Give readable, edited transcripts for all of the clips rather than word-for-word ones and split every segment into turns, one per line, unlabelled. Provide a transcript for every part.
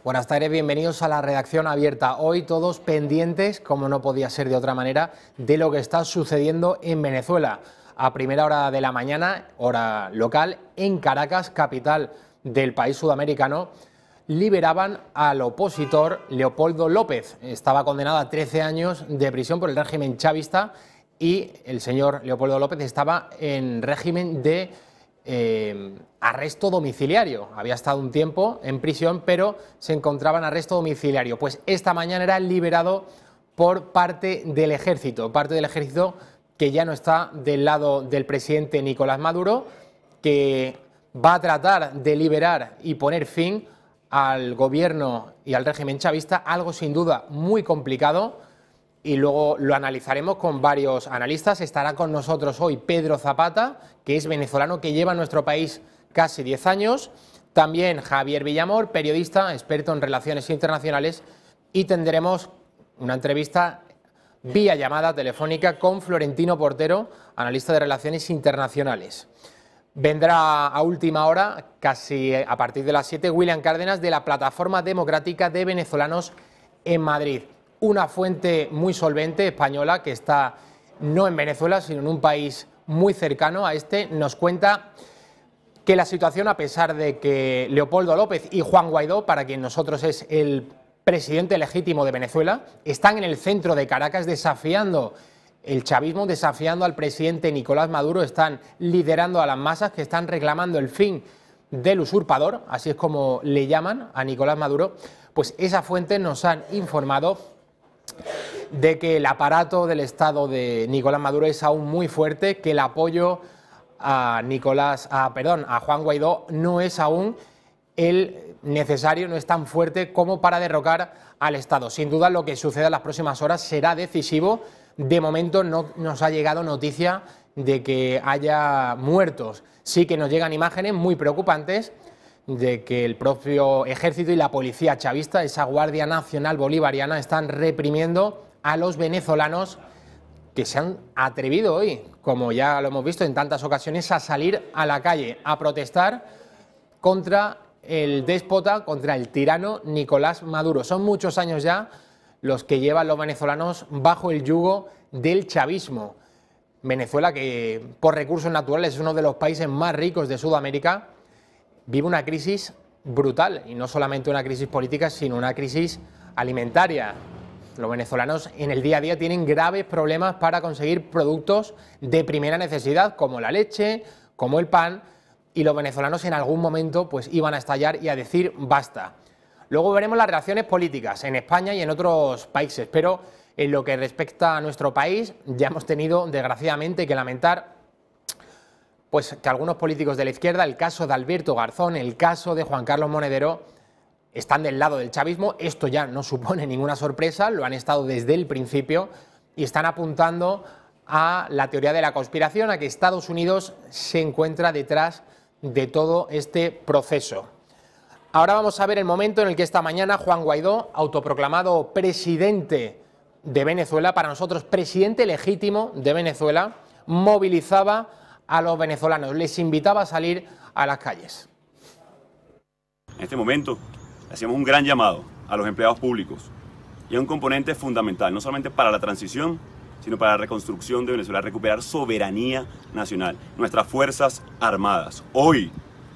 Buenas tardes, bienvenidos a la redacción abierta. Hoy todos pendientes, como no podía ser de otra manera, de lo que está sucediendo en Venezuela. A primera hora de la mañana, hora local, en Caracas, capital del país sudamericano, liberaban al opositor Leopoldo López. Estaba condenado a 13 años de prisión por el régimen chavista y el señor Leopoldo López estaba en régimen de arresto domiciliario. Había estado un tiempo en prisión, pero se encontraba en arresto domiciliario. Pues esta mañana era liberado por parte del ejército que ya no está del lado del presidente Nicolás Maduro, que va a tratar de liberar y poner fin al gobierno y al régimen chavista, algo sin duda muy complicado, y luego lo analizaremos con varios analistas. Estará con nosotros hoy Pedro Zapata, que es venezolano, que lleva en nuestro país casi 10 años, también Javier Villamor, periodista, experto en relaciones internacionales, y tendremos una entrevista vía llamada telefónica con Florentino Portero, analista de relaciones internacionales. Vendrá a última hora, casi a partir de las 7, William Cárdenas, de la Plataforma Democrática de Venezolanos en Madrid. Una fuente muy solvente española que está no en Venezuela, sino en un país muy cercano a este, nos cuenta que la situación, a pesar de que Leopoldo López y Juan Guaidó, para quien nosotros es el presidente legítimo de Venezuela, están en el centro de Caracas desafiando el chavismo, desafiando al presidente Nicolás Maduro, están liderando a las masas que están reclamando el fin del usurpador, así es como le llaman a Nicolás Maduro. Pues esa fuente nos han informado de que el aparato del Estado de Nicolás Maduro es aún muy fuerte, que el apoyo a Juan Guaidó no es aún el necesario, no es tan fuerte como para derrocar al Estado. Sin duda lo que suceda en las próximas horas será decisivo. De momento no nos ha llegado noticia de que haya muertos. Sí que nos llegan imágenes muy preocupantes de que el propio ejército y la policía chavista, esa Guardia Nacional Bolivariana, están reprimiendo a los venezolanos que se han atrevido hoy, como ya lo hemos visto en tantas ocasiones, a salir a la calle a protestar contra el déspota, contra el tirano Nicolás Maduro. Son muchos años ya los que llevan los venezolanos bajo el yugo del chavismo. Venezuela, que por recursos naturales es uno de los países más ricos de Sudamérica, vive una crisis brutal, y no solamente una crisis política, sino una crisis alimentaria. Los venezolanos en el día a día tienen graves problemas para conseguir productos de primera necesidad, como la leche, como el pan, y los venezolanos en algún momento pues iban a estallar y a decir basta. Luego veremos las relaciones políticas en España y en otros países, pero en lo que respecta a nuestro país ya hemos tenido desgraciadamente que lamentar pues que algunos políticos de la izquierda, el caso de Alberto Garzón, el caso de Juan Carlos Monedero, están del lado del chavismo. Esto ya no supone ninguna sorpresa, lo han estado desde el principio y están apuntando a la teoría de la conspiración, a que Estados Unidos se encuentra detrás de todo este proceso. Ahora vamos a ver el momento en el que esta mañana Juan Guaidó, autoproclamado presidente de Venezuela, para nosotros presidente legítimo de Venezuela, movilizaba a los venezolanos, les invitaba a salir a las calles.
En este momento hacemos un gran llamado a los empleados públicos y a un componente fundamental, no solamente para la transición, sino para la reconstrucción de Venezuela, recuperar soberanía nacional, nuestras Fuerzas Armadas. Hoy,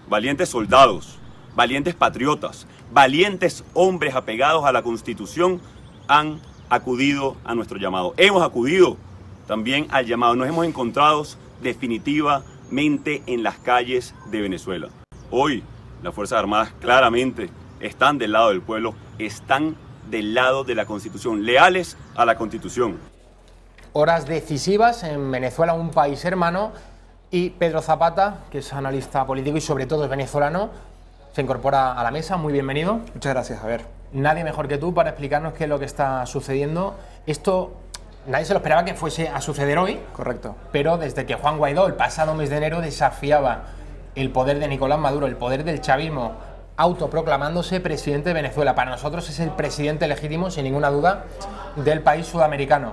valientes soldados, valientes patriotas, valientes hombres apegados a la Constitución han acudido a nuestro llamado. Hemos acudido también al llamado, nos hemos encontrado definitivamente en las calles de Venezuela. Hoy las Fuerzas Armadas claramente están del lado del pueblo, están del lado de la Constitución, leales a la Constitución.
Horas decisivas en Venezuela, un país hermano, y Pedro Zapata, que es analista político y sobre todo es venezolano, se incorpora a la mesa. Muy bienvenido.
Muchas gracias, Javier.
Nadie mejor que tú para explicarnos qué es lo que está sucediendo. Esto nadie se lo esperaba que fuese a suceder hoy.
Correcto.
Pero desde que Juan Guaidó el pasado mes de enero desafiaba el poder de Nicolás Maduro, el poder del chavismo, autoproclamándose presidente de Venezuela. Para nosotros es el presidente legítimo, sin ninguna duda, del país sudamericano.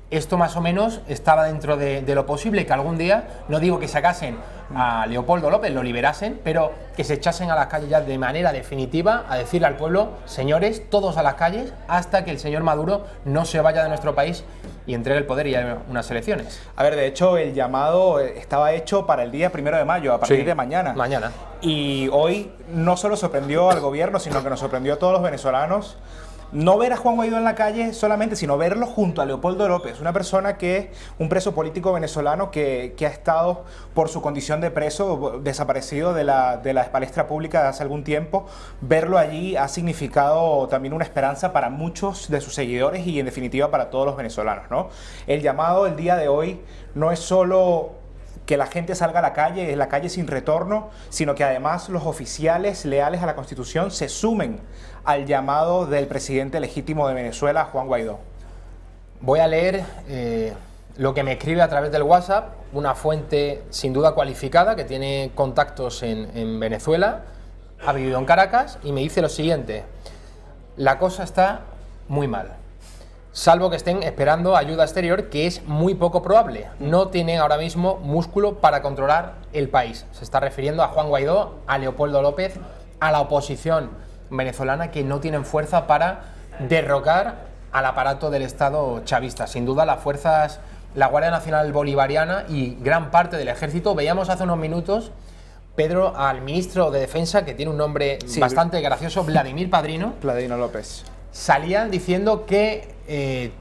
Esto más o menos estaba dentro de lo posible, que algún día, no digo que sacasen a Leopoldo López, lo liberasen, pero que se echasen a las calles ya de manera definitiva a decirle al pueblo, señores, todos a las calles hasta que el señor Maduro no se vaya de nuestro país y entregue el poder y haya unas elecciones.
A ver, de hecho el llamado estaba hecho para el día 1 de mayo, a partir de mañana.
Mañana.
Y hoy no solo sorprendió al gobierno, sino que nos sorprendió a todos los venezolanos. No ver a Juan Guaidó en la calle solamente, sino verlo junto a Leopoldo López, una persona que es un preso político venezolano que ha estado por su condición de preso desaparecido de la palestra pública hace algún tiempo. Verlo allí ha significado también una esperanza para muchos de sus seguidores y en definitiva para todos los venezolanos, ¿no? El llamado el día de hoy no es solo que la gente salga a la calle sin retorno, sino que además los oficiales leales a la Constitución se sumen al llamado del presidente legítimo de Venezuela, Juan Guaidó.
Voy a leer lo que me escribe a través del WhatsApp, una fuente sin duda cualificada que tiene contactos en Venezuela, ha vivido en Caracas y me dice lo siguiente: la cosa está muy mal. Salvo que estén esperando ayuda exterior, que es muy poco probable. No tienen ahora mismo músculo para controlar el país. Se está refiriendo a Juan Guaidó, a Leopoldo López, a la oposición venezolana, que no tienen fuerza para derrocar al aparato del Estado chavista. Sin duda las fuerzas, la Guardia Nacional Bolivariana y gran parte del ejército. Veíamos hace unos minutos, Pedro, al ministro de Defensa, que tiene un nombre bastante gracioso, Vladimir Padrino.
Vladimir López.
Salían diciendo que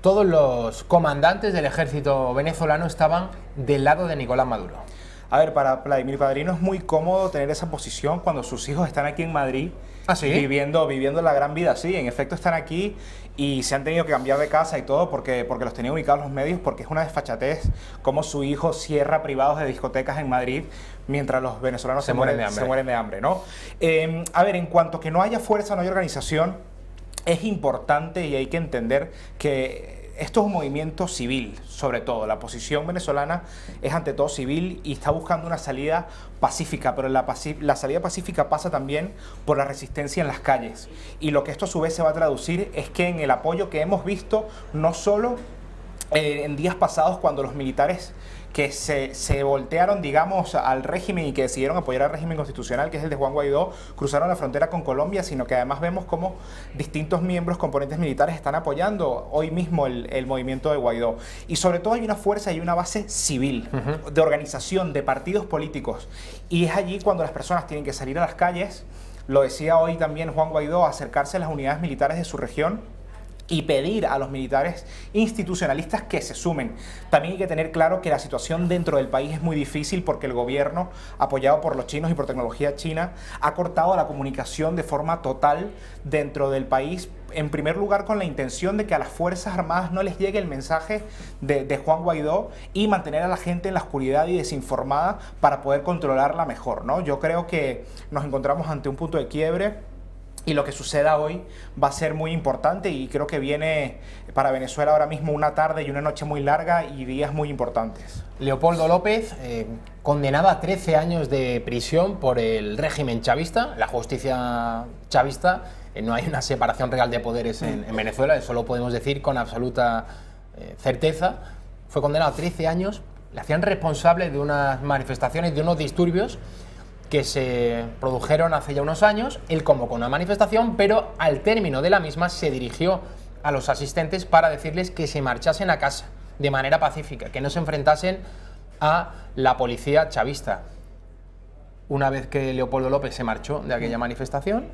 todos los comandantes del ejército venezolano estaban del lado de Nicolás Maduro.
A ver, para Vladimir Padrino es muy cómodo tener esa posición cuando sus hijos están aquí en Madrid.
¿Ah, sí?
Viviendo la gran vida. Sí, en efecto están aquí y se han tenido que cambiar de casa y todo porque los tenían ubicados los medios, porque es una desfachatez como su hijo cierra privados de discotecas en Madrid mientras los venezolanos se mueren de hambre, ¿no? A ver, en cuanto que no haya fuerza, no hay organización, es importante y hay que entender que esto es un movimiento civil, sobre todo. La posición venezolana es ante todo civil y está buscando una salida pacífica, pero la salida pacífica pasa también por la resistencia en las calles. Y lo que esto a su vez se va a traducir es que en el apoyo que hemos visto, no solo en días pasados cuando los militares que se voltearon, digamos, al régimen y que decidieron apoyar al régimen constitucional, que es el de Juan Guaidó, cruzaron la frontera con Colombia, sino que además vemos cómo distintos miembros, componentes militares están apoyando hoy mismo el movimiento de Guaidó. Y sobre todo hay una fuerza y una base civil, de organización, de partidos políticos. Y es allí cuando las personas tienen que salir a las calles, lo decía hoy también Juan Guaidó, acercarse a las unidades militares de su región y pedir a los militares institucionalistas que se sumen. También hay que tener claro que la situación dentro del país es muy difícil porque el gobierno, apoyado por los chinos y por tecnología china, ha cortado la comunicación de forma total dentro del país, en primer lugar con la intención de que a las Fuerzas Armadas no les llegue el mensaje de Juan Guaidó y mantener a la gente en la oscuridad y desinformada para poder controlarla mejor, ¿no? Yo creo que nos encontramos ante un punto de quiebre y lo que suceda hoy va a ser muy importante y creo que viene para Venezuela ahora mismo una tarde y una noche muy larga y días muy importantes.
Leopoldo López, condenado a 13 años de prisión por el régimen chavista, la justicia chavista. No hay una separación real de poderes en Venezuela, eso lo podemos decir con absoluta certeza. Fue condenado a 13 años, le hacían responsable de unas manifestaciones, de unos disturbios que se produjeron hace ya unos años. Él convocó una manifestación, pero al término de la misma se dirigió a los asistentes para decirles que se marchasen a casa de manera pacífica, que no se enfrentasen a la policía chavista. Una vez que Leopoldo López se marchó de aquella manifestación,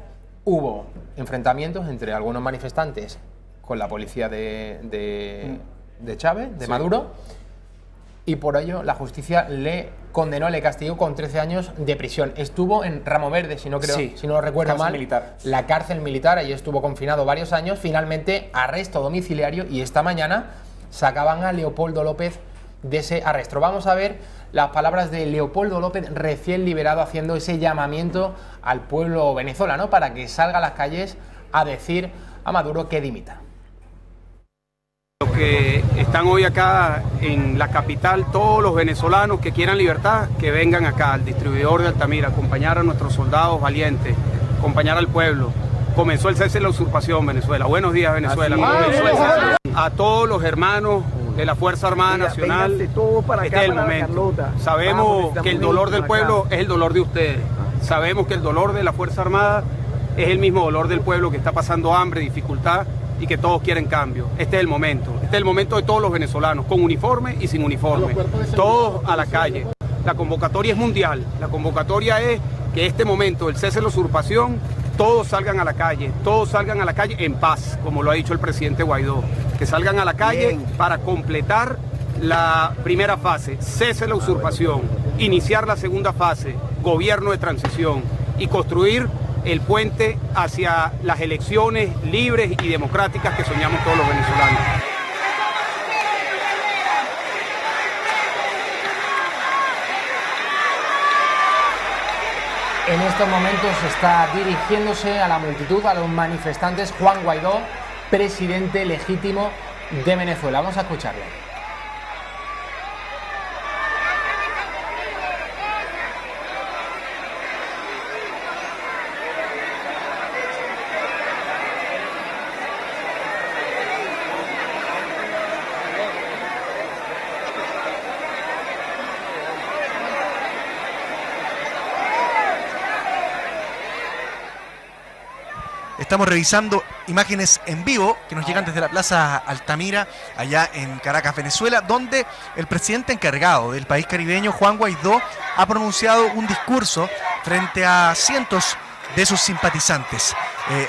hubo enfrentamientos entre algunos manifestantes con la policía de Chávez, de Maduro, y por ello la justicia le condenó, le castigó con 13 años de prisión. Estuvo en Ramo Verde, si no lo recuerdo mal, la cárcel militar, allí estuvo confinado varios años, finalmente arresto domiciliario y esta mañana sacaban a Leopoldo López de ese arresto. Vamos a ver las palabras de Leopoldo López recién liberado haciendo ese llamamiento al pueblo venezolano para que salga a las calles a decir a Maduro que dimita.
Los que están hoy acá en la capital, todos los venezolanos que quieran libertad, que vengan acá al distribuidor de Altamira, acompañar a nuestros soldados valientes, acompañar al pueblo. Comenzó el cese de la usurpación, Venezuela. Buenos días, Venezuela. A todos los hermanos de la Fuerza Armada Nacional, este es el momento. Sabemos que el dolor del pueblo es el dolor de ustedes. Sabemos que el dolor de la Fuerza Armada es el mismo dolor del pueblo que está pasando hambre, dificultad y que todos quieren cambio. Este es el momento. Este es el momento de todos los venezolanos, con uniforme y sin uniforme. Todos a la calle. La convocatoria es mundial. La convocatoria es que este momento, el cese de la usurpación, todos salgan a la calle en paz, como lo ha dicho el presidente Guaidó. Que salgan a la calle para completar la primera fase, cese de la usurpación, iniciar la segunda fase, gobierno de transición y construir el puente hacia las elecciones libres y democráticas que soñamos todos los venezolanos.
En estos momentos está dirigiéndose a la multitud, a los manifestantes, Juan Guaidó, presidente legítimo de Venezuela. Vamos a escucharlo.
Estamos revisando imágenes en vivo que nos llegan desde la Plaza Altamira, allá en Caracas, Venezuela, donde el presidente encargado del país caribeño, Juan Guaidó, ha pronunciado un discurso frente a cientos de sus simpatizantes.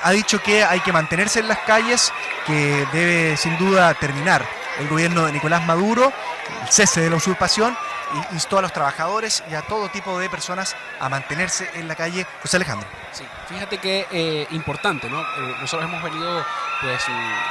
Ha dicho que hay que mantenerse en las calles, que debe sin duda terminar el gobierno de Nicolás Maduro, el cese de la usurpación, y instó a los trabajadores y a todo tipo de personas a mantenerse en la calle. José Alejandro.
Sí, fíjate que importante, ¿no? Nosotros hemos venido pues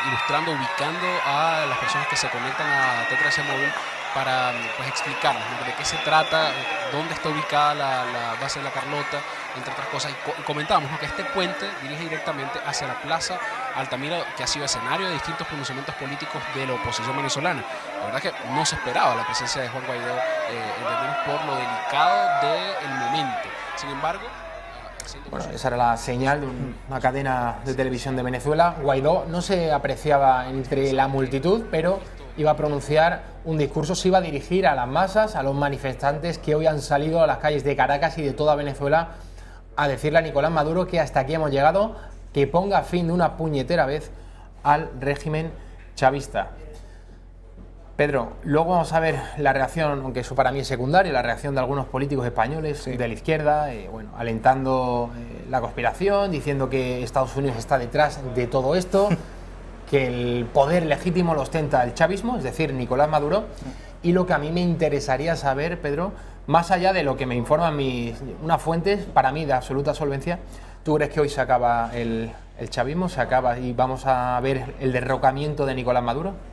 ilustrando, ubicando a las personas que se conectan a T13 Móvil para pues explicarnos, ¿no?, de qué se trata, dónde está ubicada la base de la Carlota, entre otras cosas. Y comentábamos, ¿no?, que este puente dirige directamente hacia la Plaza Altamira, que ha sido escenario de distintos pronunciamientos políticos de la oposición venezolana. La verdad es que no se esperaba la presencia de Juan Guaidó, entendemos por lo delicado del momento. Sin embargo,
bueno, esa era la señal de una cadena de televisión de Venezuela. Guaidó no se apreciaba entre la multitud, pero iba a pronunciar un discurso, se iba a dirigir a las masas, a los manifestantes que hoy han salido a las calles de Caracas y de toda Venezuela a decirle a Nicolás Maduro que hasta aquí hemos llegado, que ponga fin de una puñetera vez al régimen chavista. Pedro, luego vamos a ver la reacción, aunque eso para mí es secundario, la reacción de algunos políticos españoles de la izquierda, bueno, alentando la conspiración, diciendo que Estados Unidos está detrás de todo esto, que el poder legítimo lo ostenta el chavismo, es decir, Nicolás Maduro. Y lo que a mí me interesaría saber, Pedro, más allá de lo que me informan unas fuentes, para mí de absoluta solvencia, ¿tú crees que hoy se acaba el chavismo, se acaba y vamos a ver el derrocamiento de Nicolás Maduro?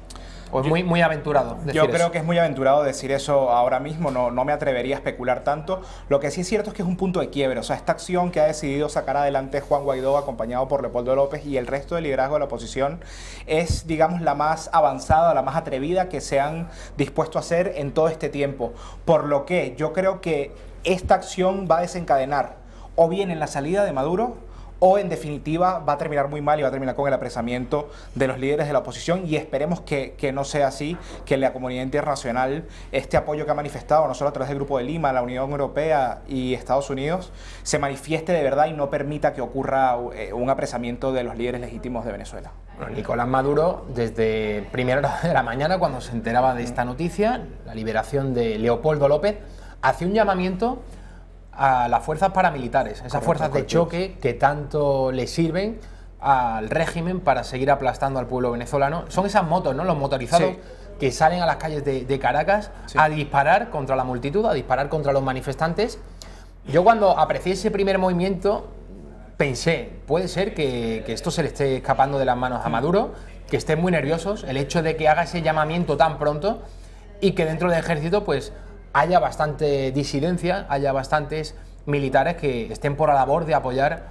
¿O es muy aventurado decir
Yo creo
eso?
que es muy aventurado decir eso ahora mismo, no me atrevería a especular tanto. Lo que sí es cierto es que es un punto de quiebre, o sea, esta acción que ha decidido sacar adelante Juan Guaidó, acompañado por Leopoldo López y el resto del liderazgo de la oposición, es, digamos, la más avanzada, la más atrevida que se han dispuesto a hacer en todo este tiempo. Por lo que yo creo que esta acción va a desencadenar o bien en la salida de Maduro, o en definitiva va a terminar muy mal y va a terminar con el apresamiento de los líderes de la oposición, y esperemos que no sea así, que la comunidad internacional, este apoyo que ha manifestado no solo a través del Grupo de Lima, la Unión Europea y Estados Unidos, se manifieste de verdad y no permita que ocurra un apresamiento de los líderes legítimos de Venezuela.
Bueno, Nicolás Maduro, desde primera hora de la mañana, cuando se enteraba de esta noticia, la liberación de Leopoldo López, hacía un llamamiento a las fuerzas paramilitares, esas fuerzas de choque que tanto le sirven al régimen para seguir aplastando al pueblo venezolano. Son esas motos, ¿no?, los motorizados, sí, que salen a las calles de Caracas, sí, a disparar contra la multitud, a disparar contra los manifestantes. Yo cuando aprecié ese primer movimiento pensé, puede ser que esto se le esté escapando de las manos a Maduro, que estén muy nerviosos, el hecho de que haga ese llamamiento tan pronto y que dentro del ejército pues haya bastante disidencia, haya bastantes militares que estén por la labor de apoyar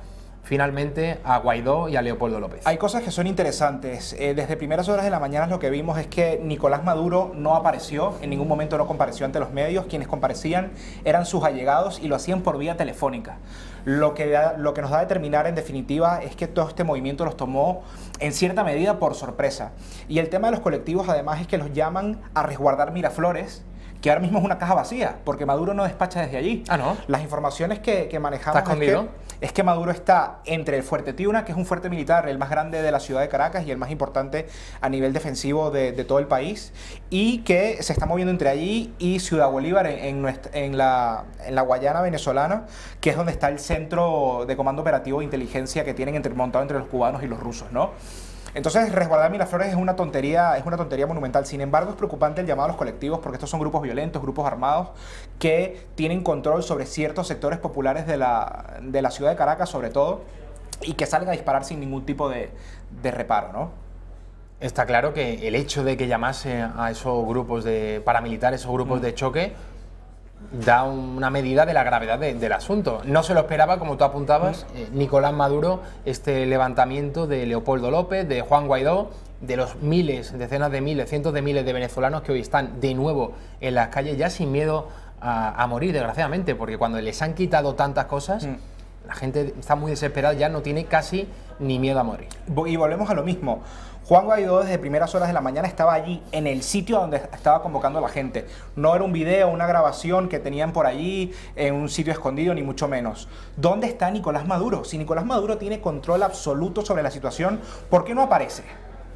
finalmente a Guaidó y a Leopoldo López.
Hay cosas que son interesantes. Desde primeras horas de la mañana lo que vimos es que Nicolás Maduro no apareció, en ningún momento no compareció ante los medios. Quienes comparecían eran sus allegados y lo hacían por vía telefónica. Lo que nos da a determinar en definitiva es que todo este movimiento los tomó en cierta medida por sorpresa. Y el tema de los colectivos además es que los llaman a resguardar Miraflores, que ahora mismo es una caja vacía, porque Maduro no despacha desde allí.
Ah, ¿no?
Las informaciones que manejamos
¿Está escondido?
Es que Maduro está entre el Fuerte Tiuna, que es un fuerte militar, el más grande de la ciudad de Caracas y el más importante a nivel defensivo de todo el país, y que se está moviendo entre allí y Ciudad Bolívar en la Guayana venezolana, que es donde está el centro de comando operativo de inteligencia que tienen montado entre los cubanos y los rusos, ¿no? Entonces, resguardar Miraflores es una tontería monumental. Sin embargo, es preocupante el llamado a los colectivos porque estos son grupos violentos, grupos armados que tienen control sobre ciertos sectores populares de la ciudad de Caracas, sobre todo, y que salen a disparar sin ningún tipo de reparo, ¿no?
Está claro que el hecho de que llamase a esos grupos de paramilitares, esos grupos de choque, da una medida de la gravedad del asunto. No se lo esperaba, como tú apuntabas, Nicolás Maduro, este levantamiento de Leopoldo López, de Juan Guaidó, de los miles, decenas de miles, cientos de miles de venezolanos que hoy están de nuevo en las calles ya sin miedo a morir, desgraciadamente, porque cuando les han quitado tantas cosas, la gente está muy desesperada, ya no tiene casi ni miedo a morir.
Y volvemos a lo mismo. Juan Guaidó desde primeras horas de la mañana estaba allí, en el sitio donde estaba convocando a la gente. No era un video, una grabación que tenían por allí, en un sitio escondido, ni mucho menos. ¿Dónde está Nicolás Maduro? Si Nicolás Maduro tiene control absoluto sobre la situación, ¿por qué no aparece?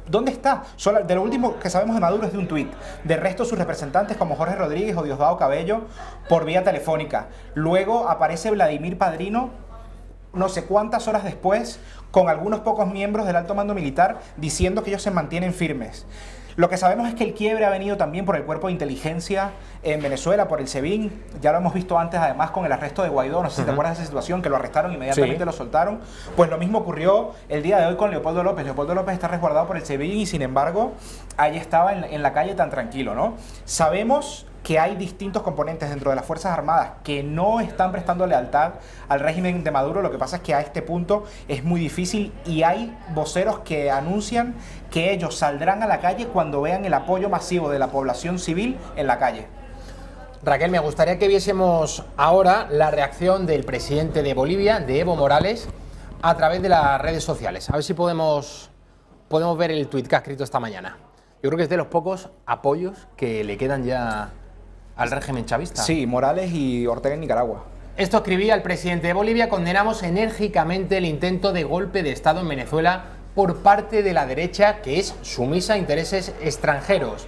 ¿Dónde está? De lo último que sabemos de Maduro es de un tuit. De resto, sus representantes como Jorge Rodríguez o Diosdado Cabello por vía telefónica. Luego aparece Vladimir Padrino, no sé cuántas horas después, con algunos pocos miembros del alto mando militar diciendo que ellos se mantienen firmes. Lo que sabemos es que el quiebre ha venido también por el cuerpo de inteligencia en Venezuela, por el SEBIN. Ya lo hemos visto antes, además, con el arresto de Guaidó. No sé si te acuerdas de esa situación, que lo arrestaron, inmediatamente lo soltaron. Pues lo mismo ocurrió el día de hoy con Leopoldo López. Leopoldo López está resguardado por el SEBIN y, sin embargo, ahí estaba en la calle tan tranquilo, ¿no? Sabemos que hay distintos componentes dentro de las Fuerzas Armadas que no están prestando lealtad al régimen de Maduro. Lo que pasa es que a este punto es muy difícil y hay voceros que anuncian que ellos saldrán a la calle cuando vean el apoyo masivo de la población civil en la calle.
Raquel, me gustaría que viésemos ahora la reacción del presidente de Bolivia, de Evo Morales, a través de las redes sociales. A ver si podemos ver el tuit que ha escrito esta mañana. Yo creo que es de los pocos apoyos que le quedan ya al régimen chavista.
Sí, Morales y Ortega en Nicaragua.
Esto escribía el presidente de Bolivia: condenamos enérgicamente el intento de golpe de Estado en Venezuela por parte de la derecha, que es sumisa a intereses extranjeros.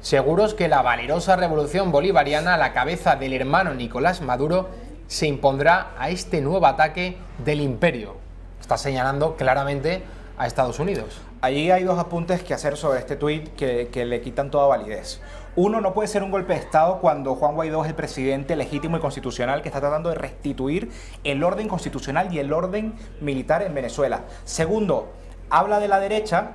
Seguros que la valerosa revolución bolivariana a la cabeza del hermano Nicolás Maduro se impondrá a este nuevo ataque del imperio. Está señalando claramente a Estados Unidos.
Allí hay dos apuntes que hacer sobre este tuit que le quitan toda validez. Uno, no puede ser un golpe de Estado cuando Juan Guaidó es el presidente legítimo y constitucional que está tratando de restituir el orden constitucional y el orden militar en Venezuela. Segundo, habla de la derecha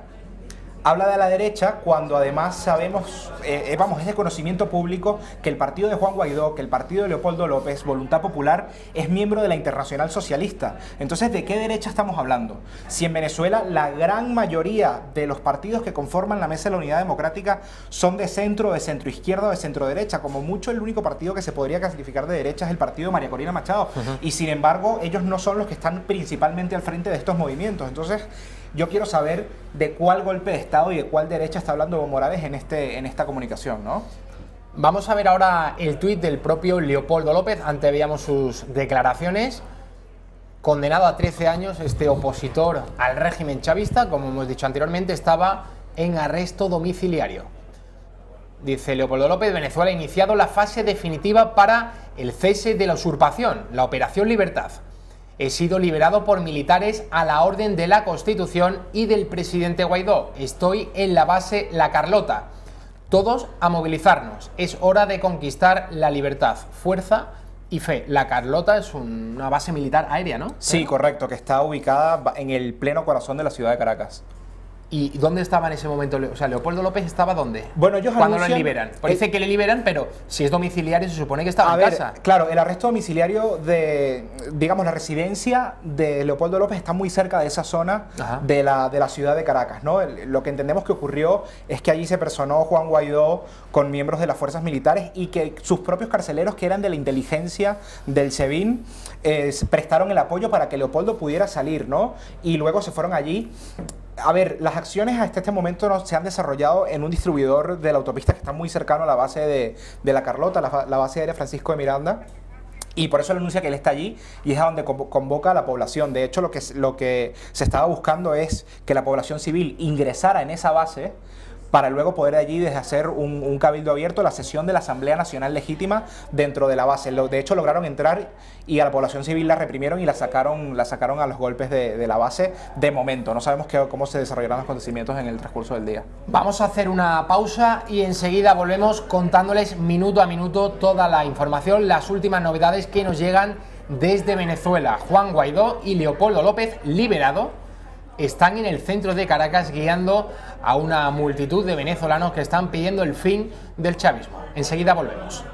cuando además sabemos, es de conocimiento público que el partido de Juan Guaidó, que el partido de Leopoldo López, Voluntad Popular, es miembro de la Internacional Socialista. Entonces, ¿de qué derecha estamos hablando? Si en Venezuela la gran mayoría de los partidos que conforman la Mesa de la Unidad Democrática son de centro izquierda o de centro derecha, como mucho el único partido que se podría clasificar de derecha es el partido de María Corina Machado. Y sin embargo, ellos no son los que están principalmente al frente de estos movimientos. Entonces, yo quiero saber de cuál golpe de Estado y de cuál derecha está hablando Evo Morales en esta comunicación, ¿no?
Vamos a ver ahora el tuit del propio Leopoldo López. Antes veíamos sus declaraciones. Condenado a 13 años, este opositor al régimen chavista, como hemos dicho anteriormente, estaba en arresto domiciliario. Dice Leopoldo López: Venezuela ha iniciado la fase definitiva para el cese de la usurpación, la Operación Libertad. He sido liberado por militares a la orden de la Constitución y del presidente Guaidó. Estoy en la base La Carlota. Todos a movilizarnos. Es hora de conquistar la libertad, fuerza y fe. La Carlota es una base militar aérea, ¿no?
Sí, correcto, que está ubicada en el pleno corazón de la ciudad de Caracas.
¿Y dónde estaba en ese momento? O sea, ¿Leopoldo López estaba dónde?
Bueno, ellos
cuando
anuncian,
lo liberan. Dice que le liberan, pero si es domiciliario se supone que estaba
a
en
ver,
casa.
Claro, el arresto domiciliario de, digamos, la residencia de Leopoldo López está muy cerca de esa zona de la ciudad de Caracas, ¿no? Lo que entendemos que ocurrió es que allí se personó Juan Guaidó con miembros de las fuerzas militares y que sus propios carceleros, que eran de la inteligencia del SEBIN, prestaron el apoyo para que Leopoldo pudiera salir, ¿no? Y luego se fueron allí. A ver, las acciones hasta este momento no se han desarrollado en un distribuidor de la autopista que está muy cercano a la base de La Carlota, la base aérea Francisco de Miranda. Y por eso él anuncia que él está allí y es a donde convoca a la población. De hecho, lo que se estaba buscando es que la población civil ingresara en esa base para luego poder allí desde hacer un cabildo abierto, la sesión de la Asamblea Nacional Legítima dentro de la base. De hecho, lograron entrar y a la población civil la reprimieron y la sacaron a los golpes de la base de momento. No sabemos cómo se desarrollarán los acontecimientos en el transcurso del día.
Vamos a hacer una pausa y enseguida volvemos contándoles minuto a minuto toda la información, las últimas novedades que nos llegan desde Venezuela. Juan Guaidó y Leopoldo López, liberado, están en el centro de Caracas guiando a una multitud de venezolanos que están pidiendo el fin del chavismo. Enseguida volvemos.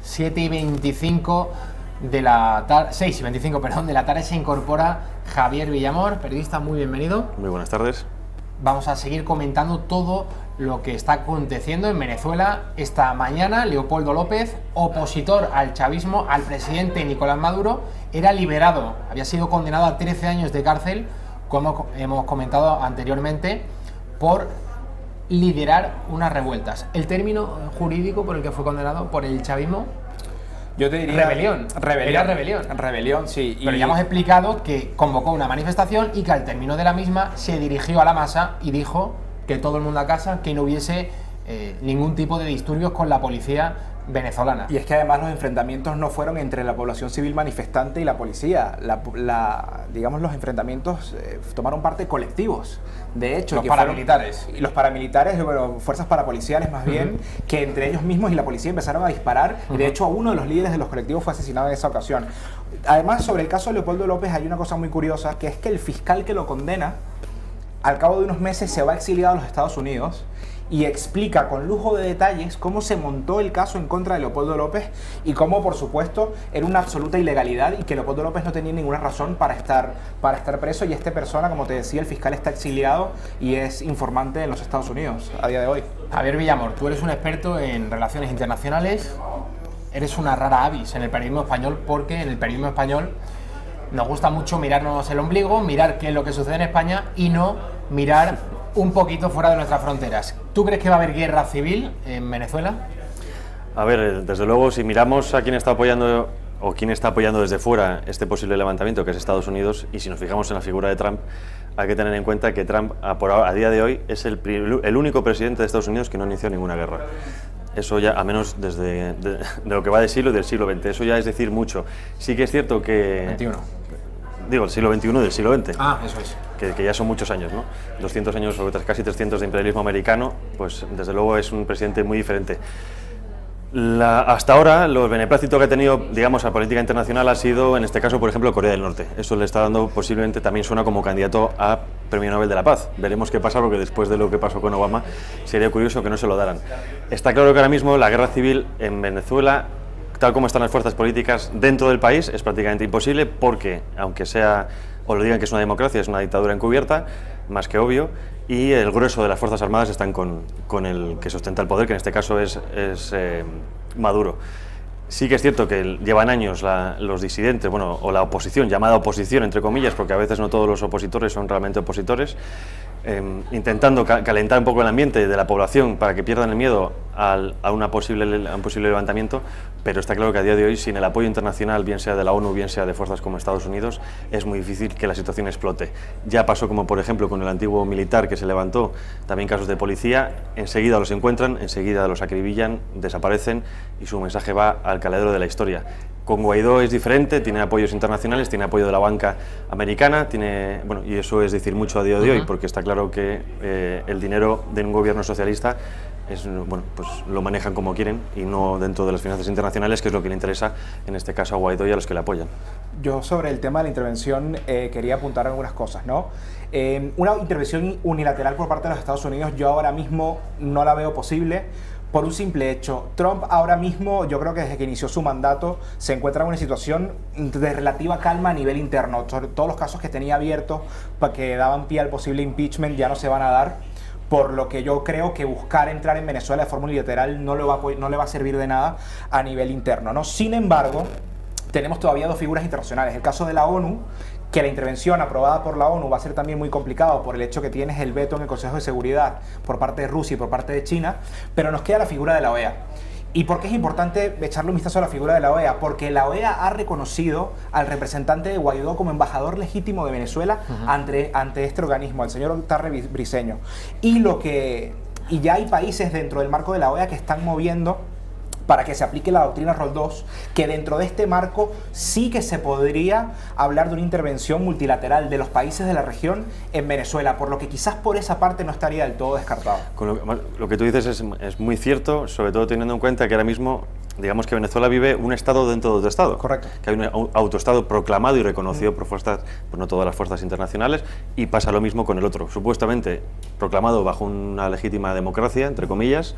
7:25 de la tarde, 6:25, perdón, de la tarde se incorpora Javier Villamor, periodista, muy bienvenido.
Muy buenas tardes.
Vamos a seguir comentando todo lo que está aconteciendo en Venezuela. Esta mañana Leopoldo López, opositor al chavismo, al presidente Nicolás Maduro, era liberado. Había sido condenado a 13 años de cárcel, como hemos comentado anteriormente, por liderar unas revueltas. ¿El término jurídico por el que fue condenado por el chavismo?
Yo te diría...
Rebelión. Era rebelión.
Rebelión, sí.
Pero ya hemos explicado que convocó una manifestación y que al término de la misma se dirigió a la masa y dijo que todo el mundo a casa, que no hubiese ningún tipo de disturbios con la policía venezolana.
Y es que además los enfrentamientos no fueron entre la población civil manifestante y la policía. Digamos, los enfrentamientos tomaron parte colectivos. De hecho,
los paramilitares.
Los paramilitares, bueno, fuerzas parapoliciales más bien, que entre ellos mismos y la policía empezaron a disparar. Y de hecho, uno de los líderes de los colectivos fue asesinado en esa ocasión. Además, sobre el caso de Leopoldo López hay una cosa muy curiosa, que es que el fiscal que lo condena, al cabo de unos meses se va exiliado a los Estados Unidos y explica con lujo de detalles cómo se montó el caso en contra de Leopoldo López y cómo, por supuesto, era una absoluta ilegalidad y que Leopoldo López no tenía ninguna razón para estar preso. Y esta persona, como te decía, el fiscal está exiliado y es informante en los Estados Unidos a día de hoy.
Javier Villamor, tú eres un experto en relaciones internacionales, eres una rara avis en el periodismo español, porque en el periodismo español nos gusta mucho mirarnos el ombligo, mirar qué es lo que sucede en España y no mirar un poquito fuera de nuestras fronteras. ¿Tú crees que va a haber guerra civil en Venezuela?
A ver, desde luego, si miramos a quién está apoyando o quién está apoyando desde fuera este posible levantamiento, que es Estados Unidos, y si nos fijamos en la figura de Trump, hay que tener en cuenta que Trump, a día de hoy, es el único presidente de Estados Unidos que no inició ninguna guerra. Eso ya, a menos de lo que va del siglo XX, eso ya es decir mucho. Sí que es cierto que...
21.
Digo, el siglo XXI del siglo XX.
Ah, eso es.
Que ya son muchos años, ¿no? 200 años o casi 300 de imperialismo americano, pues desde luego es un presidente muy diferente. Hasta ahora, los beneplácitos que ha tenido, digamos, a política internacional ha sido, en este caso, por ejemplo, Corea del Norte. Eso le está dando, posiblemente, también suena como candidato a Premio Nobel de la Paz. Veremos qué pasa, porque después de lo que pasó con Obama, sería curioso que no se lo daran. Está claro que ahora mismo la guerra civil en Venezuela, tal como están las fuerzas políticas dentro del país, es prácticamente imposible, porque, aunque sea, o lo digan que es una democracia, es una dictadura encubierta, más que obvio, y el grueso de las Fuerzas Armadas están con el que sustenta el poder, que en este caso es Maduro. Sí que es cierto que llevan años los disidentes, bueno, o la oposición, llamada oposición entre comillas, porque a veces no todos los opositores son realmente opositores, intentando calentar un poco el ambiente de la población para que pierdan el miedo a un posible levantamiento, pero está claro que a día de hoy, sin el apoyo internacional, bien sea de la ONU, bien sea de fuerzas como Estados Unidos, es muy difícil que la situación explote. Ya pasó como por ejemplo con el antiguo militar que se levantó, también casos de policía, enseguida los encuentran, enseguida los acribillan, desaparecen y su mensaje va al caladero de la historia. Con Guaidó es diferente, tiene apoyos internacionales, tiene apoyo de la banca americana, bueno, y eso es decir mucho a día de hoy, porque está claro que el dinero de un gobierno socialista bueno, pues lo manejan como quieren y no dentro de las finanzas internacionales, que es lo que le interesa en este caso a Guaidó y a los que le apoyan.
Yo sobre el tema de la intervención quería apuntar algunas cosas, ¿no? Una intervención unilateral por parte de los Estados Unidos yo ahora mismo no la veo posible por un simple hecho. Trump ahora mismo, yo creo que desde que inició su mandato, se encuentra en una situación de relativa calma a nivel interno. Todos los casos que tenía abiertos para que daban pie al posible impeachment ya no se van a dar, por lo que yo creo que buscar entrar en Venezuela de forma unilateral no le va a servir de nada a nivel interno, ¿no? Sin embargo, tenemos todavía dos figuras internacionales. El caso de la ONU, que la intervención aprobada por la ONU va a ser también muy complicado por el hecho que tienes el veto en el Consejo de Seguridad por parte de Rusia y por parte de China, pero nos queda la figura de la OEA. ¿Y por qué es importante echarle un vistazo a la figura de la OEA? Porque la OEA ha reconocido al representante de Guaidó como embajador legítimo de Venezuela ante este organismo, al señor Tarre Briceño. Y ya hay países dentro del marco de la OEA que están moviendo para que se aplique la doctrina Roldós, que dentro de este marco sí que se podría hablar de una intervención multilateral de los países de la región en Venezuela, por lo que quizás por esa parte no estaría del todo descartado.
Con lo que tú dices es muy cierto, sobre todo teniendo en cuenta que ahora mismo, digamos que Venezuela vive un Estado dentro de otro Estado.
Correcto.
Que hay un autoestado proclamado y reconocido por fuerzas, por no todas las fuerzas internacionales, y pasa lo mismo con el otro, supuestamente proclamado bajo una legítima democracia, entre comillas,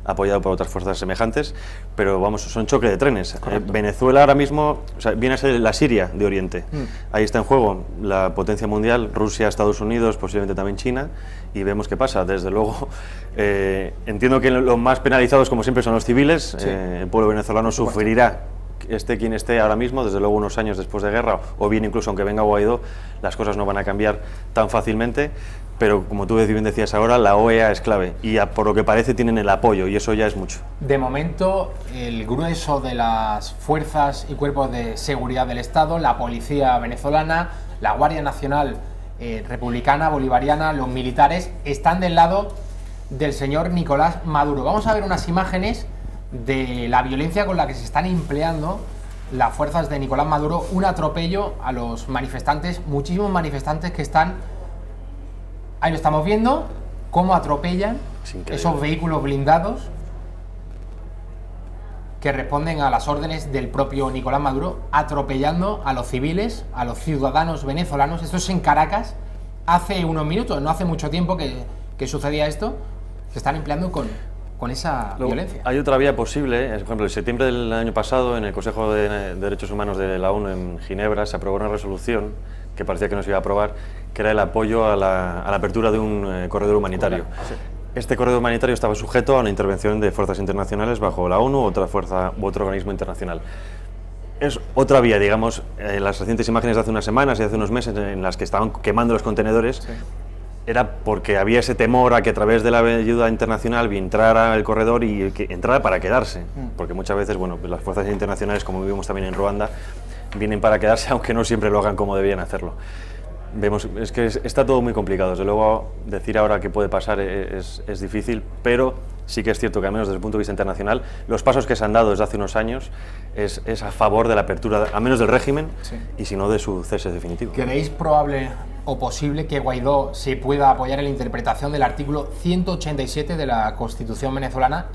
apoyado por otras fuerzas semejantes, pero vamos, son choque de trenes. Venezuela ahora mismo, o sea, viene a ser la Siria de Oriente. Ahí está en juego la potencia mundial, Rusia, Estados Unidos, posiblemente también China, y vemos qué pasa. Desde luego, entiendo que los más penalizados, como siempre, son los civiles. Sí. El pueblo venezolano sufrirá, esté quien esté ahora mismo, desde luego unos años después de guerra, o bien incluso aunque venga Guaidó, las cosas no van a cambiar tan fácilmente. Pero como tú bien decías ahora, la OEA es clave y por lo que parece tienen el apoyo y eso ya es mucho.
De momento, el grueso de las fuerzas y cuerpos de seguridad del Estado, la policía venezolana, la Guardia Nacional republicana, bolivariana, los militares, están del lado del señor Nicolás Maduro. Vamos a ver unas imágenes de la violencia con la que se están empleando las fuerzas de Nicolás Maduro, un atropello a los manifestantes, muchísimos manifestantes que están... Ahí lo estamos viendo, cómo atropellan esos vehículos blindados que responden a las órdenes del propio Nicolás Maduro, atropellando a los civiles, a los ciudadanos venezolanos. Esto es en Caracas, hace unos minutos, no hace mucho tiempo que sucedía esto. Se están empleando con esa violencia.
Hay otra vía posible, por ejemplo, en septiembre del año pasado, en el Consejo de Derechos Humanos de la ONU en Ginebra, se aprobó una resolución que parecía que no se iba a aprobar, que era el apoyo a la apertura de un corredor humanitario. Sí. Este corredor humanitario estaba sujeto a una intervención de fuerzas internacionales bajo la ONU u otra fuerza u otro organismo internacional. Es otra vía, digamos, las recientes imágenes de hace unas semanas y hace unos meses en las que estaban quemando los contenedores, sí, era porque había ese temor a que a través de la ayuda internacional entrara el corredor y que entrara para quedarse, porque muchas veces, bueno, las fuerzas internacionales, como vivimos también en Ruanda, vienen para quedarse, aunque no siempre lo hagan como debían hacerlo. Vemos, es que está todo muy complicado, desde luego decir ahora qué puede pasar es difícil, pero sí que es cierto que al menos desde el punto de vista internacional, los pasos que se han dado desde hace unos años es a favor de la apertura, al menos del régimen, sí, y si no de su cese definitivo.
¿Creéis probable o posible que Guaidó se pueda apoyar en la interpretación del artículo 187 de la Constitución venezolana,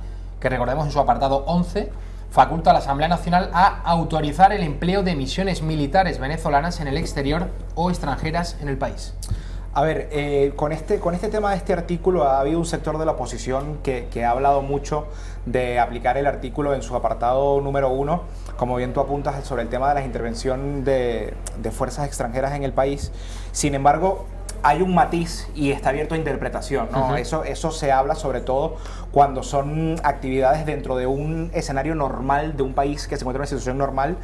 que recordemos en su apartado 11, faculta a la Asamblea Nacional a autorizar el empleo de misiones militares venezolanas en el exterior o extranjeras en el país?
A ver, con este tema de este artículo ha habido un sector de la oposición que ha hablado mucho de aplicar el artículo en su apartado número 1, como bien tú apuntas, sobre el tema de la intervención de fuerzas extranjeras en el país. Sin embargo, hay un matiz y está abierto a interpretación, ¿no? Eso se habla sobre todo cuando son actividades dentro de un escenario normal de un país que se encuentra en una situación normal,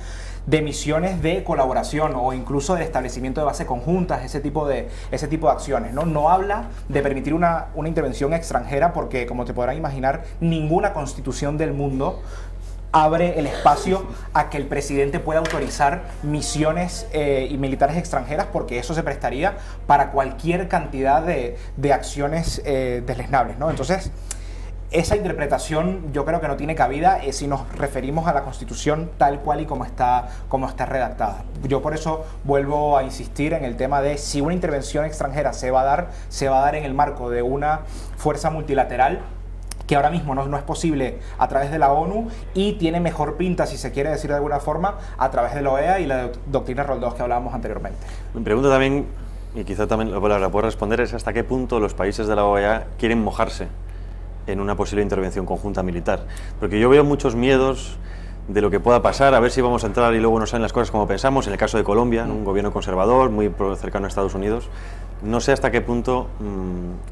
de misiones de colaboración o incluso del establecimiento de bases conjuntas, ese tipo de acciones, ¿no? No habla de permitir una intervención extranjera porque, como te podrán imaginar, ninguna constitución del mundo abre el espacio a que el presidente pueda autorizar misiones y militares extranjeras, porque eso se prestaría para cualquier cantidad de acciones deleznables, ¿no? Entonces, esa interpretación yo creo que no tiene cabida si nos referimos a la Constitución tal cual y como está redactada. Yo por eso vuelvo a insistir en el tema de si una intervención extranjera se va a dar en el marco de una fuerza multilateral, que ahora mismo no es posible a través de la ONU y tiene mejor pinta, si se quiere decir de alguna forma, a través de la OEA y la doctrina Rol 2 que hablábamos anteriormente.
Mi pregunta también, y quizá también la puedo responder, es hasta qué punto los países de la OEA quieren mojarse en una posible intervención conjunta militar. Porque yo veo muchos miedos de lo que pueda pasar, a ver si vamos a entrar y luego no salen las cosas como pensamos. En el caso de Colombia, un gobierno conservador, muy cercano a Estados Unidos. No sé hasta qué punto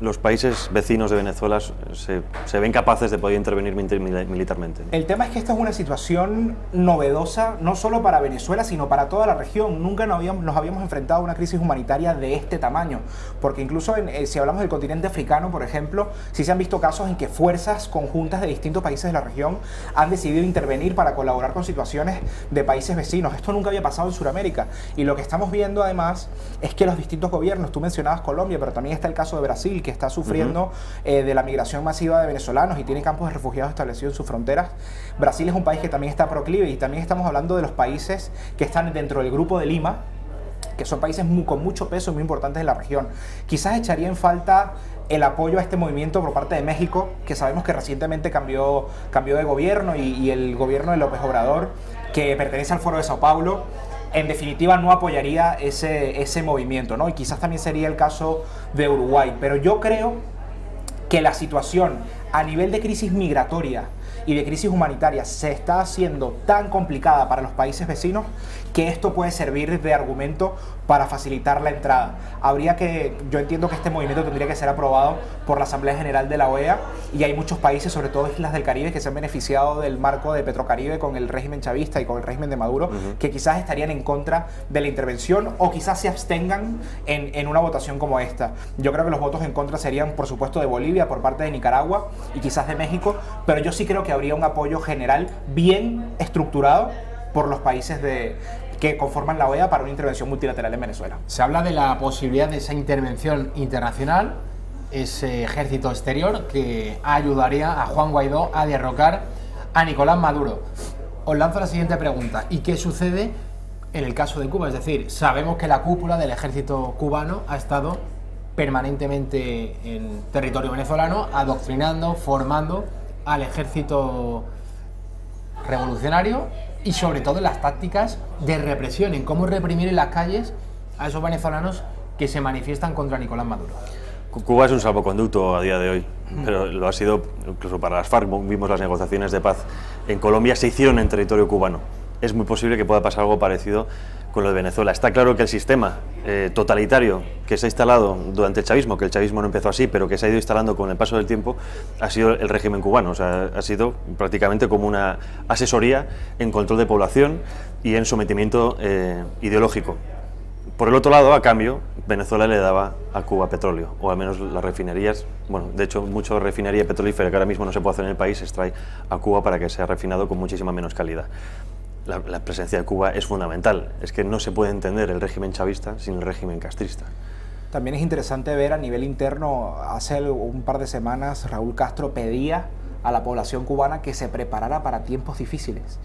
los países vecinos de Venezuela se ven capaces de poder intervenir militarmente.
El tema es que esta es una situación novedosa, no solo para Venezuela, sino para toda la región. Nunca nos habíamos enfrentado a una crisis humanitaria de este tamaño, porque incluso si hablamos del continente africano, por ejemplo, sí se han visto casos en que fuerzas conjuntas de distintos países de la región han decidido intervenir para colaborar con situaciones de países vecinos. Esto nunca había pasado en Sudamérica, y lo que estamos viendo además es que los distintos gobiernos, tú mencionabas Colombia, pero también está el caso de Brasil, que está sufriendo de la migración masiva de venezolanos y tiene campos de refugiados establecidos en sus fronteras. Brasil es un país que también está proclive, y también estamos hablando de los países que están dentro del Grupo de Lima, que son países con mucho peso y muy importantes en la región. Quizás echaría en falta el apoyo a este movimiento por parte de México, que sabemos que recientemente cambió de gobierno, y el gobierno de López Obrador, que pertenece al Foro de Sao Paulo, en definitiva no apoyaría ese movimiento, ¿no? Y quizás también sería el caso de Uruguay. Pero yo creo que la situación a nivel de crisis migratoria y de crisis humanitaria se está haciendo tan complicada para los países vecinos que esto puede servir de argumento para facilitar la entrada. Yo entiendo que este movimiento tendría que ser aprobado por la Asamblea General de la OEA, y hay muchos países, sobre todo islas del Caribe, que se han beneficiado del marco de Petrocaribe con el régimen chavista y con el régimen de Maduro, que quizás estarían en contra de la intervención o quizás se abstengan en una votación como esta. Yo creo que los votos en contra serían, por supuesto, de Bolivia, por parte de Nicaragua y quizás de México, pero yo sí creo que habría un apoyo general bien estructurado por los países que conforman la OEA para una intervención multilateral en Venezuela.
Se habla de la posibilidad de esa intervención internacional, ese ejército exterior que ayudaría a Juan Guaidó a derrocar a Nicolás Maduro. Os lanzo la siguiente pregunta: ¿y qué sucede en el caso de Cuba? Es decir, sabemos que la cúpula del ejército cubano ha estado permanentemente en territorio venezolano, adoctrinando, formando al ejército revolucionario, y sobre todo en las tácticas de represión, en cómo reprimir en las calles a esos venezolanos que se manifiestan contra Nicolás Maduro.
Cuba es un salvoconducto a día de hoy, pero lo ha sido incluso para las FARC. Vimos las negociaciones de paz en Colombia, se hicieron en territorio cubano. Es muy posible que pueda pasar algo parecido con lo de Venezuela. Está claro que el sistema totalitario que se ha instalado durante el chavismo, que el chavismo no empezó así, pero que se ha ido instalando con el paso del tiempo, ha sido el régimen cubano. O sea, ha sido prácticamente como una asesoría en control de población y en sometimiento ideológico. Por el otro lado, a cambio, Venezuela le daba a Cuba petróleo, o al menos las refinerías. Bueno, de hecho, mucha refinería petrolífera que ahora mismo no se puede hacer en el país se extrae a Cuba para que sea refinado con muchísima menos calidad. La presencia de Cuba es fundamental. Es que no se puede entender el régimen chavista sin el régimen castrista.
También es interesante ver a nivel interno, hace un par de semanas Raúl Castro pedía a la población cubana que se preparara para tiempos difíciles.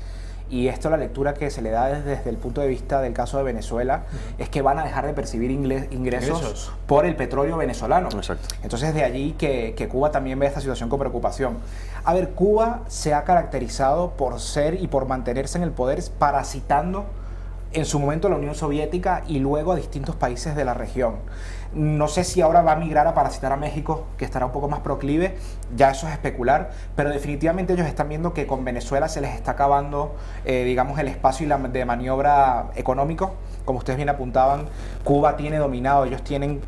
Y esto, la lectura que se le da desde el punto de vista del caso de Venezuela, es que van a dejar de percibir ingresos por el petróleo venezolano.
Exacto.
Entonces, de allí que Cuba también ve esta situación con preocupación. A ver, Cuba se ha caracterizado por ser y por mantenerse en el poder parasitando en su momento a la Unión Soviética y luego a distintos países de la región. No sé si ahora va a migrar a parasitar a México, que estará un poco más proclive, ya eso es especular, pero definitivamente ellos están viendo que con Venezuela se les está acabando, digamos, el espacio de maniobra económico. Como ustedes bien apuntaban, Cuba tiene dominado, ellos tienen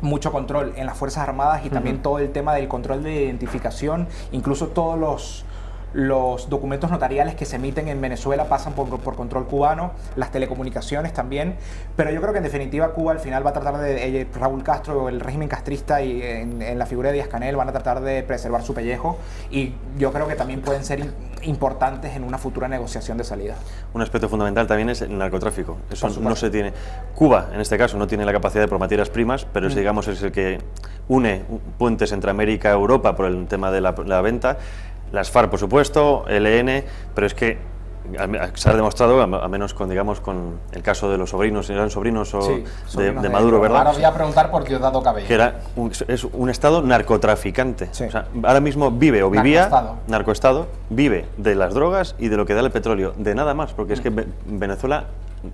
mucho control en las Fuerzas Armadas y también todo el tema del control de identificación, incluso todos los documentos notariales que se emiten en Venezuela pasan por control cubano, las telecomunicaciones también, pero yo creo que en definitiva Cuba al final va a tratar de, Raúl Castro, el régimen castrista y en la figura de Díaz-Canel van a tratar de preservar su pellejo, y yo creo que también pueden ser importantes en una futura negociación de salida. Un
aspecto fundamental también es el narcotráfico. Eso no se tiene. Cuba, en este caso, no tiene la capacidad de materias primas, pero ese, digamos, es el que une puentes entre América y Europa por el tema de la venta. Las FARC, por supuesto, ELN, pero es que se ha demostrado, a menos con, digamos, con el caso de los sobrinos, eran sobrinos o
Sí, sobrinos
de Maduro, ¿verdad?
Ahora os voy a preguntar por Diosdado Cabello.
Que es un estado narcotraficante.
Sí.
O sea, ahora mismo vive o vivía,
Narcoestado.
vive de las drogas y de lo que da el petróleo, de nada más, porque es que Venezuela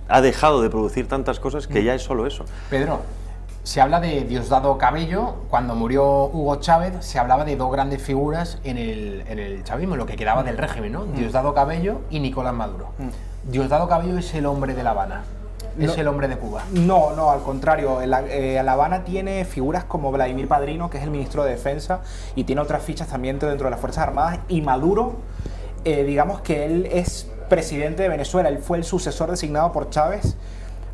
ha dejado de producir tantas cosas que ya es solo eso.
Pedro, se habla de Diosdado Cabello. Cuando murió Hugo Chávez se hablaba de dos grandes figuras en el chavismo, lo que quedaba del régimen, ¿no? Diosdado Cabello y Nicolás Maduro. Diosdado Cabello es el hombre de La Habana, es el hombre de Cuba.
No, no, al contrario. La Habana tiene figuras como Vladimir Padrino, que es el ministro de Defensa, y tiene otras fichas también dentro de las Fuerzas Armadas. Y Maduro, digamos que él es presidente de Venezuela, él fue el sucesor designado por Chávez,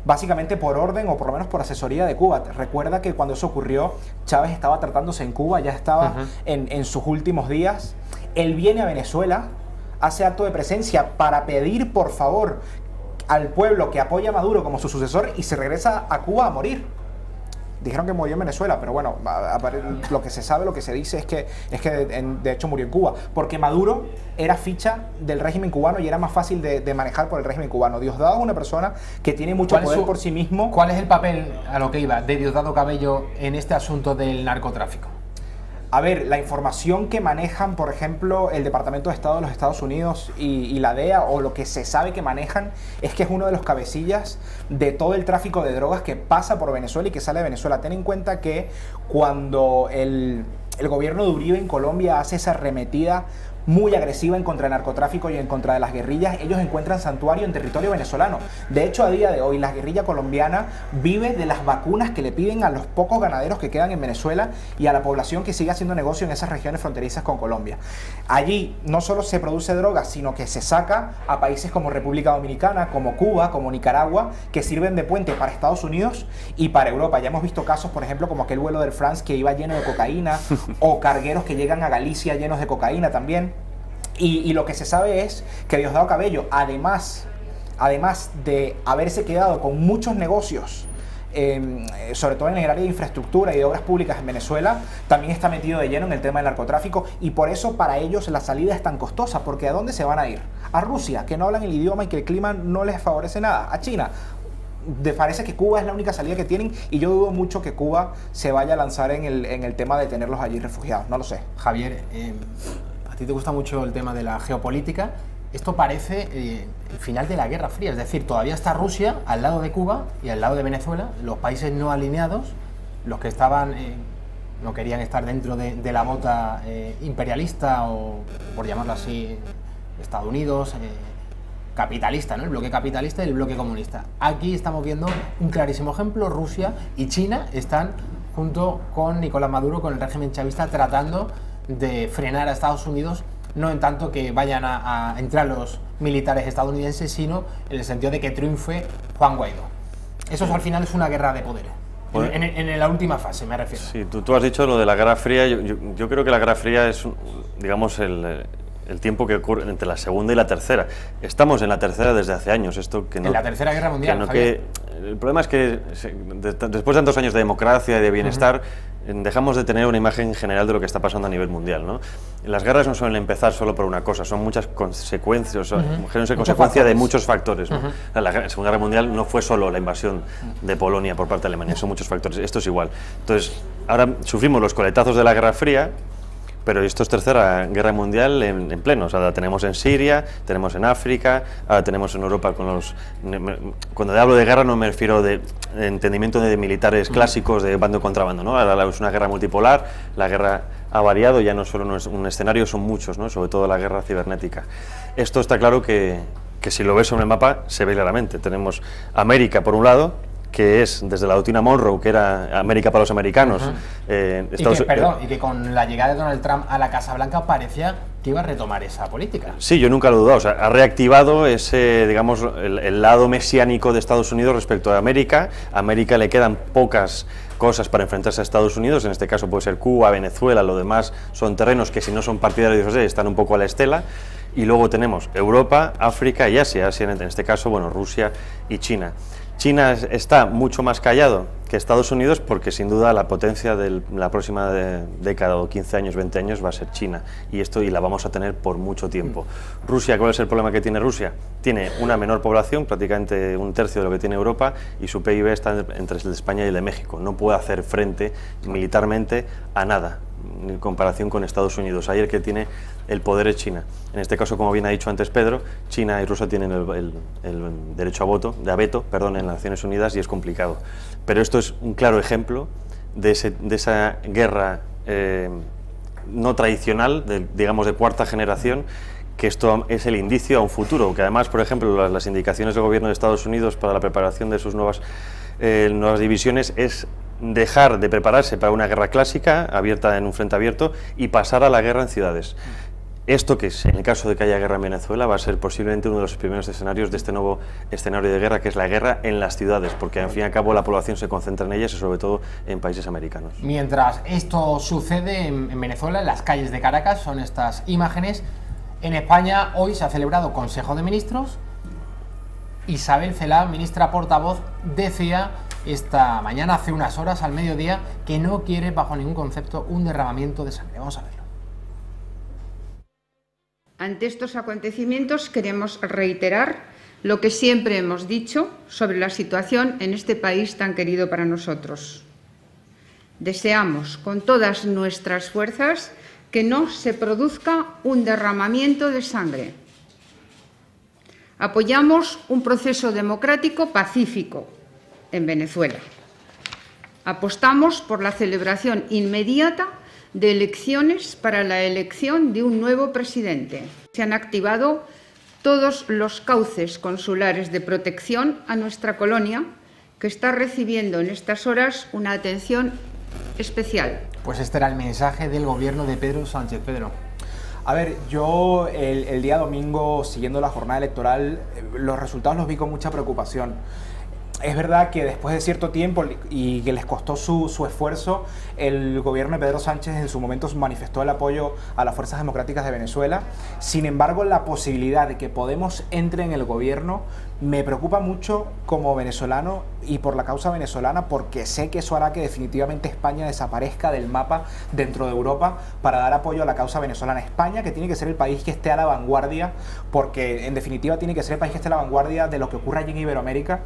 básicamente por orden o por lo menos por asesoría de Cuba. Recuerda que cuando eso ocurrió, Chávez estaba tratándose en Cuba, ya estaba en sus últimos días. Él viene a Venezuela, hace acto de presencia para pedir por favor al pueblo que apoya a Maduro como su sucesor y se regresa a Cuba a morir. Dijeron que murió en Venezuela, pero bueno, lo que se sabe, lo que se dice es que de hecho murió en Cuba, porque Maduro era ficha del régimen cubano y era más fácil de manejar por el régimen cubano. Diosdado es una persona que tiene mucho poder por sí mismo.
¿Cuál es el papel, a lo que iba, de Diosdado Cabello en este asunto del narcotráfico?
A ver, la información que manejan, por ejemplo, el Departamento de Estado de los Estados Unidos y la DEA, o lo que se sabe que manejan, es que es uno de los cabecillas de todo el tráfico de drogas que pasa por Venezuela y que sale de Venezuela. Ten en cuenta que cuando el gobierno de Uribe en Colombia hace esa arremetida muy agresiva en contra del narcotráfico y en contra de las guerrillas, ellos encuentran santuario en territorio venezolano. De hecho, a día de hoy, la guerrilla colombiana vive de las vacunas que le piden a los pocos ganaderos que quedan en Venezuela y a la población que sigue haciendo negocio en esas regiones fronterizas con Colombia. Allí no solo se produce droga, sino que se saca a países como República Dominicana, como Cuba, como Nicaragua, que sirven de puente para Estados Unidos y para Europa. Ya hemos visto casos, por ejemplo, como aquel vuelo del France que iba lleno de cocaína, o cargueros que llegan a Galicia llenos de cocaína también. Y lo que se sabe es que Diosdado Cabello, además de haberse quedado con muchos negocios, sobre todo en el área de infraestructura y de obras públicas en Venezuela, también está metido de lleno en el tema del narcotráfico, y por eso para ellos la salida es tan costosa, porque ¿a dónde se van a ir? A Rusia, que no hablan el idioma y que el clima no les favorece nada. A China. Parece que Cuba es la única salida que tienen, y yo dudo mucho que Cuba se vaya a lanzar en el tema de tenerlos allí refugiados, no lo sé.
Javier, a ti te gusta mucho el tema de la geopolítica. Esto parece el final de la Guerra Fría, es decir, todavía está Rusia al lado de Cuba y al lado de Venezuela, los países no alineados, los que estaban, no querían estar dentro de la bota imperialista, o por llamarlo así, Estados Unidos, capitalista, ¿no? El bloque capitalista y el bloque comunista. Aquí estamos viendo un clarísimo ejemplo. Rusia y China están junto con Nicolás Maduro, con el régimen chavista, tratando de frenar a Estados Unidos, no en tanto que vayan a entrar los militares estadounidenses, sino en el sentido de que triunfe Juan Guaidó. Eso al final es una guerra de poderes. Bueno, en la última fase, me refiero.
Sí, tú has dicho lo de la Guerra Fría. Yo creo que la Guerra Fría es, digamos, el tiempo que ocurre entre la segunda y la tercera. Estamos en la tercera desde hace años. Esto que no,
en la Tercera Guerra Mundial,
el problema es que después de tantos años de democracia y de bienestar, dejamos de tener una imagen general de lo que está pasando a nivel mundial, ¿no? Las guerras no suelen empezar solo por una cosa, son muchas consecuencias, son consecuencia de muchos factores, ¿no? La Segunda Guerra Mundial no fue solo la invasión de Polonia por parte de Alemania, son muchos factores. Esto es igual. Entonces, ahora sufrimos los coletazos de la Guerra Fría, pero esto es Tercera Guerra Mundial en pleno. O sea, la tenemos en Siria, tenemos en África, ahora tenemos en Europa con los... Cuando hablo de guerra no me refiero de entendimiento de militares clásicos de bando contra bando, ¿no? Ahora es una guerra multipolar, la guerra ha variado, ya no solo un escenario, son muchos, ¿no? Sobre todo la guerra cibernética. Esto está claro que si lo ves sobre el mapa se ve claramente. Tenemos América por un lado, que es desde la doctrina Monroe, que era América para los americanos.
Y que con la llegada de Donald Trump a la Casa Blanca parecía que iba a retomar esa política.
Sí, yo nunca lo he dudado. O sea, ha reactivado ese, digamos, el lado mesiánico de Estados Unidos respecto a América. A América le quedan pocas cosas para enfrentarse a Estados Unidos, en este caso puede ser Cuba, Venezuela, lo demás son terrenos que si no son partidarios están un poco a la estela. Y luego tenemos Europa, África y Asia, en este caso, bueno, Rusia y China. China está mucho más callado que Estados Unidos porque sin duda la potencia de la próxima década o 15 años, 20 años va a ser China y la vamos a tener por mucho tiempo. Rusia, ¿cuál es el problema que tiene Rusia? Tiene una menor población, prácticamente un tercio de lo que tiene Europa, y su PIB está entre el de España y el de México. No puede hacer frente militarmente a nada en comparación con Estados Unidos. Ahí el que tiene el poder es China. En este caso, como bien ha dicho antes Pedro, China y Rusia tienen el derecho a veto en las Naciones Unidas y es complicado. Pero esto es un claro ejemplo de esa guerra no tradicional, digamos de cuarta generación, que esto es el indicio a un futuro, que además, por ejemplo, las indicaciones del gobierno de Estados Unidos para la preparación de sus nuevas divisiones es dejar de prepararse para una guerra clásica, abierta en un frente abierto, y pasar a la guerra en ciudades. Esto, que es, en el caso de que haya guerra en Venezuela, va a ser posiblemente uno de los primeros escenarios de este nuevo escenario de guerra, que es la guerra en las ciudades, porque al fin y al cabo la población se concentra en ellas y sobre todo en países americanos.
Mientras esto sucede en Venezuela, en las calles de Caracas, son estas imágenes. En España hoy se ha celebrado Consejo de Ministros. Isabel Celaá, ministra portavoz, decía esta mañana, hace unas horas, al mediodía, que no quiere bajo ningún concepto un derramamiento de sangre. Vamos a verlo.
Ante estos acontecimientos queremos reiterar lo que siempre hemos dicho sobre la situación en este país tan querido para nosotros. Deseamos con todas nuestras fuerzas que no se produzca un derramamiento de sangre. Apoyamos un proceso democrático pacífico en Venezuela. Apostamos por la celebración inmediata de elecciones para la elección de un nuevo presidente. Se han activado todos los cauces consulares de protección a nuestra colonia, que está recibiendo en estas horas una atención especial.
Pues este era el mensaje del gobierno de Pedro Sánchez. Pedro.
A ver, yo el día domingo, siguiendo la jornada electoral, los resultados los vi con mucha preocupación. Es verdad que después de cierto tiempo y que les costó su esfuerzo, el gobierno de Pedro Sánchez en su momento manifestó el apoyo a las fuerzas democráticas de Venezuela. Sin embargo, la posibilidad de que Podemos entre en el gobierno me preocupa mucho como venezolano y por la causa venezolana, porque sé que eso hará que definitivamente España desaparezca del mapa dentro de Europa para dar apoyo a la causa venezolana. España, que tiene que ser el país que esté a la vanguardia, porque en definitiva tiene que ser el país que esté a la vanguardia de lo que ocurre allí en Iberoamérica.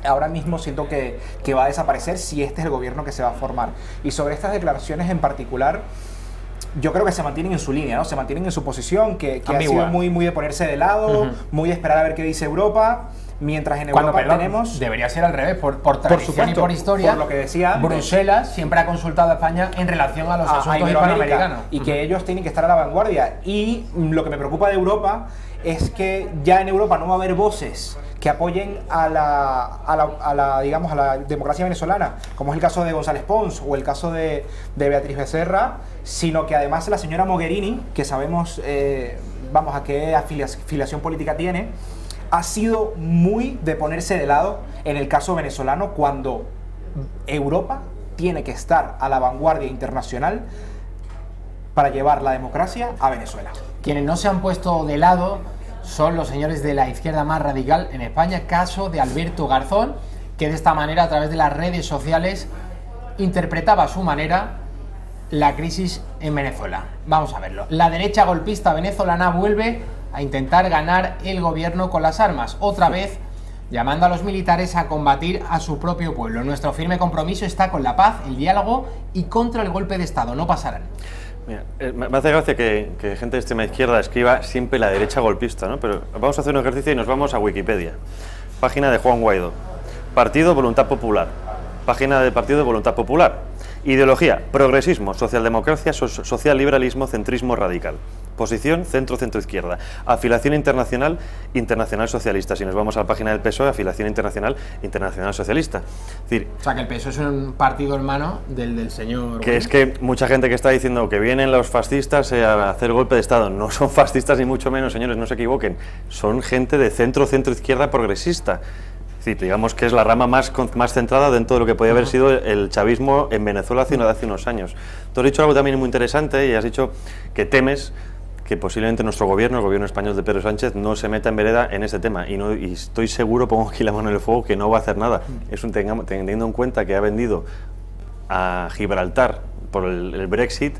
Ahora mismo siento que va a desaparecer si este es el gobierno que se va a formar. Y sobre estas declaraciones en particular, yo creo que se mantienen en su línea, ¿no? Se mantienen en su posición, que ha sido muy de ponerse de lado, muy de esperar a ver qué dice Europa, mientras en Europa tenemos...
Debería ser al revés, por tradición y por historia,
por lo que decía antes,
Bruselas siempre ha consultado a España en relación a los asuntos hispanoamericanos.
Y que ellos tienen que estar a la vanguardia. Y lo que me preocupa de Europa es que ya en Europa no va a haber voces que apoyen a la democracia venezolana, como es el caso de González Pons o el caso de Beatriz Becerra, sino que además la señora Mogherini, que sabemos a qué afiliación política tiene, ha sido muy de ponerse de lado en el caso venezolano, cuando Europa tiene que estar a la vanguardia internacional para llevar la democracia a Venezuela.
Quienes no se han puesto de lado son los señores de la izquierda más radical en España, caso de Alberto Garzón, que de esta manera, a través de las redes sociales, interpretaba a su manera la crisis en Venezuela. Vamos a verlo. La derecha golpista venezolana vuelve a intentar ganar el gobierno con las armas, otra vez llamando a los militares a combatir a su propio pueblo. Nuestro firme compromiso está con la paz, el diálogo y contra el golpe de Estado. No pasarán.
Mira, me hace gracia que gente de extrema izquierda escriba siempre la derecha golpista, ¿no? Pero vamos a hacer un ejercicio y nos vamos a Wikipedia. Página de Juan Guaidó. Partido Voluntad Popular. Página del Partido de Voluntad Popular. Ideología: progresismo, socialdemocracia, socialliberalismo, centrismo radical. Posición: centro-centroizquierda. Afiliación internacional: internacional socialista. Si nos vamos a la página del PSOE, afiliación internacional: internacional socialista. Es decir,
o sea, que el PSOE es un partido hermano del señor...
Que es que mucha gente que está diciendo que vienen los fascistas a hacer golpe de Estado, no son fascistas ni mucho menos, señores, no se equivoquen. Son gente de centro-centroizquierda progresista. Sí, digamos que es la rama más centrada dentro de lo que podía haber sido el chavismo en Venezuela hace unos años. Tú has dicho algo también muy interesante y has dicho que temes que posiblemente nuestro gobierno, el gobierno español de Pedro Sánchez, no se meta en vereda en este tema. Y estoy seguro, pongo aquí la mano en el fuego, que no va a hacer nada. Teniendo en cuenta que ha vendido a Gibraltar por el Brexit,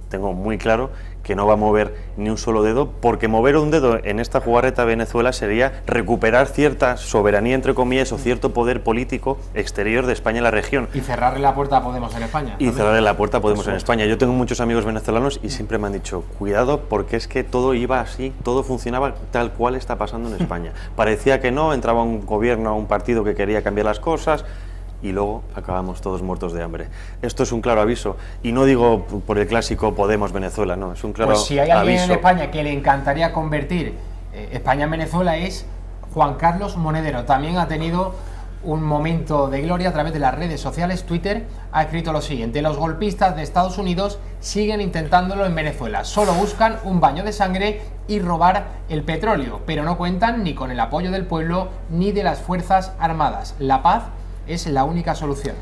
tengo muy claro que no va a mover ni un solo dedo, porque mover un dedo en esta jugarreta de Venezuela sería recuperar cierta soberanía, entre comillas, o cierto poder político exterior de España en la región.
Y cerrarle la puerta a Podemos en España.
Y cerrarle la puerta a Podemos en España. Yo tengo muchos amigos venezolanos y siempre me han dicho, cuidado, porque es que todo iba así, todo funcionaba tal cual está pasando en España. Parecía que no, entraba un gobierno, un partido que quería cambiar las cosas, y luego acabamos todos muertos de hambre. Esto es un claro aviso, y no digo por el clásico Podemos Venezuela, no, es un claro aviso.
Pues si hay alguien en España que le encantaría convertir España en Venezuela es Juan Carlos Monedero. También ha tenido un momento de gloria a través de las redes sociales. Twitter ha escrito lo siguiente: los golpistas de Estados Unidos siguen intentándolo en Venezuela, solo buscan un baño de sangre y robar el petróleo, pero no cuentan ni con el apoyo del pueblo ni de las Fuerzas Armadas. La paz es la única solución.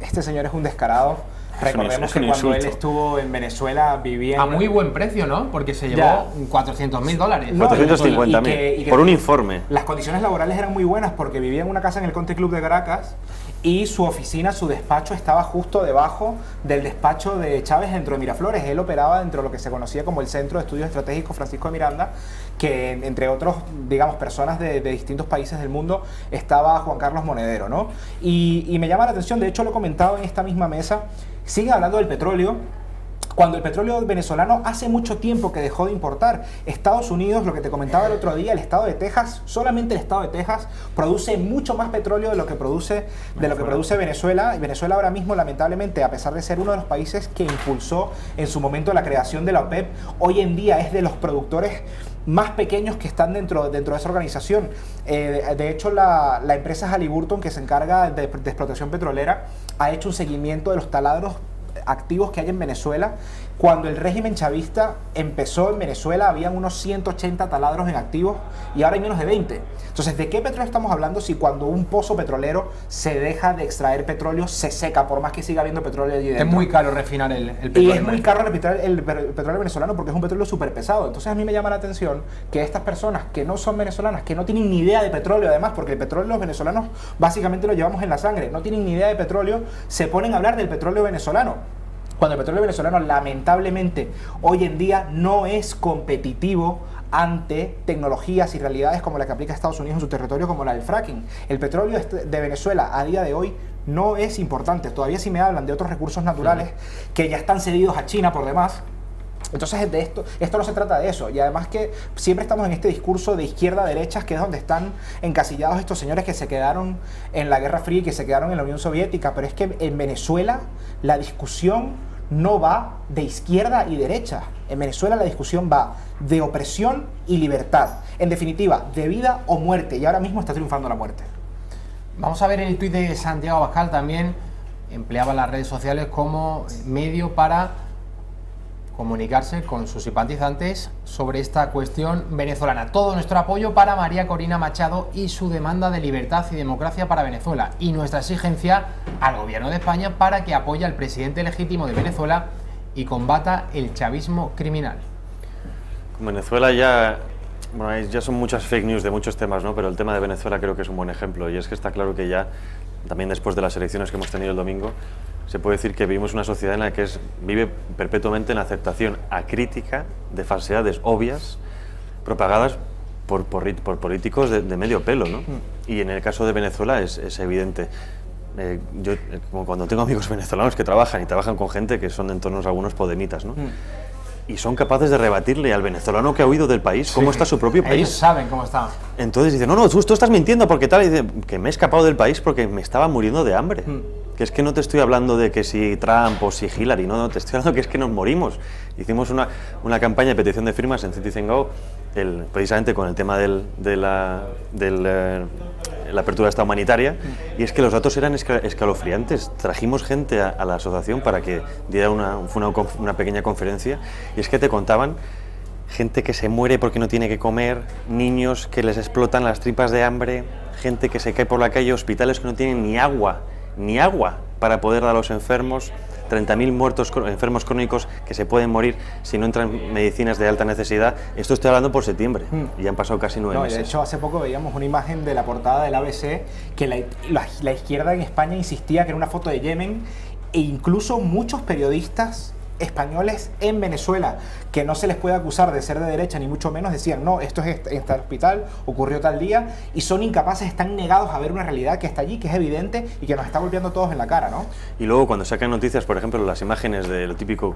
Este señor es un descarado. Recordemos que cuando él estuvo en Venezuela vivía...
A muy buen precio, ¿no? Porque se llevó $400.000.
No,
450.000 por un informe.
Las condiciones laborales eran muy buenas porque vivía en una casa en el Country Club de Caracas y su oficina, su despacho estaba justo debajo del despacho de Chávez dentro de Miraflores. Él operaba dentro de lo que se conocía como el Centro de Estudios Estratégicos Francisco de Miranda, que entre otros, digamos, personas de distintos países del mundo, estaba Juan Carlos Monedero, ¿no? Y me llama la atención, de hecho lo he comentado en esta misma mesa, sigue hablando del petróleo, cuando el petróleo venezolano hace mucho tiempo que dejó de importar. Estados Unidos, lo que te comentaba el otro día, el estado de Texas, solamente el estado de Texas produce mucho más petróleo de lo que produce Venezuela. Y Venezuela ahora mismo, lamentablemente, a pesar de ser uno de los países que impulsó en su momento la creación de la OPEP, hoy en día es de los productores más pequeños que están dentro de esa organización. De hecho, la empresa Halliburton, que se encarga de explotación petrolera, ha hecho un seguimiento de los taladros activos que hay en Venezuela. Cuando el régimen chavista empezó en Venezuela habían unos 180 taladros en activos y ahora hay menos de 20. Entonces, ¿de qué petróleo estamos hablando si cuando un pozo petrolero se deja de extraer petróleo, se seca, por más que siga habiendo petróleo allí dentro?
Es muy caro refinar el petróleo.
Y es muy caro refinar el petróleo venezolano porque es un petróleo súper pesado. Entonces a mí me llama la atención que estas personas que no son venezolanas, que no tienen ni idea de petróleo además, porque el petróleo los venezolanos básicamente lo llevamos en la sangre, no tienen ni idea de petróleo, se ponen a hablar del petróleo venezolano. Cuando el petróleo venezolano lamentablemente hoy en día no es competitivo ante tecnologías y realidades como la que aplica Estados Unidos en su territorio, como la del fracking. El petróleo de Venezuela a día de hoy no es importante. Todavía si me hablan de otros recursos naturales que ya están cedidos a China por demás. Entonces de esto no se trata de eso, y además que siempre estamos en este discurso de izquierda-derecha, que es donde están encasillados estos señores que se quedaron en la Guerra Fría y que se quedaron en la Unión Soviética, pero es que en Venezuela la discusión no va de izquierda y derecha. En Venezuela la discusión va de opresión y libertad, en definitiva, de vida o muerte, y ahora mismo está triunfando la muerte.
Vamos a ver el tuit de Santiago Abascal. También empleaba las redes sociales como medio para comunicarse con sus simpatizantes sobre esta cuestión venezolana. Todo nuestro apoyo para María Corina Machado y su demanda de libertad y democracia para Venezuela, y nuestra exigencia al gobierno de España para que apoye al presidente legítimo de Venezuela y combata el chavismo criminal.
Con Venezuela ya son muchas fake news de muchos temas, ¿no? Pero el tema de Venezuela creo que es un buen ejemplo, y es que está claro que ya, también después de las elecciones que hemos tenido el domingo, se puede decir que vivimos una sociedad en la que vive perpetuamente en la aceptación acrítica de falsedades obvias propagadas por políticos de medio pelo, ¿no? Y en el caso de Venezuela es evidente. Yo, como cuando tengo amigos venezolanos que trabajan con gente que son de entornos algunos podemitas, ¿no? Y son capaces de rebatirle al venezolano que ha huido del país cómo está su propio país.
Ellos saben cómo está.
Entonces dicen, no, tú estás mintiendo porque tal. Y dice, que me he escapado del país porque me estaba muriendo de hambre. Que es que no te estoy hablando de que si Trump o si Hillary, no, te estoy hablando que es que nos morimos. Hicimos una campaña de petición de firmas en Citizen Go, precisamente con el tema de la apertura de esta humanitaria, y es que los datos eran escalofriantes. Trajimos gente a la asociación para que diera una pequeña conferencia, y es que te contaban gente que se muere porque no tiene que comer, niños que les explotan las tripas de hambre, gente que se cae por la calle, hospitales que no tienen ni agua para poder dar a los enfermos, 30.000 muertos, enfermos crónicos que se pueden morir si no entran medicinas de alta necesidad. Esto estoy hablando por septiembre y han pasado casi 9 meses.
De hecho, hace poco veíamos una imagen de la portada del ABC que la izquierda en España insistía que era una foto de Yemen, e incluso muchos periodistas españoles en Venezuela, que no se les puede acusar de ser de derecha ni mucho menos, decían no, esto es en este hospital, ocurrió tal día, y son incapaces, están negados a ver una realidad que está allí, que es evidente y que nos está golpeando todos en la cara, ¿no?
Y luego cuando sacan noticias, por ejemplo, las imágenes de lo típico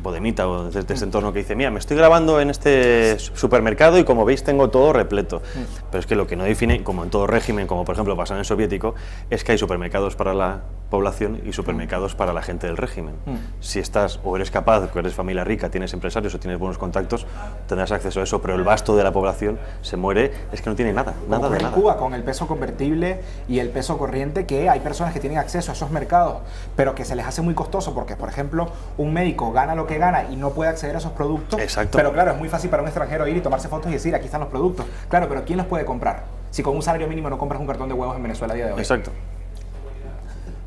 Podemita o de este entorno que dice, mira, me estoy grabando en este supermercado y como veis tengo todo repleto. Pero es que lo que no define, como en todo régimen, como por ejemplo pasó en el soviético, es que hay supermercados para la población y supermercados para la gente del régimen. Si estás o eres capaz, o eres familia rica, tienes empresarios o tienes buenos contactos, tendrás acceso a eso, pero el vasto de la población se muere, es que no tiene nada, nada de nada.
En Cuba, con el peso convertible y el peso corriente, que hay personas que tienen acceso a esos mercados, pero que se les hace muy costoso porque, por ejemplo, un médico gana lo que gana y no puede acceder a esos productos.
Exacto.
Pero claro, es muy fácil para un extranjero ir y tomarse fotos y decir, aquí están los productos. Claro, pero ¿quién los puede comprar? Si con un salario mínimo no compras un cartón de huevos en Venezuela a día de hoy.
Exacto.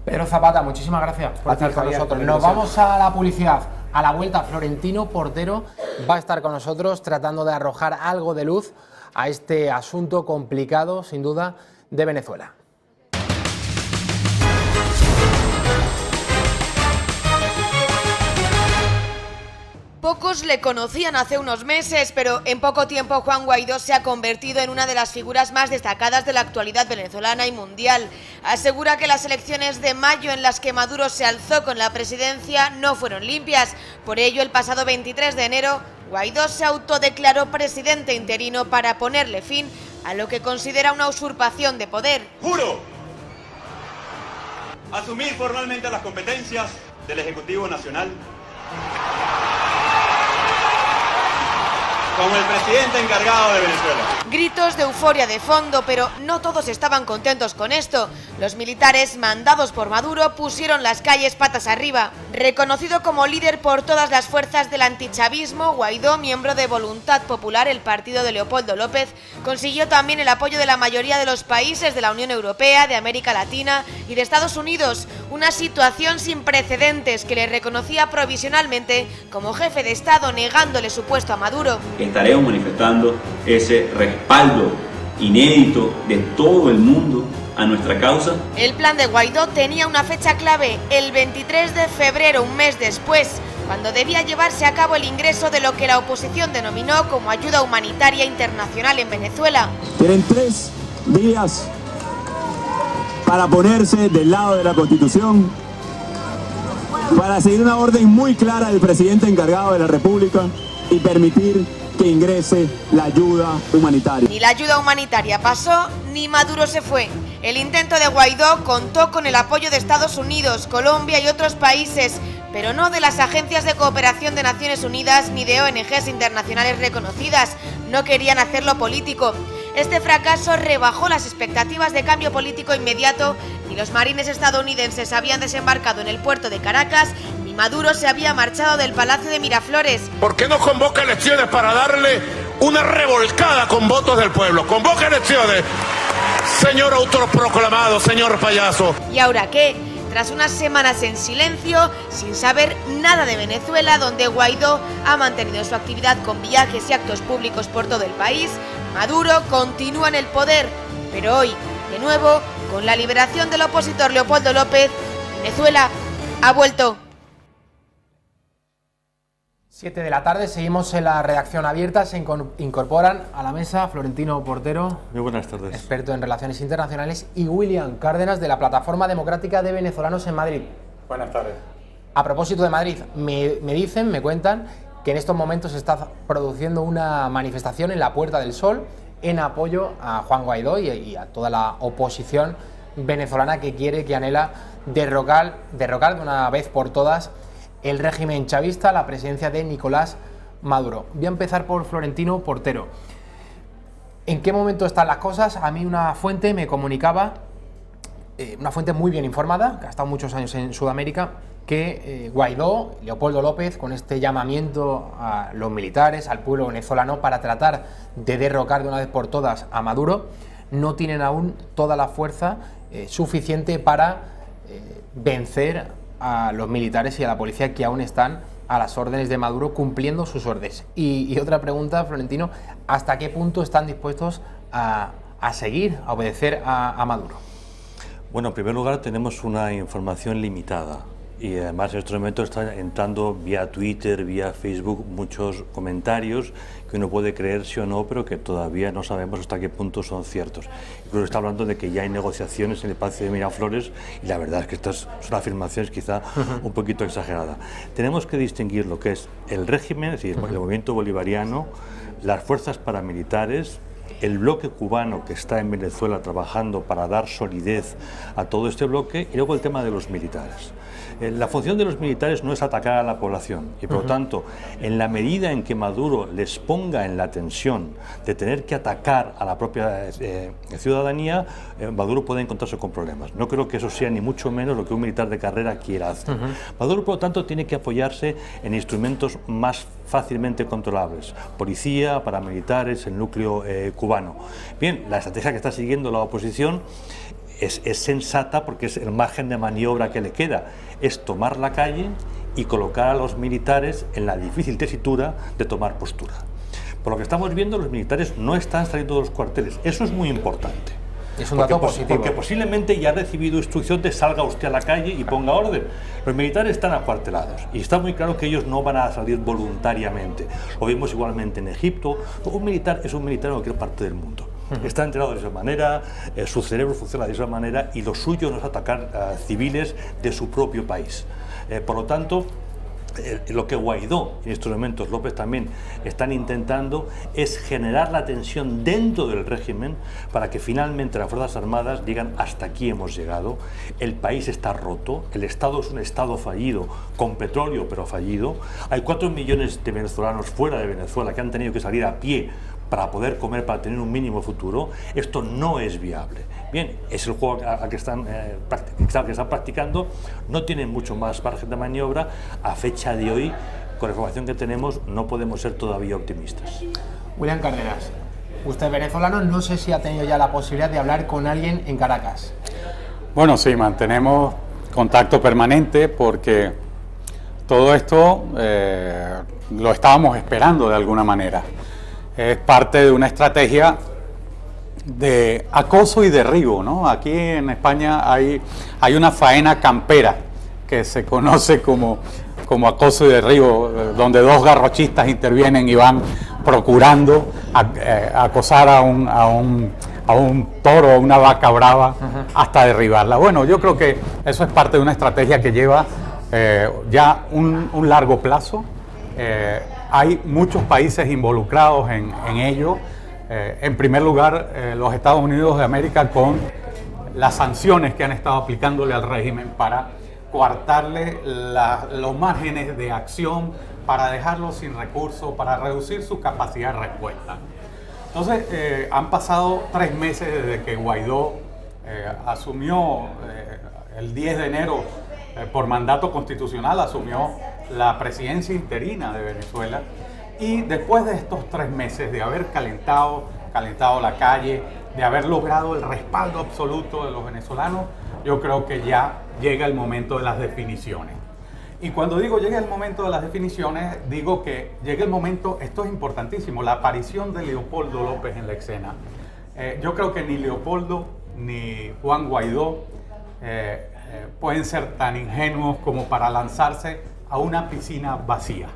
Pedro Zapata, muchísimas gracias por estar con nosotros. Nos vamos a la publicidad. A la vuelta, Florentino Portero va a estar con nosotros tratando de arrojar algo de luz a este asunto complicado, sin duda, de Venezuela.
Pocos le conocían hace unos meses, pero en poco tiempo Juan Guaidó se ha convertido en una de las figuras más destacadas de la actualidad venezolana y mundial. Asegura que las elecciones de mayo en las que Maduro se alzó con la presidencia no fueron limpias. Por ello, el pasado 23 de enero, Guaidó se autodeclaró presidente interino para ponerle fin a lo que considera una usurpación de poder.
Juro asumir formalmente las competencias del Ejecutivo Nacional como el presidente encargado de Venezuela.
Gritos de euforia de fondo, pero no todos estaban contentos con esto. Los militares mandados por Maduro pusieron las calles patas arriba. Reconocido como líder por todas las fuerzas del antichavismo, Guaidó, miembro de Voluntad Popular, el partido de Leopoldo López, consiguió también el apoyo de la mayoría de los países de la Unión Europea, de América Latina y de Estados Unidos. Una situación sin precedentes que le reconocía provisionalmente como jefe de Estado, negándole su puesto a Maduro.
Estaremos manifestando ese respaldo inédito de todo el mundo a nuestra causa.
El plan de Guaidó tenía una fecha clave, el 23 de febrero, un mes después, cuando debía llevarse a cabo el ingreso de lo que la oposición denominó como ayuda humanitaria internacional en Venezuela.
Tienen 3 días para ponerse del lado de la Constitución, para seguir una orden muy clara del presidente encargado de la República y permitir que ingrese la ayuda humanitaria.
Ni la ayuda humanitaria pasó, ni Maduro se fue. El intento de Guaidó contó con el apoyo de Estados Unidos, Colombia y otros países, pero no de las agencias de cooperación de Naciones Unidas ni de ONGs internacionales reconocidas. No querían hacerlo político. Este fracaso rebajó las expectativas de cambio político inmediato. Ni los marines estadounidenses habían desembarcado en el puerto de Caracas, ni Maduro se había marchado del Palacio de Miraflores.
¿Por qué no convoca elecciones para darle una revolcada con votos del pueblo? Convoca elecciones, señor autoproclamado, señor payaso.
¿Y ahora qué? Tras unas semanas en silencio, sin saber nada de Venezuela, donde Guaidó ha mantenido su actividad con viajes y actos públicos por todo el país, Maduro continúa en el poder. Pero hoy, de nuevo, con la liberación del opositor Leopoldo López, Venezuela ha vuelto.
7 de la tarde, seguimos en la redacción abierta. Se incorporan a la mesa Florentino Portero,
muy buenas tardes,
experto en relaciones internacionales, y William Cárdenas, de la Plataforma Democrática de Venezolanos en Madrid.
Buenas tardes.
A propósito de Madrid, me cuentan que en estos momentos se está produciendo una manifestación en la Puerta del Sol en apoyo a Juan Guaidó y a toda la oposición venezolana que quiere, que anhela derrocar de una vez por todas el régimen chavista, la presidencia de Nicolás Maduro. Voy a empezar por Florentino Portero. ¿En qué momento están las cosas? A mí una fuente me comunicaba, una fuente muy bien informada, que ha estado muchos años en Sudamérica, que Guaidó, Leopoldo López, con este llamamiento a los militares, al pueblo venezolano, para tratar de derrocar de una vez por todas a Maduro, no tienen aún toda la fuerza suficiente para vencer a los militares y a la policía que aún están a las órdenes de Maduro, cumpliendo sus órdenes. Y otra pregunta, Florentino, ¿hasta qué punto están dispuestos a seguir, a obedecer a Maduro?
Bueno, en primer lugar tenemos una información limitada y además en estos momentos están entrando vía Twitter, vía Facebook muchos comentarios que uno puede creer sí o no, pero que todavía no sabemos hasta qué punto son ciertos. Incluso está hablando de que ya hay negociaciones en el Palacio de Miraflores y la verdad es que estas son afirmaciones quizá un poquito exageradas. Tenemos que distinguir lo que es el régimen, es decir, el movimiento bolivariano, las fuerzas paramilitares, el bloque cubano que está en Venezuela trabajando para dar solidez a todo este bloque y luego el tema de los militares. La función de los militares no es atacar a la población y por lo tanto, en la medida en que Maduro les ponga en la tensión de tener que atacar a la propia ciudadanía, Maduro puede encontrarse con problemas. No creo que eso sea ni mucho menos lo que un militar de carrera quiera hacer. Maduro, por lo tanto, tiene que apoyarse en instrumentos más fácilmente controlables, policía, paramilitares, el núcleo cubano. Bien, la estrategia que está siguiendo la oposición es sensata porque es el margen de maniobra que le queda, es tomar la calle y colocar a los militares en la difícil tesitura de tomar postura. Por lo que estamos viendo, los militares no están saliendo de los cuarteles, eso es muy importante.
Es un dato positivo.
Porque posiblemente ya ha recibido instrucción de salga usted a la calle y ponga orden. Los militares están acuartelados y está muy claro que ellos no van a salir voluntariamente. Lo vimos igualmente en Egipto. Un militar es un militar en cualquier parte del mundo. Está entrenado de esa manera, su cerebro funciona de esa manera y lo suyo no es atacar a civiles de su propio país. Por lo tanto, lo que Guaidó y en estos momentos López también están intentando es generar la tensión dentro del régimen para que finalmente las Fuerzas Armadas digan hasta aquí hemos llegado, el país está roto, el Estado es un Estado fallido, con petróleo pero fallido, hay 4 millones de venezolanos fuera de Venezuela que han tenido que salir a pie para poder comer, para tener un mínimo futuro. Esto no es viable. Bien, es el juego que están practicando, no tienen mucho más margen de maniobra. A fecha de hoy, con la información que tenemos, no podemos ser todavía optimistas.
William Cardenas, usted venezolano, no sé si ha tenido ya la posibilidad de hablar con alguien en Caracas.
Bueno, sí, mantenemos contacto permanente porque todo esto lo estábamos esperando de alguna manera. Es parte de una estrategia de acoso y derribo, ¿no? Aquí en España hay una faena campera que se conoce como acoso y derribo, donde dos garrochistas intervienen y van procurando acosar a un toro o una vaca brava hasta derribarla. Bueno, yo creo que eso es parte de una estrategia que lleva ya un largo plazo. Hay muchos países involucrados en ello. En primer lugar, los Estados Unidos de América con las sanciones que han estado aplicándole al régimen para coartarle los márgenes de acción, para dejarlo sin recursos, para reducir su capacidad de respuesta. Entonces, han pasado 3 meses desde que Guaidó asumió el 10 de enero por mandato constitucional, asumió la presidencia interina de Venezuela, y después de estos 3 meses de haber calentado la calle, de haber logrado el respaldo absoluto de los venezolanos, yo creo que ya llega el momento de las definiciones. Y cuando digo llega el momento de las definiciones, digo que llega el momento, esto es importantísimo, la aparición de Leopoldo López en la escena. Yo creo que ni Leopoldo ni Juan Guaidó pueden ser tan ingenuos como para lanzarse a una piscina vacía.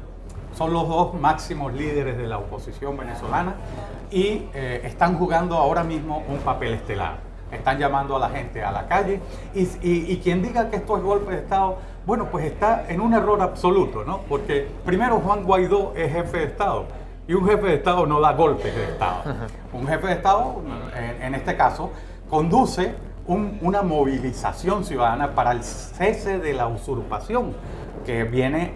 Son los dos máximos líderes de la oposición venezolana y están jugando ahora mismo un papel estelar. Están llamando a la gente a la calle y quien diga que esto es golpe de Estado, bueno, pues está en un error absoluto, ¿no? Porque primero Juan Guaidó es jefe de Estado y un jefe de Estado no da golpes de Estado. Un jefe de Estado, en este caso, conduce una movilización ciudadana para el cese de la usurpación que viene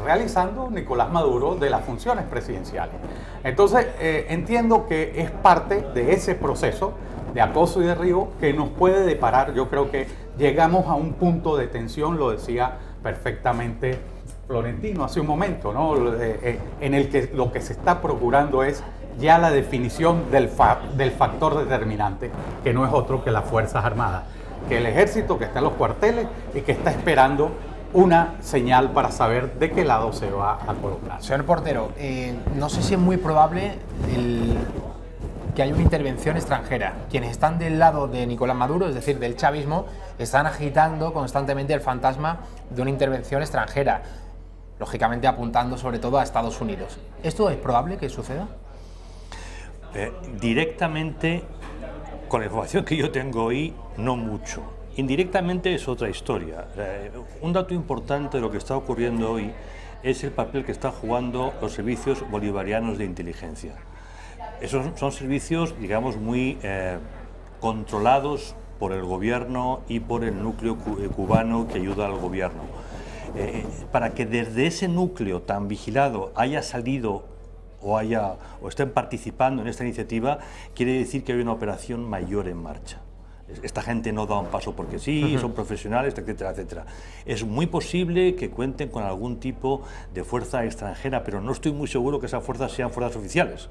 realizando Nicolás Maduro de las funciones presidenciales. Entonces, entiendo que es parte de ese proceso de acoso y derribo que nos puede deparar. Yo creo que llegamos a un punto de tensión, lo decía perfectamente Florentino hace un momento, ¿no? En el que lo que se está procurando es ya la definición del factor determinante, que no es otro que las Fuerzas Armadas. que el ejército que está en los cuarteles y que está esperando una señal para saber de qué lado se va a colocar.
Señor Portero, no sé si es muy probable que haya una intervención extranjera. Quienes están del lado de Nicolás Maduro, es decir, del chavismo, están agitando constantemente el fantasma de una intervención extranjera, lógicamente apuntando sobre todo a Estados Unidos. ¿Esto es probable que suceda?
Directamente, con la información que yo tengo hoy, no mucho. Indirectamente es otra historia. Un dato importante de lo que está ocurriendo hoy es el papel que están jugando los servicios bolivarianos de inteligencia. Esos son servicios, digamos, muy controlados por el gobierno y por el núcleo cubano que ayuda al gobierno. Para que desde ese núcleo tan vigilado haya salido o estén participando en esta iniciativa, quiere decir que hay una operación mayor en marcha. Esta gente no da un paso porque sí, son profesionales, etcétera, etcétera. Es muy posible que cuenten con algún tipo de fuerza extranjera, pero no estoy muy seguro que esas fuerzas sean fuerzas oficiales.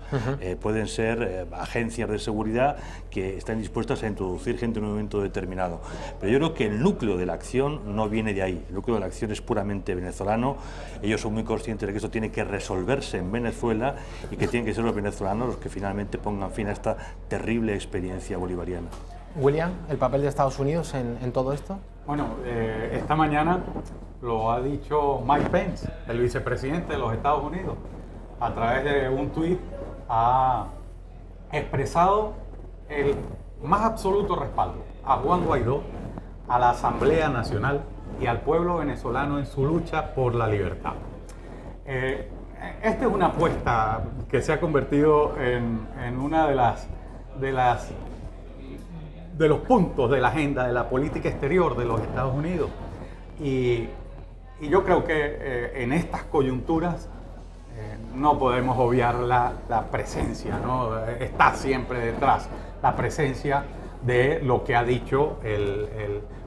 Pueden ser agencias de seguridad que están dispuestas a introducir gente en un momento determinado. Pero yo creo que el núcleo de la acción no viene de ahí. El núcleo de la acción es puramente venezolano. Ellos son muy conscientes de que esto tiene que resolverse en Venezuela y que tienen que ser los venezolanos los que finalmente pongan fin a esta terrible experiencia bolivariana.
William, ¿el papel de Estados Unidos en todo esto?
Bueno, esta mañana lo ha dicho Mike Pence, el vicepresidente de los Estados Unidos, a través de un tuit ha expresado el más absoluto respaldo a Juan Guaidó, a la Asamblea Nacional y al pueblo venezolano en su lucha por la libertad. Esta es una apuesta que se ha convertido en una de los puntos de la agenda de la política exterior de los Estados Unidos. Y yo creo que en estas coyunturas no podemos obviar la presencia, ¿no? Está siempre detrás la presencia de lo que ha dicho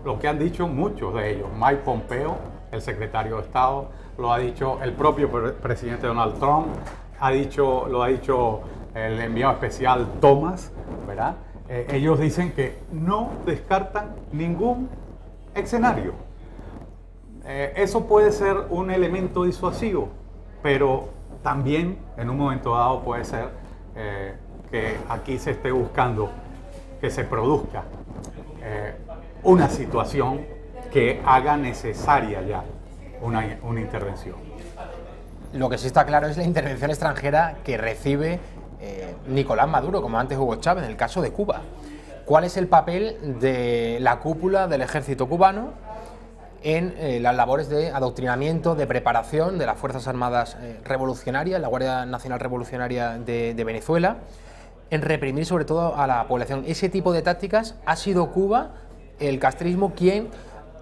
lo que han dicho muchos de ellos. Mike Pompeo, el secretario de Estado, lo ha dicho el propio presidente Donald Trump, lo ha dicho el enviado especial Thomas, ¿verdad? Ellos dicen que no descartan ningún escenario. Eso puede ser un elemento disuasivo, pero también en un momento dado puede ser que aquí se esté buscando que se produzca una situación que haga necesaria ya una intervención.
Lo que sí está claro es la intervención extranjera que recibe Nicolás Maduro, como antes Hugo Chávez, en el caso de Cuba. ¿Cuál es el papel de la cúpula del ejército cubano en las labores de adoctrinamiento, de preparación de las Fuerzas Armadas Revolucionarias, la Guardia Nacional Revolucionaria de Venezuela, en reprimir sobre todo a la población? Ese tipo de tácticas ha sido Cuba, el castrismo, quien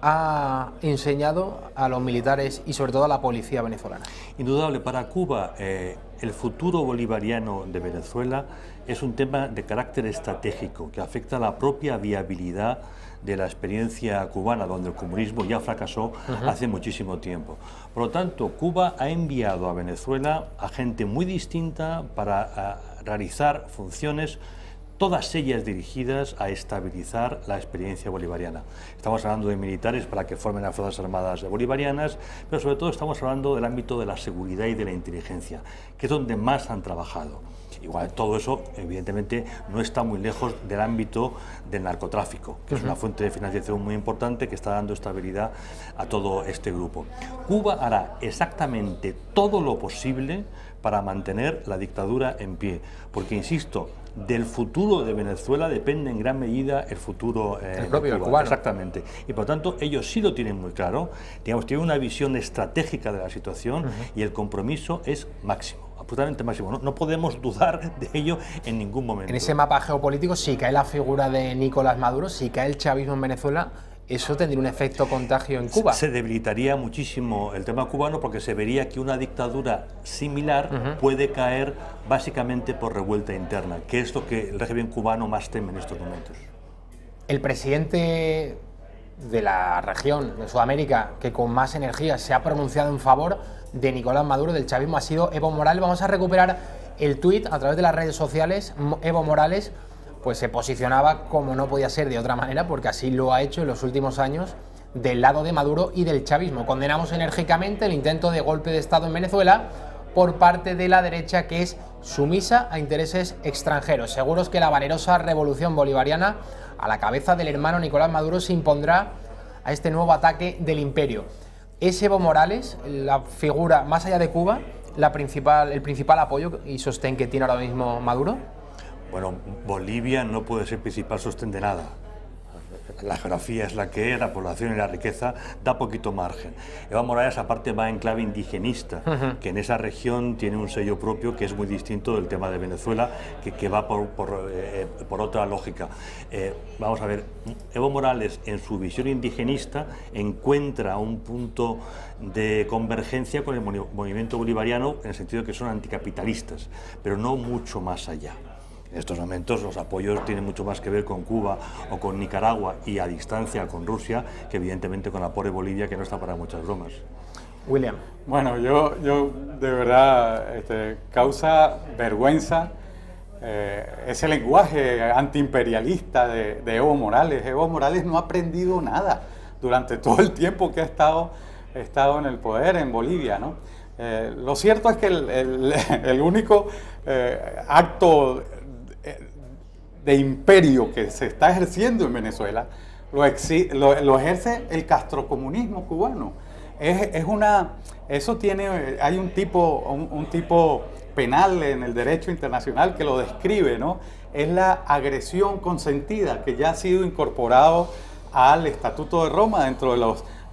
ha enseñado a los militares y sobre todo a la policía venezolana.
Indudable, para Cuba el futuro bolivariano de Venezuela es un tema de carácter estratégico que afecta a la propia viabilidad de la experiencia cubana, donde el comunismo ya fracasó hace muchísimo tiempo. Por lo tanto, Cuba ha enviado a Venezuela a gente muy distinta para realizar funciones, todas ellas dirigidas a estabilizar la experiencia bolivariana. Estamos hablando de militares para que formen las Fuerzas Armadas bolivarianas, pero sobre todo estamos hablando del ámbito de la seguridad y de la inteligencia, que es donde más han trabajado. Igual todo eso, evidentemente, no está muy lejos del ámbito del narcotráfico, que es una fuente de financiación muy importante que está dando estabilidad a todo este grupo. Cuba hará exactamente todo lo posible para mantener la dictadura en pie, porque, insisto, del futuro de Venezuela depende en gran medida el futuro
el propio
de Cuba.
Cubano.
Exactamente. Y por tanto ellos sí lo tienen muy claro, digamos, tienen una visión estratégica de la situación y el compromiso es máximo, absolutamente máximo. No podemos dudar de ello en ningún momento.
En ese mapa geopolítico, si cae la figura de Nicolás Maduro, si cae el chavismo en Venezuela, ¿eso tendría un efecto contagio en Cuba?
Se debilitaría muchísimo el tema cubano, porque se vería que una dictadura similar puede caer básicamente por revuelta interna, que es lo que el régimen cubano más teme en estos momentos.
El presidente de la región de Sudamérica que con más energía se ha pronunciado en favor de Nicolás Maduro, del chavismo, ha sido Evo Morales. Vamos a recuperar el tuit a través de las redes sociales. Evo Morales pues se posicionaba, como no podía ser de otra manera, porque así lo ha hecho en los últimos años, del lado de Maduro y del chavismo. Condenamos enérgicamente el intento de golpe de Estado en Venezuela por parte de la derecha, que es sumisa a intereses extranjeros. Seguros que la valerosa revolución bolivariana, a la cabeza del hermano Nicolás Maduro, se impondrá a este nuevo ataque del imperio. ¿Es Evo Morales la figura, más allá de Cuba, el principal apoyo y sostén que tiene ahora mismo Maduro?
Bueno, Bolivia no puede ser principal sostén de nada. La geografía es la que es, la población y la riqueza da poquito margen. Evo Morales aparte va en clave indigenista, que en esa región tiene un sello propio que es muy distinto del tema de Venezuela, que va por otra lógica. Vamos a ver, Evo Morales en su visión indigenista encuentra un punto de convergencia con el movimiento bolivariano en el sentido de que son anticapitalistas, pero no mucho más allá. En estos momentos los apoyos tienen mucho más que ver con Cuba o con Nicaragua y a distancia con Rusia que evidentemente con la pobre Bolivia, que no está para muchas bromas.
William.
Bueno, yo de verdad causa vergüenza ese lenguaje antiimperialista de Evo Morales. Evo Morales no ha aprendido nada durante todo el tiempo que ha estado en el poder en Bolivia, ¿no? Lo cierto es que el único acto de imperio que se está ejerciendo en Venezuela lo ejerce el castrocomunismo cubano. Hay un tipo penal en el derecho internacional que lo describe, ¿no? Es la agresión consentida, que ya ha sido incorporado al Estatuto de Roma dentro de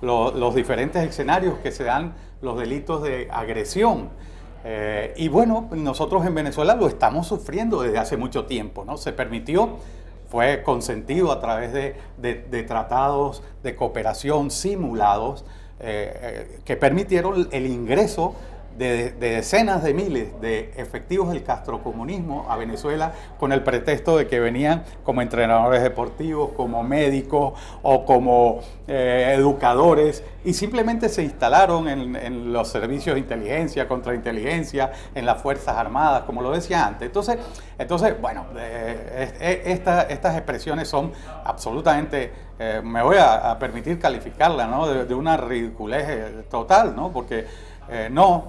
los diferentes escenarios que se dan los delitos de agresión. Y bueno, nosotros en Venezuela lo estamos sufriendo desde hace mucho tiempo, ¿no? Se permitió, fue consentido a través de tratados de cooperación simulados que permitieron el ingreso de decenas de miles de efectivos del castrocomunismo a Venezuela con el pretexto de que venían como entrenadores deportivos, como médicos o como educadores, y simplemente se instalaron en los servicios de inteligencia, contrainteligencia, en las Fuerzas Armadas, como lo decía antes. Entonces bueno, estas expresiones son absolutamente, me voy a permitir calificarla, ¿no?, de una ridiculez total, ¿no? Porque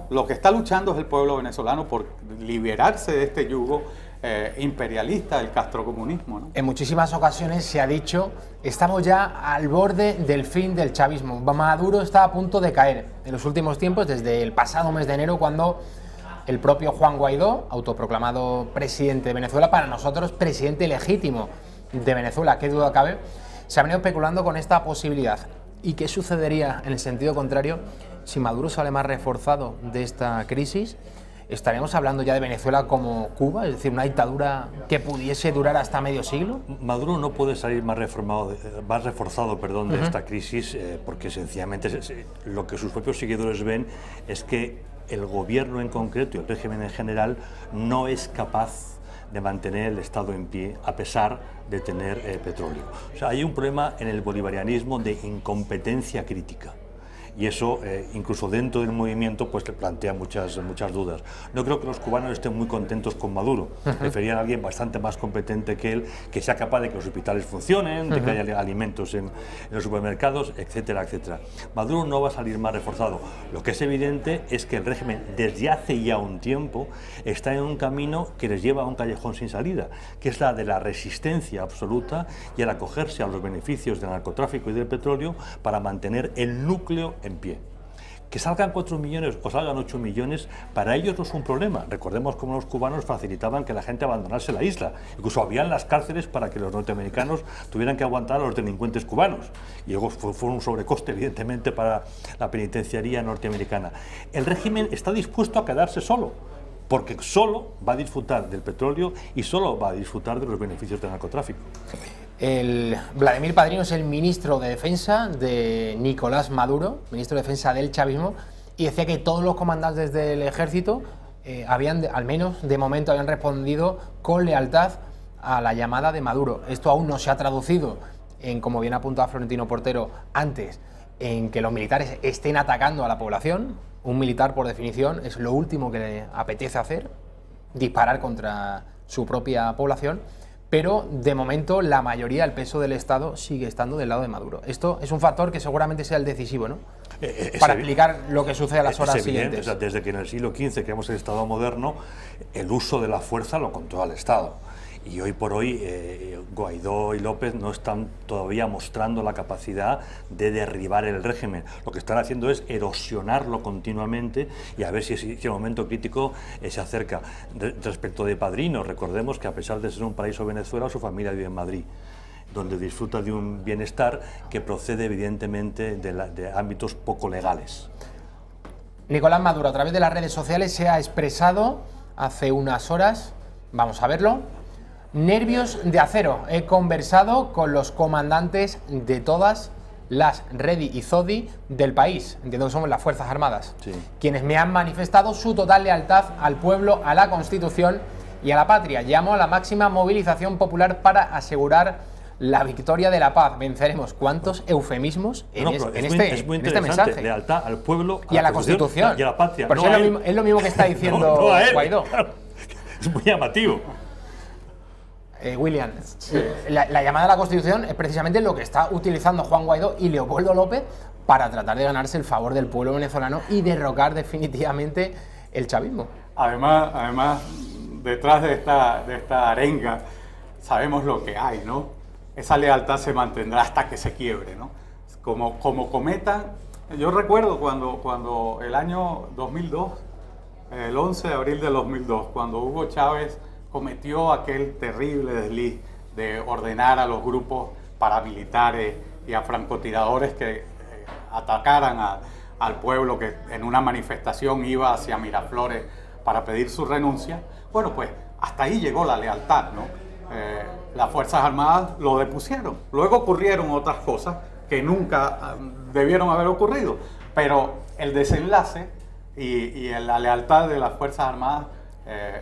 lo que está luchando es el pueblo venezolano por liberarse de este yugo imperialista del castrocomunismo, ¿no?
En muchísimas ocasiones se ha dicho, estamos ya al borde del fin del chavismo. Maduro está a punto de caer en los últimos tiempos, desde el pasado mes de enero, cuando el propio Juan Guaidó, autoproclamado presidente de Venezuela, para nosotros presidente legítimo de Venezuela, qué duda cabe, se ha venido especulando con esta posibilidad. ¿Y qué sucedería en el sentido contrario si Maduro sale más reforzado de esta crisis? ¿Estaríamos hablando ya de Venezuela como Cuba? Es decir, una dictadura que pudiese durar hasta medio siglo.
Maduro no puede salir más reforzado de esta crisis porque sencillamente lo que sus propios seguidores ven es que el gobierno en concreto y el régimen en general no es capaz de mantener el Estado en pie a pesar de tener petróleo. O sea, hay un problema en el bolivarianismo de incompetencia crítica. Y eso, incluso dentro del movimiento, pues le plantea muchas dudas. No creo que los cubanos estén muy contentos con Maduro. Preferían a alguien bastante más competente que él, que sea capaz de que los hospitales funcionen, de que haya alimentos en los supermercados, etcétera, etcétera. Maduro no va a salir más reforzado. Lo que es evidente es que el régimen, desde hace ya un tiempo, está en un camino que les lleva a un callejón sin salida, que es la de la resistencia absoluta y el acogerse a los beneficios del narcotráfico y del petróleo para mantener el núcleo en pie. Que salgan 4 millones o salgan 8 millones, para ellos no es un problema. Recordemos cómo los cubanos facilitaban que la gente abandonase la isla. Incluso habían las cárceles para que los norteamericanos tuvieran que aguantar a los delincuentes cubanos. Y luego fue un sobrecoste, evidentemente, para la penitenciaría norteamericana. El régimen está dispuesto a quedarse solo, porque solo va a disfrutar del petróleo y solo va a disfrutar de los beneficios del narcotráfico.
Vladimir Padrino es el ministro de Defensa de Nicolás Maduro, ministro de Defensa del chavismo, y decía que todos los comandantes del ejército al menos de momento, habían respondido con lealtad a la llamada de Maduro. Esto aún no se ha traducido en, como bien apuntaba Florentino Portero antes, en que los militares estén atacando a la población. Un militar, por definición, es lo último que le apetece hacer, disparar contra su propia población. pero de momento la mayoría, el peso del Estado sigue estando del lado de Maduro. Esto es un factor que seguramente sea el decisivo, ¿no? Para explicar lo que sucede a las horas siguientes.
O sea, desde que en el siglo XV creamos el Estado moderno, el uso de la fuerza lo controla el Estado. Y hoy por hoy Guaidó y López no están todavía mostrando la capacidad de derribar el régimen. Lo que están haciendo es erosionarlo continuamente y a ver si el momento crítico se acerca. Respecto de Padrino, recordemos que a pesar de ser un paraíso Venezuela, su familia vive en Madrid, donde disfruta de un bienestar que procede evidentemente de ámbitos poco legales.
Nicolás Maduro, a través de las redes sociales, se ha expresado hace unas horas, vamos a verlo: nervios de acero, he conversado con los comandantes de todas las Redi y Zodi del país, entiendo que somos las Fuerzas Armadas, sí, quienes me han manifestado su total lealtad al pueblo, a la Constitución y a la patria. Llamo a la máxima movilización popular para asegurar la victoria de la paz. Venceremos. ¿Cuántos eufemismos en este mensaje?
Lealtad al pueblo,
y a la Constitución
y a la patria.
Por eso es lo mismo que está diciendo Guaidó.
Claro. Es muy llamativo.
William, la llamada a la Constitución es precisamente lo que está utilizando Juan Guaidó y Leopoldo López para tratar de ganarse el favor del pueblo venezolano y derrocar definitivamente el chavismo.
Además, detrás de esta arenga sabemos lo que hay, ¿no? Esa lealtad se mantendrá hasta que se quiebre, ¿no? Como cometan. Yo recuerdo cuando el año 2002, el 11 de abril de 2002, cuando Hugo Chávez cometió aquel terrible desliz de ordenar a los grupos paramilitares y a francotiradores que atacaran al pueblo que en una manifestación iba hacia Miraflores para pedir su renuncia. Bueno, pues hasta ahí llegó la lealtad, ¿no? Las Fuerzas Armadas lo depusieron. Luego ocurrieron otras cosas que nunca debieron haber ocurrido, pero el desenlace y la lealtad de las Fuerzas Armadas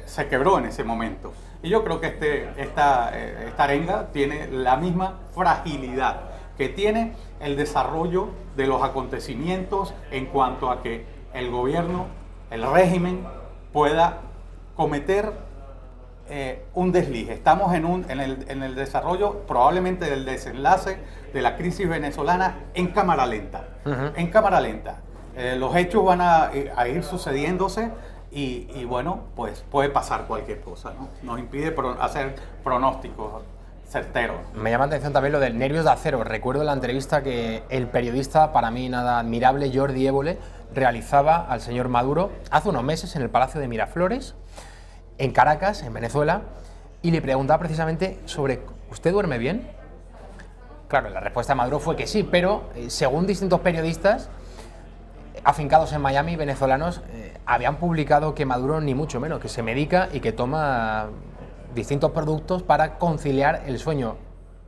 se quebró en ese momento. Y yo creo que esta arenga tiene la misma fragilidad que tiene el desarrollo de los acontecimientos en cuanto a que el gobierno, el régimen, pueda cometer un desliz. Estamos en el desarrollo probablemente del desenlace de la crisis venezolana en cámara lenta. En cámara lenta. Los hechos van a ir sucediéndose y bueno, pues puede pasar cualquier cosa, ¿no? Nos impide hacer pronósticos certeros.
Me llama la atención también lo del nervios de acero. Recuerdo la entrevista que el periodista, para mí nada admirable, Jordi Évole, realizaba al señor Maduro hace unos meses en el Palacio de Miraflores, en Caracas, en Venezuela, y le preguntaba precisamente sobre ¿usted duerme bien? Claro, la respuesta de Maduro fue que sí, pero según distintos periodistas afincados en Miami, venezolanos, habían publicado que Maduro ni mucho menos, que se medica y que toma distintos productos para conciliar el sueño.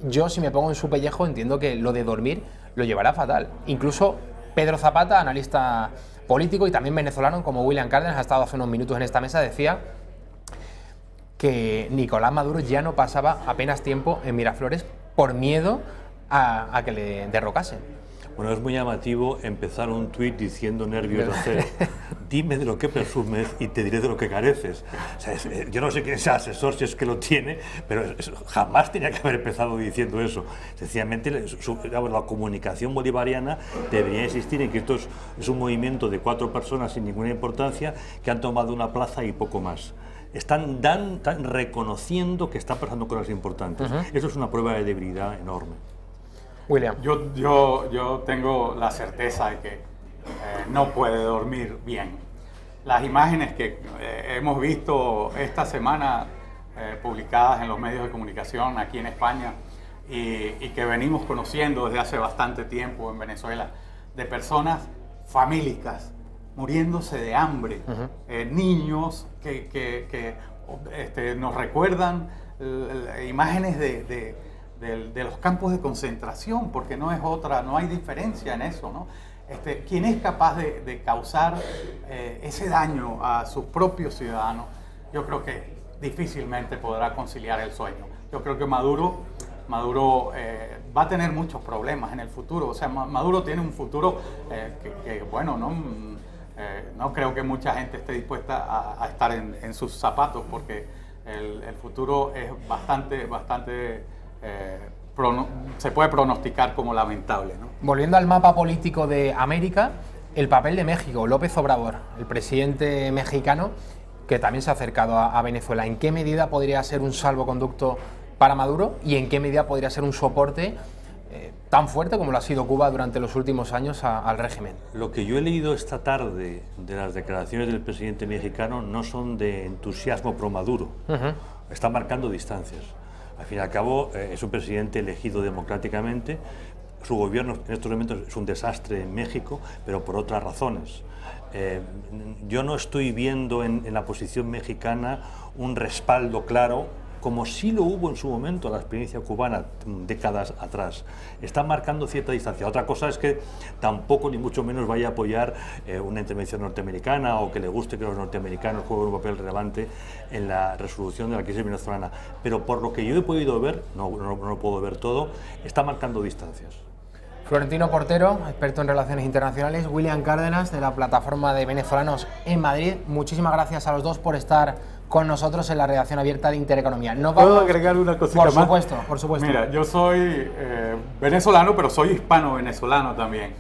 Yo, si me pongo en su pellejo, entiendo que lo de dormir lo llevará fatal. Incluso Pedro Zapata, analista político y también venezolano, como William Cárdenas, ha estado hace unos minutos en esta mesa, decía que Nicolás Maduro ya no pasaba apenas tiempo en Miraflores por miedo a que le derrocasen.
Bueno, es muy llamativo empezar un tuit diciendo nervios de acero. Dime de lo que presumes y te diré de lo que careces. O sea, yo no sé quién es el asesor, si es que lo tiene, pero jamás tenía que haber empezado diciendo eso. Sencillamente, la comunicación bolivariana debería existir en que esto es un movimiento de 4 personas sin ninguna importancia que han tomado una plaza y poco más. Están reconociendo que están pasando cosas importantes. Eso es una prueba de debilidad enorme.
William.
Yo tengo la certeza de que no puede dormir bien. Las imágenes que hemos visto esta semana publicadas en los medios de comunicación aquí en España y que venimos conociendo desde hace bastante tiempo en Venezuela, de personas famélicas muriéndose de hambre, niños que nos recuerdan imágenes de los campos de concentración, porque no hay diferencia en eso, ¿no? ¿Quién es capaz de causar ese daño a sus propios ciudadanos? Yo creo que difícilmente podrá conciliar el sueño. Yo creo que Maduro va a tener muchos problemas en el futuro. O sea, Maduro tiene un futuro que bueno, no creo que mucha gente esté dispuesta a estar en sus zapatos, porque el futuro es bastante se puede pronosticar como lamentable, ¿no?
Volviendo al mapa político de América, el papel de México, López Obrador, el presidente mexicano, que también se ha acercado a Venezuela, ¿en qué medida podría ser un salvoconducto para Maduro y en qué medida podría ser un soporte tan fuerte como lo ha sido Cuba durante los últimos años al régimen?
Lo que yo he leído esta tarde de las declaraciones del presidente mexicano no son de entusiasmo pro Maduro, está marcando distancias. Al fin y al cabo es un presidente elegido democráticamente, su gobierno en estos momentos es un desastre en México, pero por otras razones. Yo no estoy viendo en la posición mexicana un respaldo claro, como sí lo hubo en su momento a la experiencia cubana décadas atrás. Está marcando cierta distancia. Otra cosa es que tampoco ni mucho menos vaya a apoyar una intervención norteamericana o que le guste que los norteamericanos jueguen un papel relevante en la resolución de la crisis venezolana. Pero por lo que yo he podido ver, no puedo ver todo, está marcando distancias.
Florentino Portero, experto en relaciones internacionales, William Cárdenas, de la plataforma de venezolanos en Madrid. Muchísimas gracias a los dos por estar con nosotros en la redacción abierta de Intereconomía.
¿Puedo agregar una cosita más?
Por supuesto.
Mira, yo soy venezolano, pero soy hispano-venezolano también.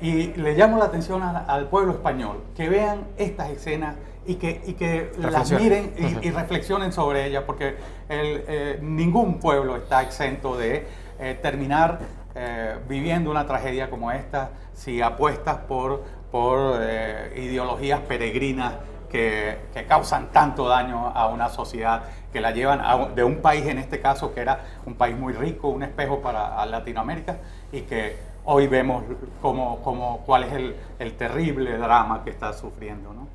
Y le llamo la atención al pueblo español, que vean estas escenas y que las miren y reflexionen sobre ellas, porque ningún pueblo está exento de terminar viviendo una tragedia como esta si apuestas por ideologías peregrinas que causan tanto daño a una sociedad, que la llevan de un país, en este caso, que era un país muy rico, un espejo para Latinoamérica, y que hoy vemos cuál es el terrible drama que está sufriendo, ¿no?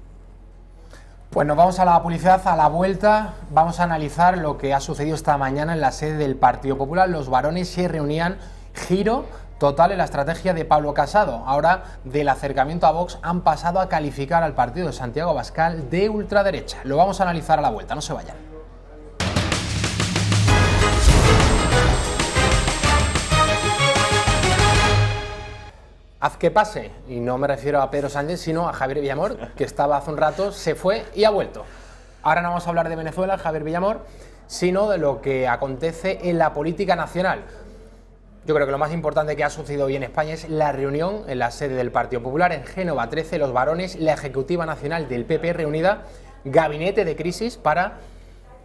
Pues nos vamos a la publicidad. A la vuelta vamos a analizar lo que ha sucedido esta mañana en la sede del Partido Popular. Los varones se reunían, giro total en la estrategia de Pablo Casado. Ahora, del acercamiento a Vox, han pasado a calificar al partido de Santiago Abascal de ultraderecha. Lo vamos a analizar a la vuelta, no se vayan. Haz que pase, y no me refiero a Pedro Sánchez, sino a Javier Villamor, que estaba hace un rato, se fue y ha vuelto. Ahora no vamos a hablar de Venezuela, Javier Villamor, sino de lo que acontece en la política nacional. Yo creo que lo más importante que ha sucedido hoy en España es la reunión en la sede del Partido Popular en Génova 13, los varones, la Ejecutiva Nacional del PP reunida, gabinete de crisis para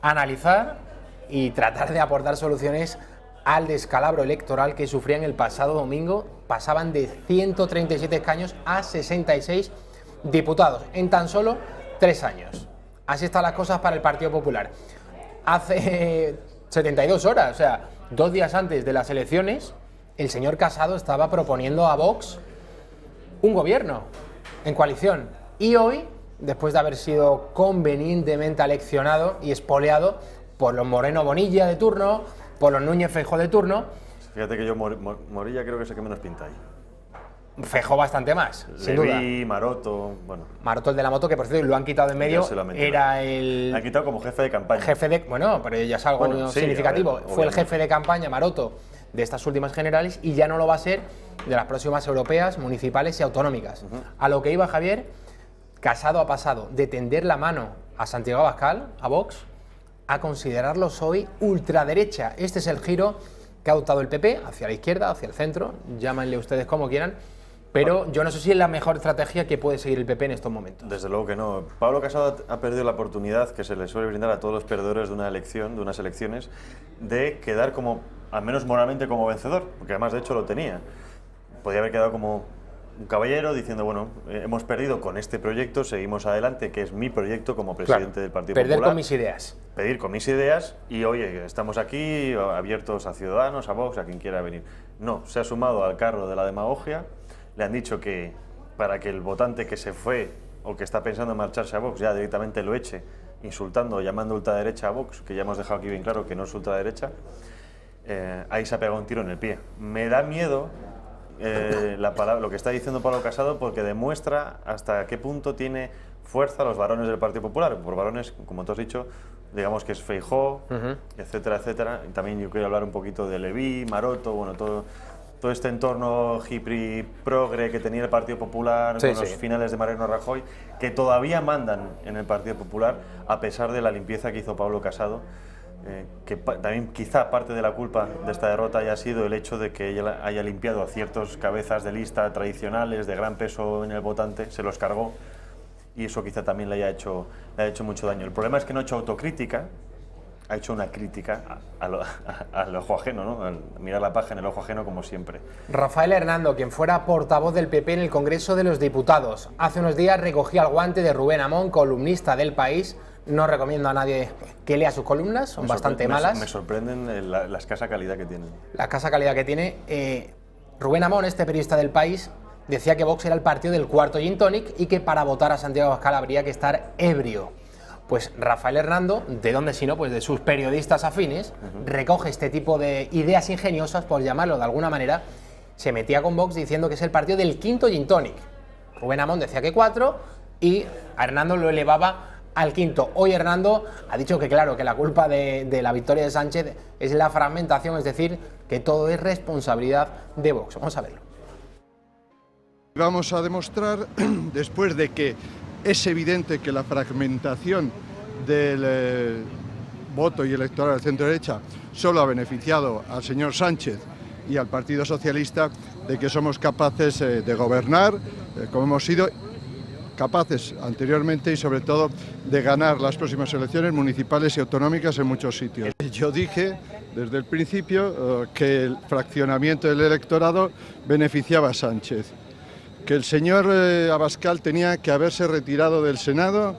analizar y tratar de aportar soluciones al descalabro electoral que sufrían el pasado domingo. Pasaban de 137 escaños a 66 diputados en tan solo 3 años. Así están las cosas para el Partido Popular. Hace 72 horas, o sea, 2 días antes de las elecciones, el señor Casado estaba proponiendo a Vox un gobierno en coalición. Y hoy, después de haber sido convenientemente aleccionado y espoleado por los Moreno Bonilla de turno, por los Núñez Feijóo de turno...
Fíjate que yo Morilla creo que es el que menos pinta ahí.
Feijóo bastante más, sin duda.
Maroto, bueno.
Maroto, el de la moto, que por cierto lo han quitado de en medio, era el...
Lo han quitado como jefe de campaña.
Bueno, pero ya es algo significativo. Fue el jefe de campaña, Maroto, de estas últimas generales, y ya no lo va a ser de las próximas europeas, municipales y autonómicas. A lo que iba Javier, Casado ha pasado de tender la mano a Santiago Abascal, a Vox, a considerarlos hoy ultraderecha. Este es el giro que ha adoptado el PP, hacia la izquierda, hacia el centro, llámenle ustedes como quieran, pero yo no sé si es la mejor estrategia que puede seguir el PP en estos momentos.
Desde luego que no. Pablo Casado ha perdido la oportunidad que se le suele brindar a todos los perdedores de una elección, de unas elecciones, de quedar como, al menos moralmente, como vencedor, porque además de hecho lo tenía. Podía haber quedado como un caballero diciendo, bueno, hemos perdido con este proyecto, seguimos adelante, que es mi proyecto como presidente del Partido Popular.
Perder con mis ideas.
Pedir con mis ideas y, oye, estamos aquí abiertos a Ciudadanos, a Vox, a quien quiera venir. No, se ha sumado al carro de la demagogia, le han dicho que para que el votante que se fue o que está pensando en marcharse a Vox ya directamente lo eche, insultando o llamando ultraderecha a Vox, que ya hemos dejado aquí bien claro que no es ultraderecha, ahí se ha pegado un tiro en el pie. Me da miedo lo que está diciendo Pablo Casado, porque demuestra hasta qué punto tiene fuerza los varones del Partido Popular. Por varones, como tú has dicho, digamos que es Feijóo, etcétera, etcétera. Y también yo quiero hablar un poquito de Leví, Maroto, bueno, todo este entorno hippie progre que tenía el Partido Popular con los finales de Mariano Rajoy, que todavía mandan en el Partido Popular, a pesar de la limpieza que hizo Pablo Casado, que también quizá parte de la culpa de esta derrota haya sido el hecho de que ella haya limpiado a ciertos cabezas de lista tradicionales de gran peso en el votante, se los cargó, y eso quizá también le haya hecho mucho daño. El problema es que no ha hecho autocrítica, ha hecho una crítica al ojo ajeno, ¿no? Al mirar la paja en el ojo ajeno, como siempre.
Rafael Hernando, quien fuera portavoz del PP en el Congreso de los Diputados, hace unos días recogía el guante de Rubén Amón, columnista del País. No recomiendo a nadie que lea sus columnas, son bastante malas.
Me sorprenden la escasa calidad que tienen.
La escasa calidad que tiene. Rubén Amón, este periodista del País, decía que Vox era el partido del cuarto gin tonic y que para votar a Santiago Abascal habría que estar ebrio. Pues Rafael Hernando, ¿de dónde si no? Pues de sus periodistas afines, recoge este tipo de ideas ingeniosas, por llamarlo de alguna manera. Se metía con Vox diciendo que es el partido del quinto gin tonic. Rubén Amón decía que 4 y a Hernando lo elevaba al quinto. Hoy Hernando ha dicho que claro, que la culpa de la victoria de Sánchez es la fragmentación, es decir, que todo es responsabilidad de Vox. Vamos a verlo.
Vamos a demostrar, después de que es evidente que la fragmentación del voto y electoral del centro-derecha solo ha beneficiado al señor Sánchez y al Partido Socialista, de que somos capaces de gobernar, como hemos sido capaces anteriormente, y sobre todo de ganar las próximas elecciones municipales y autonómicas en muchos sitios. Yo dije desde el principio que el fraccionamiento del electorado beneficiaba a Sánchez, que el señor Abascal tenía que haberse retirado del Senado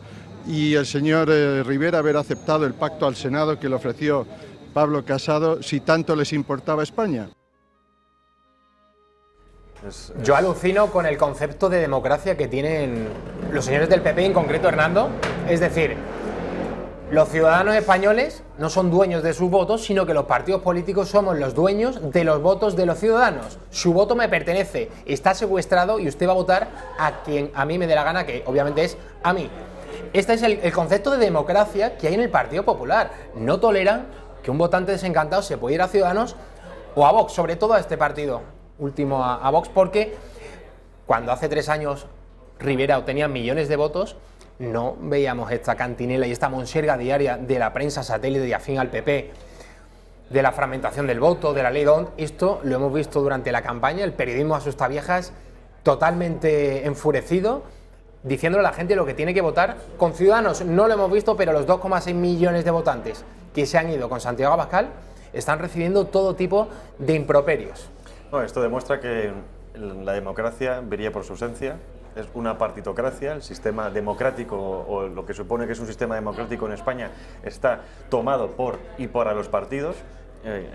y el señor Rivera haber aceptado el pacto al Senado que le ofreció Pablo Casado, si tanto les importaba España.
Yo alucino con el concepto de democracia que tienen los señores del PP, en concreto Hernando. Es decir, los ciudadanos españoles no son dueños de sus votos, sino que los partidos políticos somos los dueños de los votos de los ciudadanos. Su voto me pertenece, está secuestrado y usted va a votar a quien a mí me dé la gana, que obviamente es a mí. Este es el concepto de democracia que hay en el Partido Popular. No toleran que un votante desencantado se pueda ir a Ciudadanos o a Vox, sobre todo a este partido último, a Vox, porque cuando hace 3 años Rivera obtenía millones de votos, no veíamos esta cantinela y esta monserga diaria de la prensa satélite y afín al PP, de la fragmentación del voto, de la ley DONT. Esto lo hemos visto durante la campaña, el periodismo asustaviejas totalmente enfurecido, diciéndole a la gente lo que tiene que votar. Con Ciudadanos no lo hemos visto, pero los 2,6 millones de votantes que se han ido con Santiago Abascal están recibiendo todo tipo de improperios.
No, esto demuestra que la democracia brilla por su ausencia. Es una partitocracia, el sistema democrático, o lo que supone que es un sistema democrático en España, está tomado por y para los partidos.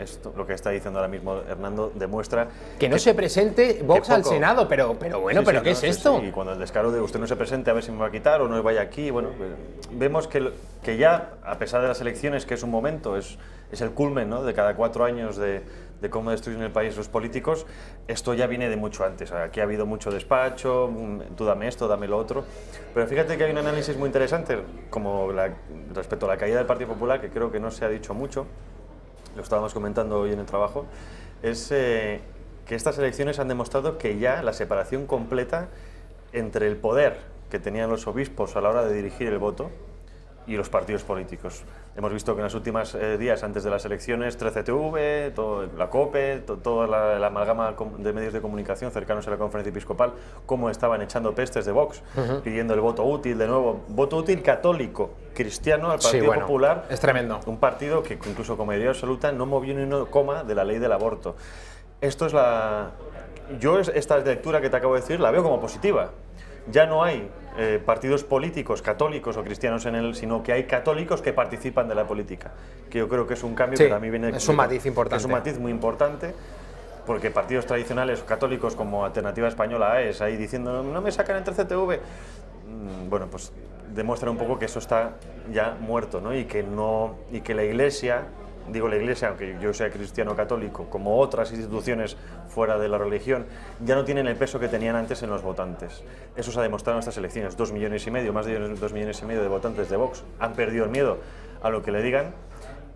Esto, lo que está diciendo ahora mismo Hernando, demuestra
que no se presente Vox al Senado, pero bueno, pero ¿qué es esto?
Y cuando el descaro de usted no se presente, a ver si me va a quitar o no vaya aquí, bueno, vemos que ya, a pesar de las elecciones, que es un momento, es el culmen, ¿no?, de cada 4 años de cómo destruyen el país los políticos, esto ya viene de mucho antes. Aquí ha habido mucho despacho, tú dame esto, dame lo otro, pero fíjate que hay un análisis muy interesante como respecto a la caída del Partido Popular, que creo que no se ha dicho mucho, lo estábamos comentando hoy en el trabajo, es que estas elecciones han demostrado que ya la separación completa entre el poder que tenían los obispos a la hora de dirigir el voto y los partidos políticos. Hemos visto que en los últimos días antes de las elecciones, 13TV, la COPE, toda la amalgama de medios de comunicación cercanos a la conferencia episcopal, cómo estaban echando pestes de Vox, pidiendo el voto útil, de nuevo, voto útil católico, cristiano al Partido Popular.
Es tremendo.
Un partido que incluso con mayoría absoluta no movió ni una coma de la ley del aborto. Esto es yo esta lectura que te acabo de decir la veo como positiva. Ya no hay partidos políticos católicos o cristianos en él, sino que hay católicos que participan de la política, que yo creo que es un cambio que también viene...
Es un matiz importante.
Es un matiz muy importante, porque partidos tradicionales católicos como Alternativa Española AES, ahí diciendo no me sacan en 13TV, bueno, pues demuestra un poco que eso está ya muerto, ¿no? Y que la Iglesia, digo la Iglesia, aunque yo sea cristiano católico, como otras instituciones fuera de la religión, ya no tienen el peso que tenían antes en los votantes. Eso se ha demostrado en estas elecciones. 2,5 millones, más de 2,5 millones de votantes de Vox han perdido el miedo a lo que le digan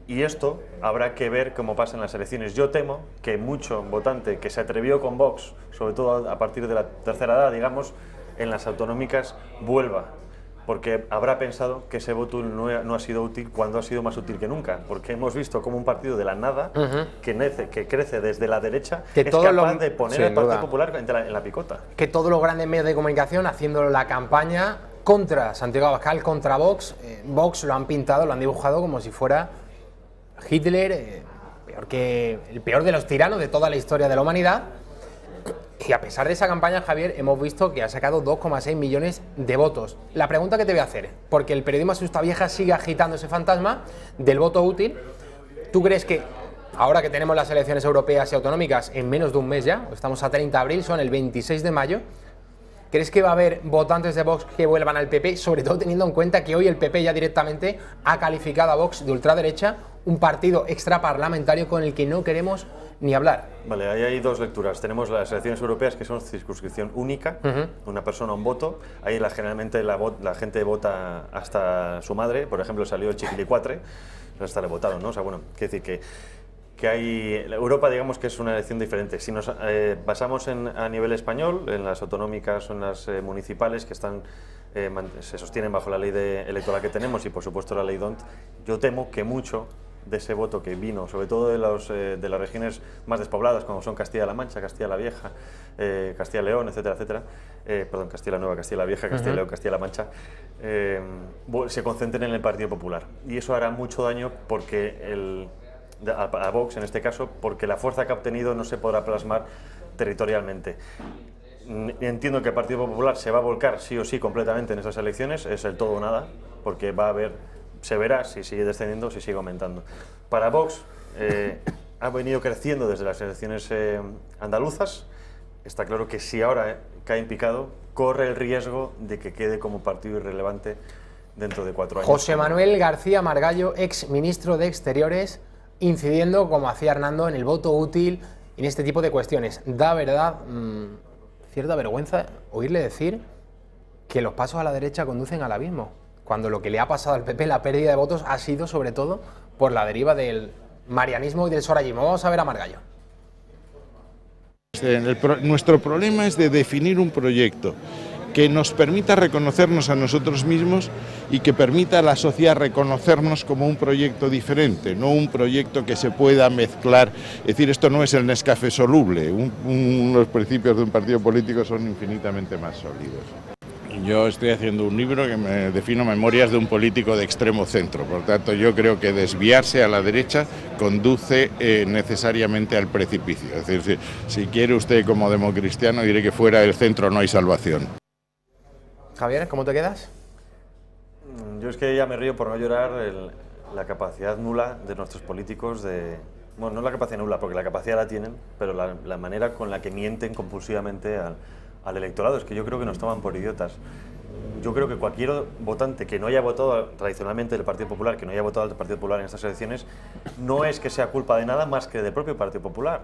Y esto habrá que ver cómo pasa en las elecciones. Yo temo que mucho votante que se atrevió con Vox, sobre todo a partir de la tercera edad, digamos, en las autonómicas, vuelva. Porque habrá pensado que ese voto no ha sido útil cuando ha sido más útil que nunca. Porque hemos visto como un partido de la nada, que crece desde la derecha, es capaz de poner al Partido Popular en la picota.
Que todos los grandes medios de comunicación haciendo la campaña contra Santiago Abascal, contra Vox, Vox lo han pintado, lo han dibujado como si fuera Hitler, el peor de los tiranos de toda la historia de la humanidad. Y a pesar de esa campaña, Javier, hemos visto que ha sacado 2,6 millones de votos. La pregunta que te voy a hacer, porque el periodismo asustavieja sigue agitando ese fantasma del voto útil, ¿tú crees que ahora que tenemos las elecciones europeas y autonómicas en menos de un mes ya, estamos a 30 de abril, son el 26 de mayo, ¿crees que va a haber votantes de Vox que vuelvan al PP, sobre todo teniendo en cuenta que hoy el PP ya directamente ha calificado a Vox de ultraderecha, un partido extraparlamentario con el que no queremos ni hablar?
Vale, ahí hay dos lecturas. Tenemos las elecciones europeas, que son circunscripción única, una persona, un voto. Ahí generalmente la gente vota hasta su madre. Por ejemplo, salió el Chiquilicuatre, hasta le votaron, ¿no? O sea, bueno, quiere decir que hay... Europa, digamos que es una elección diferente. Si nos basamos a nivel español, en las autonómicas o en las municipales, que están se sostienen bajo la ley electoral que tenemos y, por supuesto, la ley DONT, yo temo que mucho de ese voto que vino, sobre todo de las regiones más despobladas, como son Castilla-La Mancha, Castilla-La Vieja, Castilla-León, etcétera, etcétera, perdón, Castilla-La Nueva, Castilla-La Vieja, Castilla-León, Castilla-La Mancha, se concentren en el Partido Popular. Y eso hará mucho daño porque a Vox, en este caso, porque la fuerza que ha obtenido no se podrá plasmar territorialmente. Entiendo que el Partido Popular se va a volcar sí o sí completamente en estas elecciones, es el todo o nada, porque va a haber... Se verá si sigue descendiendo o si sigue aumentando. Para Vox ha venido creciendo desde las elecciones andaluzas. Está claro que si ahora cae en picado, corre el riesgo de que quede como partido irrelevante dentro de 4 años.
José Manuel García Margallo, ex ministro de Exteriores, incidiendo, como hacía Hernando, en el voto útil en este tipo de cuestiones. Da verdad cierta vergüenza oírle decir que los pasos a la derecha conducen al abismo, cuando lo que le ha pasado al PP, la pérdida de votos, ha sido sobre todo por la deriva del marianismo y del sorayismo. Vamos a ver a Margallo.
Nuestro problema es de definir un proyecto que nos permita reconocernos a nosotros mismos y que permita a la sociedad reconocernos como un proyecto diferente, no un proyecto que se pueda mezclar. Es decir, esto no es el Nescafé soluble, los principios de un partido político son infinitamente más sólidos. Yo estoy haciendo un libro que me defino Memorias de un político de extremo centro, por tanto yo creo que desviarse a la derecha conduce necesariamente al precipicio. Es decir, si quiere usted como democristiano diré que fuera del centro no hay salvación.
Javier, ¿cómo te quedas?
Yo es que ya me río por no llorar la capacidad nula de nuestros políticos de... Bueno, no la capacidad nula, porque la capacidad la tienen, pero la manera con la que mienten compulsivamente al electorado, es que yo creo que nos toman por idiotas. Yo creo que cualquier votante que no haya votado tradicionalmente del Partido Popular, que no haya votado del Partido Popular en estas elecciones, no es que sea culpa de nada más que del propio Partido Popular.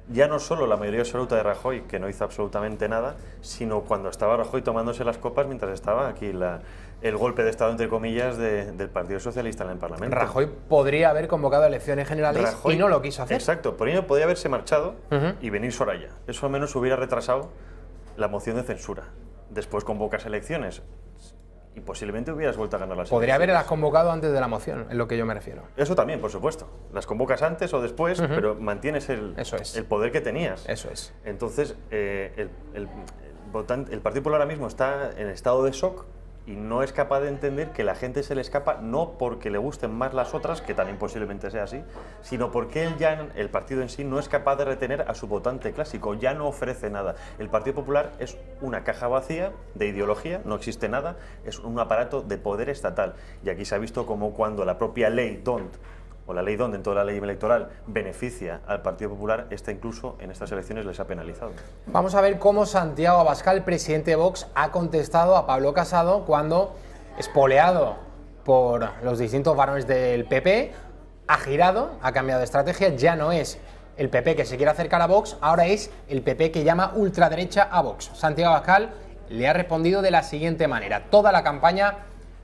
Ya no solo la mayoría absoluta de Rajoy, que no hizo absolutamente nada, sino cuando estaba Rajoy tomándose las copas mientras estaba aquí el golpe de Estado, entre comillas, del Partido Socialista en el Parlamento.
Rajoy podría haber convocado elecciones generales y no lo quiso hacer.
Exacto, por ello podría haberse marchado y venir Soraya. Eso al menos hubiera retrasado la moción de censura. Después convocas elecciones y posiblemente hubieras vuelto a ganar las elecciones.
Podría haberlas convocado antes de la moción, es lo que yo me refiero.
Eso también, por supuesto. Las convocas antes o después, pero mantienes el poder que tenías.
Eso es.
Entonces, el Partido Popular ahora mismo está en estado de shock y no es capaz de entender que la gente se le escapa, no porque le gusten más las otras, que también posiblemente sea así, sino porque el partido en sí no es capaz de retener a su votante clásico, ya no ofrece nada. El Partido Popular es una caja vacía de ideología, no existe nada, es un aparato de poder estatal. Y aquí se ha visto como cuando la propia ley DONT, o la ley DONT en toda la ley electoral, beneficia al Partido Popular, esta incluso en estas elecciones les ha penalizado.
Vamos a ver cómo Santiago Abascal, presidente de Vox, ha contestado a Pablo Casado cuando, espoleado por los distintos varones del PP, ha girado, ha cambiado de estrategia, ya no es el PP que se quiere acercar a Vox, ahora es el PP que llama ultraderecha a Vox. Santiago Abascal le ha respondido de la siguiente manera: toda la campaña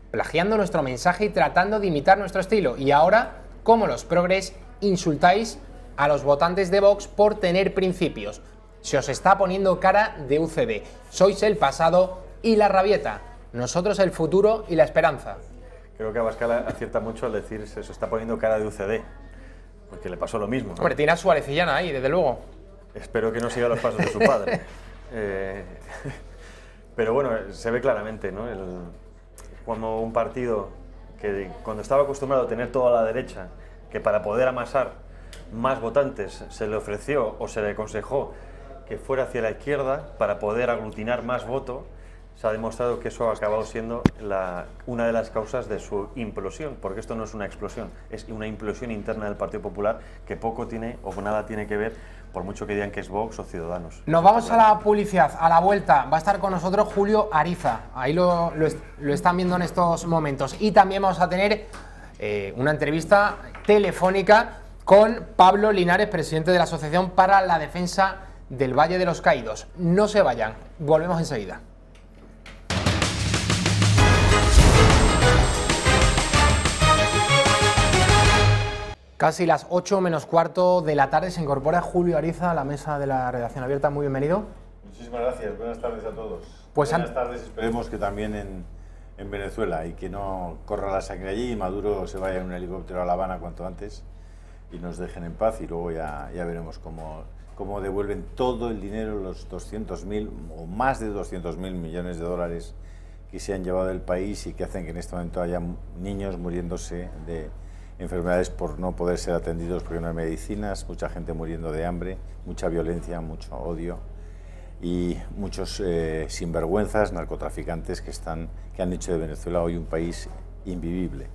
plagiando nuestro mensaje y tratando de imitar nuestro estilo, y ahora como los progres, insultáis a los votantes de Vox por tener principios. Se os está poniendo cara de UCD. Sois el pasado y la rabieta. Nosotros el futuro y la esperanza.
Creo que Abascal acierta mucho al decir se está poniendo cara de UCD, porque le pasó lo mismo, ¿no?
Hombre, tiene a Suárez y Llana ahí, desde luego.
Espero que no siga los pasos de su padre. Pero bueno, se ve claramente, ¿no? Como un partido que cuando estaba acostumbrado a tener toda la derecha, que para poder amasar más votantes se le ofreció o se le aconsejó que fuera hacia la izquierda para poder aglutinar más voto, se ha demostrado que eso ha acabado siendo una de las causas de su implosión, porque esto no es una explosión, es una implosión interna del Partido Popular que poco tiene o nada tiene que ver, por mucho que digan que es Vox o Ciudadanos.
Nos vamos a la publicidad, a la vuelta. Va a estar con nosotros Julio Ariza, ahí lo están viendo en estos momentos. Y también vamos a tener una entrevista telefónica con Pablo Linares, presidente de la Asociación para la Defensa del Valle de los Caídos. No se vayan, volvemos enseguida. Casi las 8 menos cuarto de la tarde se incorpora Julio Ariza a la mesa de la redacción abierta. Muy bienvenido.
Muchísimas gracias. Buenas tardes a todos.
Pues
buenas tardes, esperemos que también en Venezuela y que no corra la sangre allí y Maduro se vaya en un helicóptero a La Habana cuanto antes y nos dejen en paz y luego ya veremos cómo devuelven todo el dinero, los 200.000 o más de 200.000 millones de dólares que se han llevado del país y que hacen que en este momento haya niños muriéndose de enfermedades por no poder ser atendidos porque no hay medicinas, mucha gente muriendo de hambre, mucha violencia, mucho odio y muchos sinvergüenzas narcotraficantes que han hecho de Venezuela hoy un país invivible.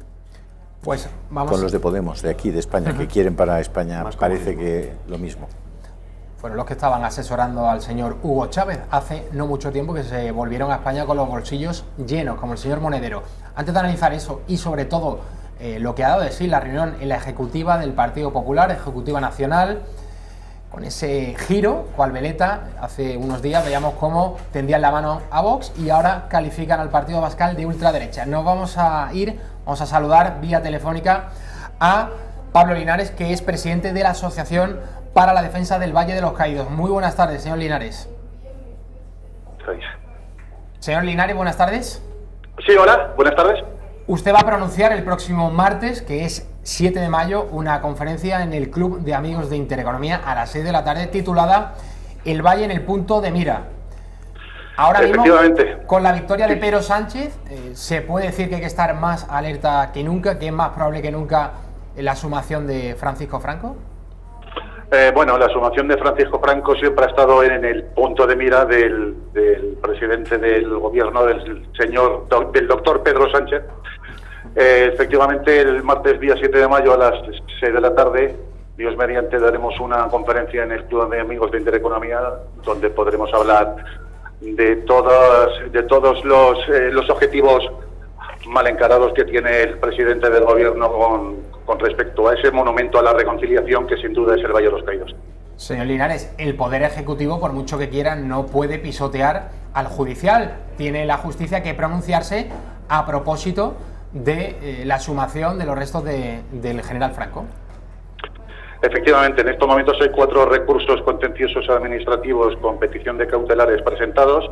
Pues vamos
con los de Podemos, de aquí, de España, que quieren para España, parece que lo mismo.
Fueron los que estaban asesorando al señor Hugo Chávez hace no mucho tiempo, que se volvieron a España con los bolsillos llenos, como el señor Monedero. Antes de analizar eso y sobre todo lo que ha dado de sí la reunión en la ejecutiva del Partido Popular, ejecutiva nacional, con ese giro, cual veleta, hace unos días veíamos cómo tendían la mano a Vox y ahora califican al Partido Abascal de ultraderecha. Nos vamos a saludar vía telefónica a Pablo Linares, que es presidente de la Asociación para la Defensa del Valle de los Caídos. Muy buenas tardes, señor Linares. Señor Linares, buenas tardes.
Sí, hola, buenas tardes.
Usted va a pronunciar el próximo martes, que es 7 de mayo, una conferencia en el Club de Amigos de Intereconomía a las 6 de la tarde titulada El Valle en el punto de mira. Ahora mismo, con la victoria de Pedro Sánchez, se puede decir que hay que estar más alerta que nunca, que es más probable que nunca la sumación de Francisco Franco.
Bueno, la sumación de Francisco Franco siempre ha estado en el punto de mira del presidente del gobierno, del doctor Pedro Sánchez. Efectivamente, el martes día 7 de mayo a las 6 de la tarde, Dios mediante, daremos una conferencia en el Club de Amigos de Intereconomía, donde podremos hablar de todos los objetivos mal encarados que tiene el presidente del gobierno con respecto a ese monumento a la reconciliación que sin duda es el Valle de los Caídos.
Señor Linares, el Poder Ejecutivo, por mucho que quiera, no puede pisotear al Judicial. Tiene la justicia que pronunciarse a propósito de la sumación de los restos del general Franco.
Efectivamente, en estos momentos hay 4 recursos contenciosos administrativos con petición de cautelares presentados.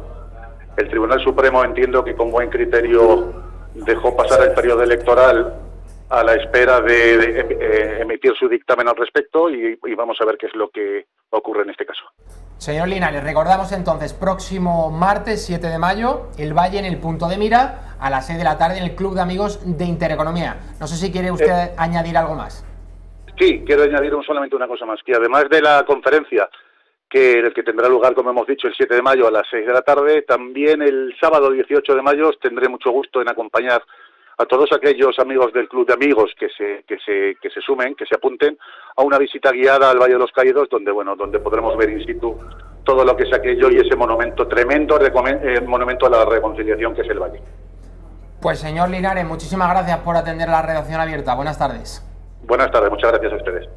El Tribunal Supremo, entiendo que con buen criterio dejó pasar el periodo electoral a la espera de emitir su dictamen al respecto y vamos a ver qué es lo que ocurre en este caso.
Señor Linares, recordamos entonces, próximo martes 7 de mayo, el Valle en el punto de mira, a las 6 de la tarde en el Club de Amigos de Intereconomía. No sé si quiere usted añadir algo más.
Sí, quiero añadir solamente una cosa más, que además de la conferencia que tendrá lugar, como hemos dicho, el 7 de mayo a las 6 de la tarde, también el sábado 18 de mayo tendré mucho gusto en acompañar a todos aquellos amigos del Club de Amigos que se sumen, que se apunten a una visita guiada al Valle de los Caídos, donde podremos ver in situ todo lo que es aquello y ese monumento tremendo, monumento a la reconciliación que es el Valle.
Pues señor Linares, muchísimas gracias por atender la redacción abierta. Buenas tardes.
Buenas tardes, muchas gracias a ustedes.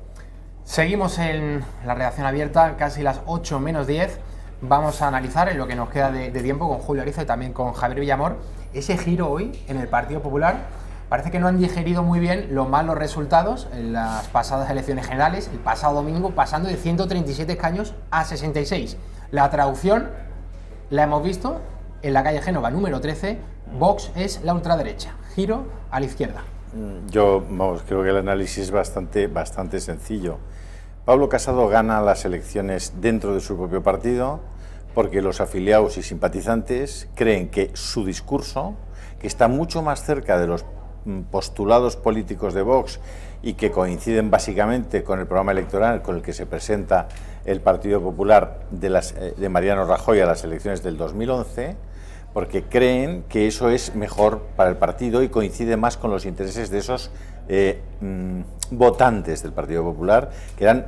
Seguimos en la redacción abierta, casi las 8 menos 10. Vamos a analizar en lo que nos queda de tiempo con Julio Ariza y también con Javier Villamor ese giro hoy en el Partido Popular parece que no han digerido muy bien los malos resultados en las pasadas elecciones generales, el pasado domingo, pasando de 137 escaños a 66. La traducción la hemos visto en la calle Génova número 13, Vox es la ultraderecha, giro a la izquierda.
Yo creo que el análisis es bastante sencillo. Pablo Casado gana las elecciones dentro de su propio partido porque los afiliados y simpatizantes creen que su discurso, que está mucho más cerca de los postulados políticos de Vox y que coinciden básicamente con el programa electoral con el que se presenta el Partido Popular de Mariano Rajoy a las elecciones del 2011, porque creen que eso es mejor para el partido y coincide más con los intereses de esos votantes del Partido Popular, que eran,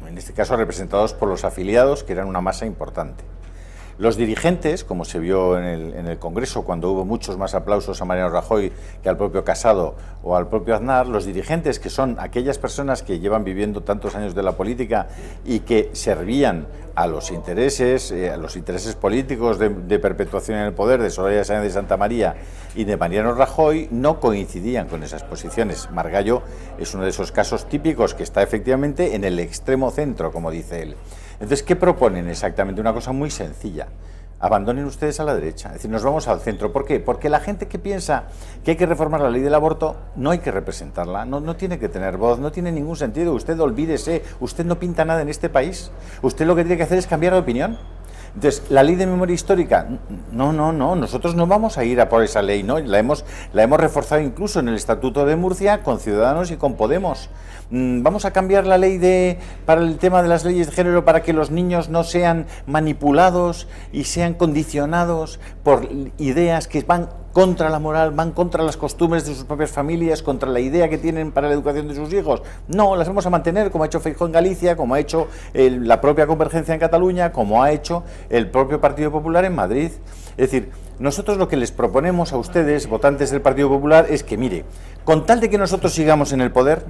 en este caso, representados por los afiliados, que eran una masa importante. Los dirigentes, como se vio en el Congreso, cuando hubo muchos más aplausos a Mariano Rajoy que al propio Casado o al propio Aznar, los dirigentes, que son aquellas personas que llevan viviendo tantos años de la política y que servían a los intereses políticos de perpetuación en el poder de Soraya Sáenz de Santa María y de Mariano Rajoy, no coincidían con esas posiciones. Margallo es uno de esos casos típicos que está efectivamente en el extremo centro, como dice él. Entonces, ¿qué proponen exactamente? Una cosa muy sencilla. Abandonen ustedes a la derecha, es decir, nos vamos al centro. ¿Por qué? Porque la gente que piensa que hay que reformar la ley del aborto, no hay que representarla, no tiene que tener voz, no tiene ningún sentido. Usted olvídese, usted no pinta nada en este país. Usted lo que tiene que hacer es cambiar de opinión. Entonces, la ley de memoria histórica, no, nosotros no vamos a ir a por esa ley, ¿no? La hemos reforzado incluso en el Estatuto de Murcia con Ciudadanos y con Podemos. Vamos a cambiar la ley para el tema de las leyes de género para que los niños no sean manipulados y sean condicionados por ideas que van contra la moral, van contra las costumbres de sus propias familias, contra la idea que tienen para la educación de sus hijos. No, las vamos a mantener, como ha hecho Feijóo en Galicia, como ha hecho la propia Convergencia en Cataluña, como ha hecho el propio Partido Popular en Madrid. Es decir, nosotros lo que les proponemos a ustedes, votantes del Partido Popular, es que, mire, con tal de que nosotros sigamos en el poder,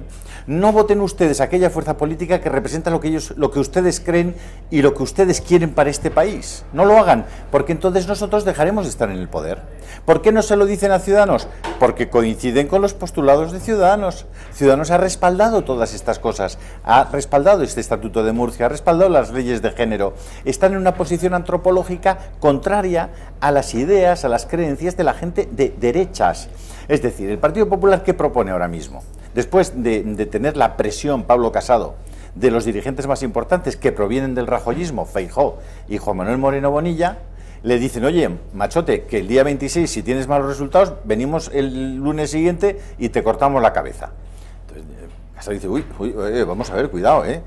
no voten ustedes aquella fuerza política que representa lo que ustedes creen y lo que ustedes quieren para este país. No lo hagan, porque entonces nosotros dejaremos de estar en el poder. ¿Por qué no se lo dicen a Ciudadanos? Porque coinciden con los postulados de Ciudadanos. Ciudadanos ha respaldado todas estas cosas, ha respaldado este Estatuto de Murcia, ha respaldado las leyes de género. Están en una posición antropológica contraria a las ideas, a las creencias de la gente de derechas. Es decir, el Partido Popular, ¿qué propone ahora mismo? Después de tener la presión, Pablo Casado, de los dirigentes más importantes que provienen del rajoyismo, Feijóo y Juan Manuel Moreno Bonilla, le dicen, oye, machote, que el día 26, si tienes malos resultados, venimos el lunes siguiente y te cortamos la cabeza. Entonces, Casado dice, uy, vamos a ver, cuidado, ¿eh?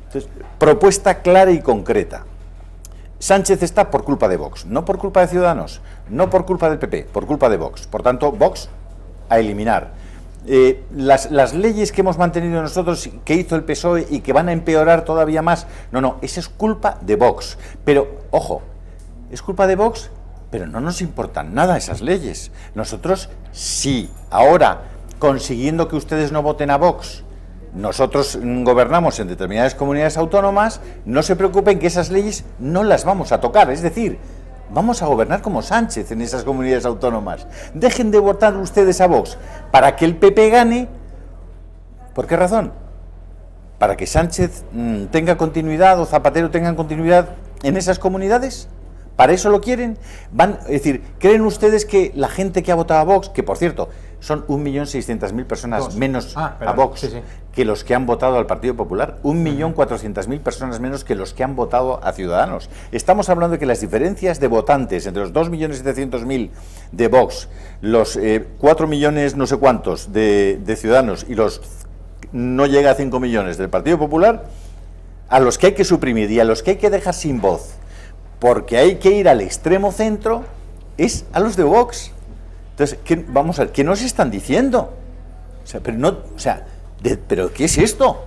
Entonces, propuesta clara y concreta. Sánchez está por culpa de Vox, no por culpa de Ciudadanos, no por culpa del PP, por culpa de Vox. Por tanto, Vox a eliminar. Las leyes que hemos mantenido nosotros, que hizo el PSOE y que van a empeorar todavía más, no, esa es culpa de Vox. Pero, ojo, es culpa de Vox, pero no nos importan nada esas leyes. Nosotros sí, ahora, consiguiendo que ustedes no voten a Vox, nosotros gobernamos en determinadas comunidades autónomas, no se preocupen que esas leyes no las vamos a tocar, es decir, vamos a gobernar como Sánchez en esas comunidades autónomas. Dejen de votar ustedes a Vox para que el PP gane. ¿Por qué razón? ¿Para que Sánchez tenga continuidad o Zapatero tengan continuidad en esas comunidades? ¿Para eso lo quieren? Es decir, ¿creen ustedes que la gente que ha votado a Vox, que por cierto son 1.600.000 personas menos a Vox que los que han votado al Partido Popular, 1.400.000 personas menos que los que han votado a Ciudadanos? Estamos hablando de que las diferencias de votantes entre los 2.700.000 de Vox, los 4 millones no sé cuántos de Ciudadanos y los no llega a 5 millones del Partido Popular, a los que hay que suprimir y a los que hay que dejar sin voz, porque hay que ir al extremo centro, es a los de Vox. Entonces, vamos a ver, ¿qué nos están diciendo? O sea, ¿pero qué es esto?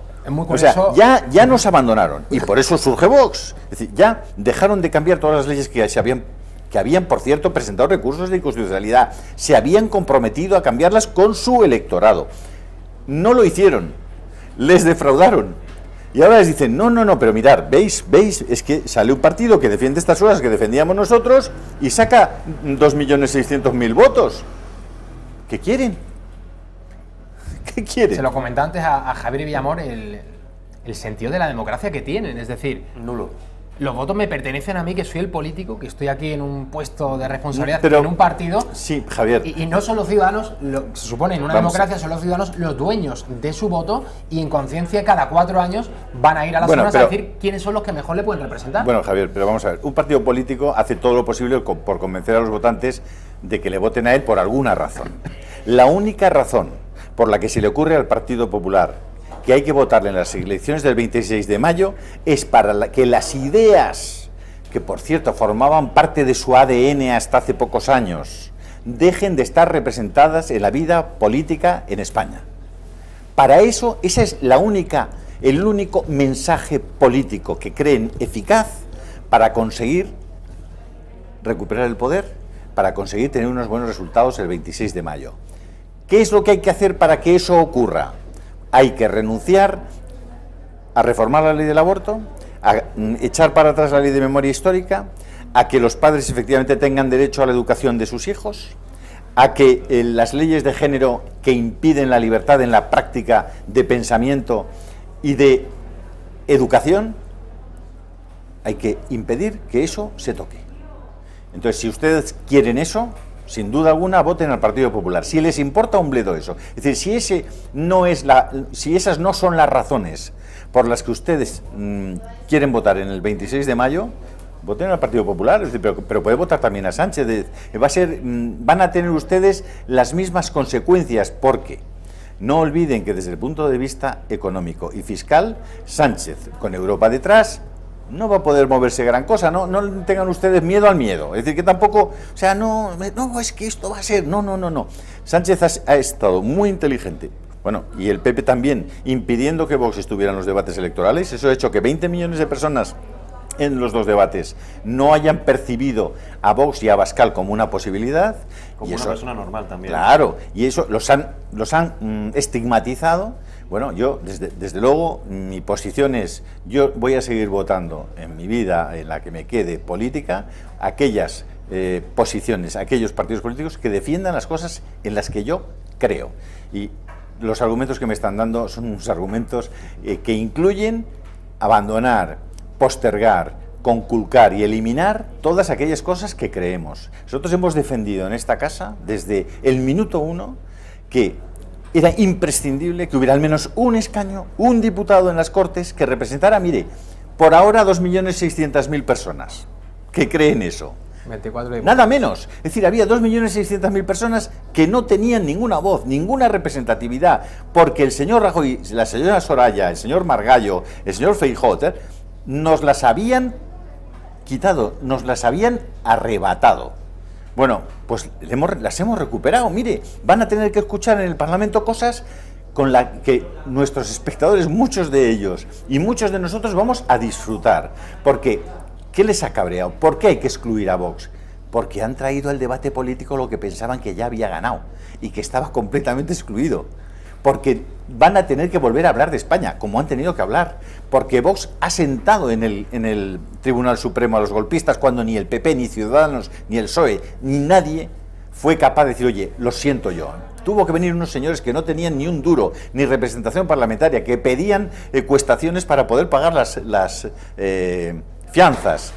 O sea, ya nos abandonaron y por eso surge Vox. Es decir, ya dejaron de cambiar todas las leyes que habían, por cierto, presentado recursos de inconstitucionalidad. Se habían comprometido a cambiarlas con su electorado. No lo hicieron, les defraudaron. Y ahora les dicen, no, pero mirad, ¿veis? Es que sale un partido que defiende estas cosas que defendíamos nosotros y saca 2.600.000 votos. ¿Qué quieren?
¿Qué quieren?
Se lo comenté antes a Javier Villamor, el sentido de la democracia que tienen, es decir...
Nulo.
Los votos me pertenecen a mí, que soy el político, que estoy aquí en un puesto de responsabilidad,
Pero,
en un partido.
Sí, Javier.
Y no son los ciudadanos, se supone en una democracia son los ciudadanos los dueños de su voto, y en conciencia cada 4 años van a ir a las urnas a decir quiénes son los que mejor le pueden representar.
Bueno, Javier, pero vamos a ver, un partido político hace todo lo posible por convencer a los votantes de que le voten a él por alguna razón. La única razón por la que se le ocurre al Partido Popular que hay que votarle en las elecciones del 26 de mayo es para que las ideas, que por cierto formaban parte de su ADN hasta hace pocos años, dejen de estar representadas en la vida política en España. Para eso, esa es el único mensaje político que creen eficaz para conseguir recuperar el poder, para conseguir tener unos buenos resultados el 26 de mayo. ¿Qué es lo que hay que hacer para que eso ocurra? Hay que renunciar a reformar la ley del aborto, a echar para atrás la ley de memoria histórica, a que los padres efectivamente tengan derecho a la educación de sus hijos, a que las leyes de género que impiden la libertad en la práctica de pensamiento y de educación, hay que impedir que eso se toque. Entonces, si ustedes quieren eso, sin duda alguna, voten al Partido Popular. Si les importa un bledo eso, es decir, si esas no son las razones por las que ustedes quieren votar en el 26 de mayo, voten al Partido Popular, es decir, pero puede votar también a Sánchez. Van a tener ustedes las mismas consecuencias, porque no olviden que desde el punto de vista económico y fiscal, Sánchez, con Europa detrás, no va a poder moverse gran cosa, no tengan ustedes miedo al miedo, es decir, que tampoco, o sea, no, es que esto va a ser, no. Sánchez ha estado muy inteligente, bueno, y el PP también, impidiendo que Vox estuviera en los debates electorales. Eso ha hecho que 20 millones de personas en los dos debates no hayan percibido a Vox y a Abascal como una posibilidad.
Como una persona normal también.
Claro, y eso los han estigmatizado. Bueno, yo, desde luego, mi posición es, yo voy a seguir votando en mi vida, en la que me quede política, aquellas posiciones, aquellos partidos políticos que defiendan las cosas en las que yo creo. Y los argumentos que me están dando son unos argumentos que incluyen abandonar, postergar, conculcar y eliminar todas aquellas cosas que creemos. Nosotros hemos defendido en esta casa, desde el minuto 1, que era imprescindible que hubiera al menos un escaño, un diputado en las Cortes que representara, mire, por ahora 2.600.000 personas que creen eso.
24
Nada menos. Es decir, había 2.600.000 personas que no tenían ninguna voz, ninguna representatividad, porque el señor Rajoy, la señora Soraya, el señor Margallo, el señor Feijóo, nos las habían quitado, nos las habían arrebatado. Bueno, pues las hemos recuperado. Mire, van a tener que escuchar en el Parlamento cosas con las que nuestros espectadores, muchos de ellos y muchos de nosotros, vamos a disfrutar. Porque, ¿qué les ha cabreado? ¿Por qué hay que excluir a Vox? Porque han traído al debate político lo que pensaban que ya había ganado y que estaba completamente excluido. Porque van a tener que volver a hablar de España, como han tenido que hablar, porque Vox ha sentado en el Tribunal Supremo a los golpistas cuando ni el PP, ni Ciudadanos, ni el PSOE, ni nadie fue capaz de decir, oye, lo siento yo. Tuvo que venir unos señores que no tenían ni un duro, ni representación parlamentaria, que pedían cuestaciones para poder pagar las fianzas.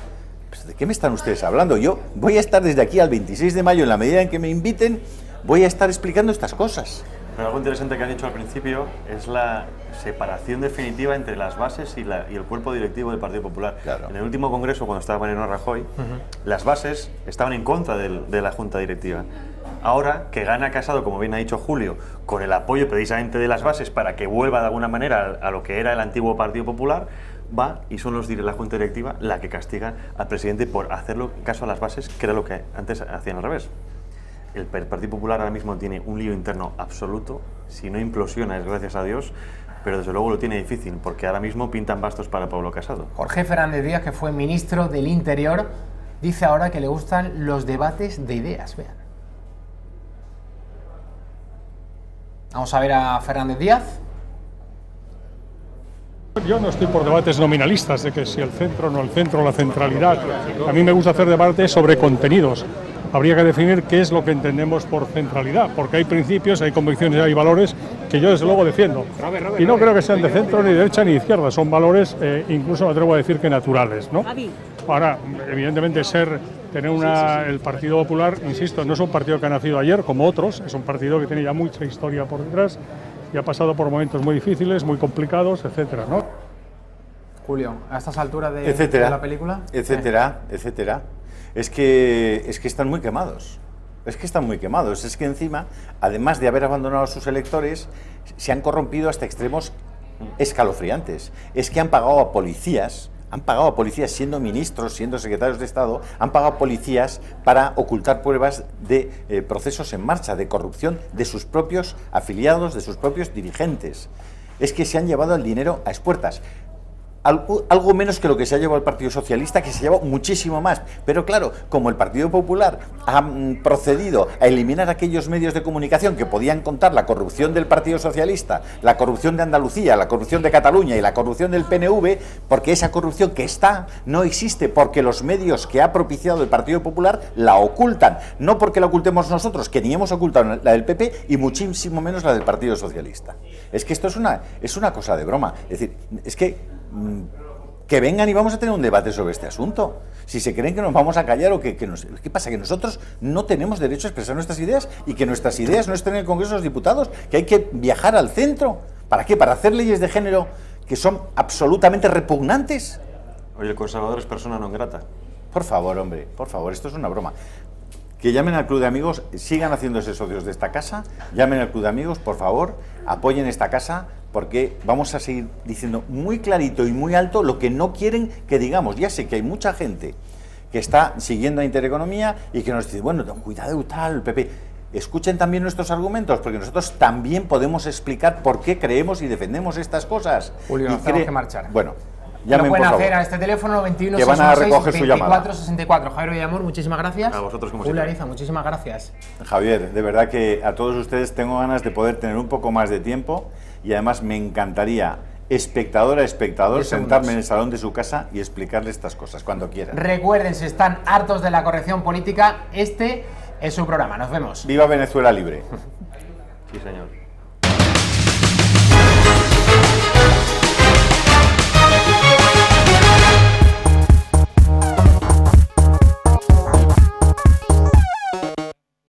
Pues, ¿de qué me están ustedes hablando? Yo voy a estar desde aquí al 26 de mayo, en la medida en que me inviten, voy a estar explicando estas cosas.
Pero algo interesante que han dicho al principio es la separación definitiva entre las bases y el cuerpo directivo del Partido Popular.
Claro.
En el último congreso, cuando estaba Mariano Rajoy, las bases estaban en contra de la Junta Directiva. Ahora que gana Casado, como bien ha dicho Julio, con el apoyo precisamente de las bases para que vuelva de alguna manera a lo que era el antiguo Partido Popular, va y son los de la Junta Directiva la que castiga al presidente por hacerlo caso a las bases, que era lo que antes hacían al revés. El Partido Popular ahora mismo tiene un lío interno absoluto. Si no implosiona es gracias a Dios, pero desde luego lo tiene difícil, porque ahora mismo pintan bastos para Pablo Casado.
Jorge Fernández Díaz, que fue ministro del Interior, dice ahora que le gustan los debates de ideas. Vean. Vamos a ver a Fernández Díaz.
Yo no estoy por debates nominalistas de que si el centro, no el centro, la centralidad. A mí me gusta hacer debates sobre contenidos. Habría que definir qué es lo que entendemos por centralidad, porque hay principios, hay convicciones, hay valores que yo desde luego defiendo. Y no creo que sean de centro, ni de derecha, ni de izquierda. Son valores, incluso me atrevo a decir que naturales, ¿no? Ahora, evidentemente, tener el Partido Popular, insisto, no es un partido que ha nacido ayer, como otros, es un partido que tiene ya mucha historia por detrás y ha pasado por momentos muy difíciles, muy complicados, etcétera, ¿no?
Julio, a estas alturas de la película...
Etcétera. Es que están muy quemados. Es que están muy quemados. Es que encima, además de haber abandonado a sus electores, se han corrompido hasta extremos escalofriantes. Es que han pagado a policías siendo ministros, siendo secretarios de Estado, han pagado a policías para ocultar pruebas de procesos en marcha, de corrupción de sus propios afiliados, de sus propios dirigentes. Es que se han llevado el dinero a expuertas. Algo menos que lo que se ha llevado el Partido Socialista, que se ha llevado muchísimo más. Pero claro, como el Partido Popular ha procedido a eliminar aquellos medios de comunicación que podían contar la corrupción del Partido Socialista, la corrupción de Andalucía, la corrupción de Cataluña y la corrupción del PNV, porque esa corrupción que no existe porque los medios que ha propiciado el Partido Popular la ocultan. No porque la ocultemos nosotros, que ni hemos ocultado la del PP y muchísimo menos la del Partido Socialista. Es que esto es una cosa de broma. Es decir, es que vengan y vamos a tener un debate sobre este asunto. Si se creen que nos vamos a callar o ¿qué pasa? Que nosotros no tenemos derecho a expresar nuestras ideas y que nuestras ideas no estén en el Congreso de los Diputados, que hay que viajar al centro. ¿Para qué? ¿Para hacer leyes de género que son absolutamente repugnantes?
Oye, el conservador es persona non grata.
Por favor, hombre, por favor, esto es una broma. Que llamen al Club de Amigos, sigan haciéndose socios de esta casa, llamen al Club de Amigos, por favor, apoyen esta casa, porque vamos a seguir diciendo muy clarito y muy alto lo que no quieren que digamos. Ya sé que hay mucha gente que está siguiendo a Intereconomía y que nos dice, bueno, cuidado tal, Pepe, escuchen también nuestros argumentos, porque nosotros también podemos explicar por qué creemos y defendemos estas cosas.
Julio, nos tenemos que marchar.
Bueno,
llamen, lo pueden hacer a este teléfono 21
que van a recoger su
2464. Javier Villamor, muchísimas gracias.
A vosotros, como
Julio
siempre.
Ariza, muchísimas gracias.
Javier, de verdad que a todos ustedes tengo ganas de poder tener un poco más de tiempo y además me encantaría, espectador a espectador, sentarme en el salón de su casa y explicarle estas cosas cuando quieran.
Recuerden, si están hartos de la corrección política, este es su programa. Nos vemos.
¡Viva Venezuela libre!
Sí, señor.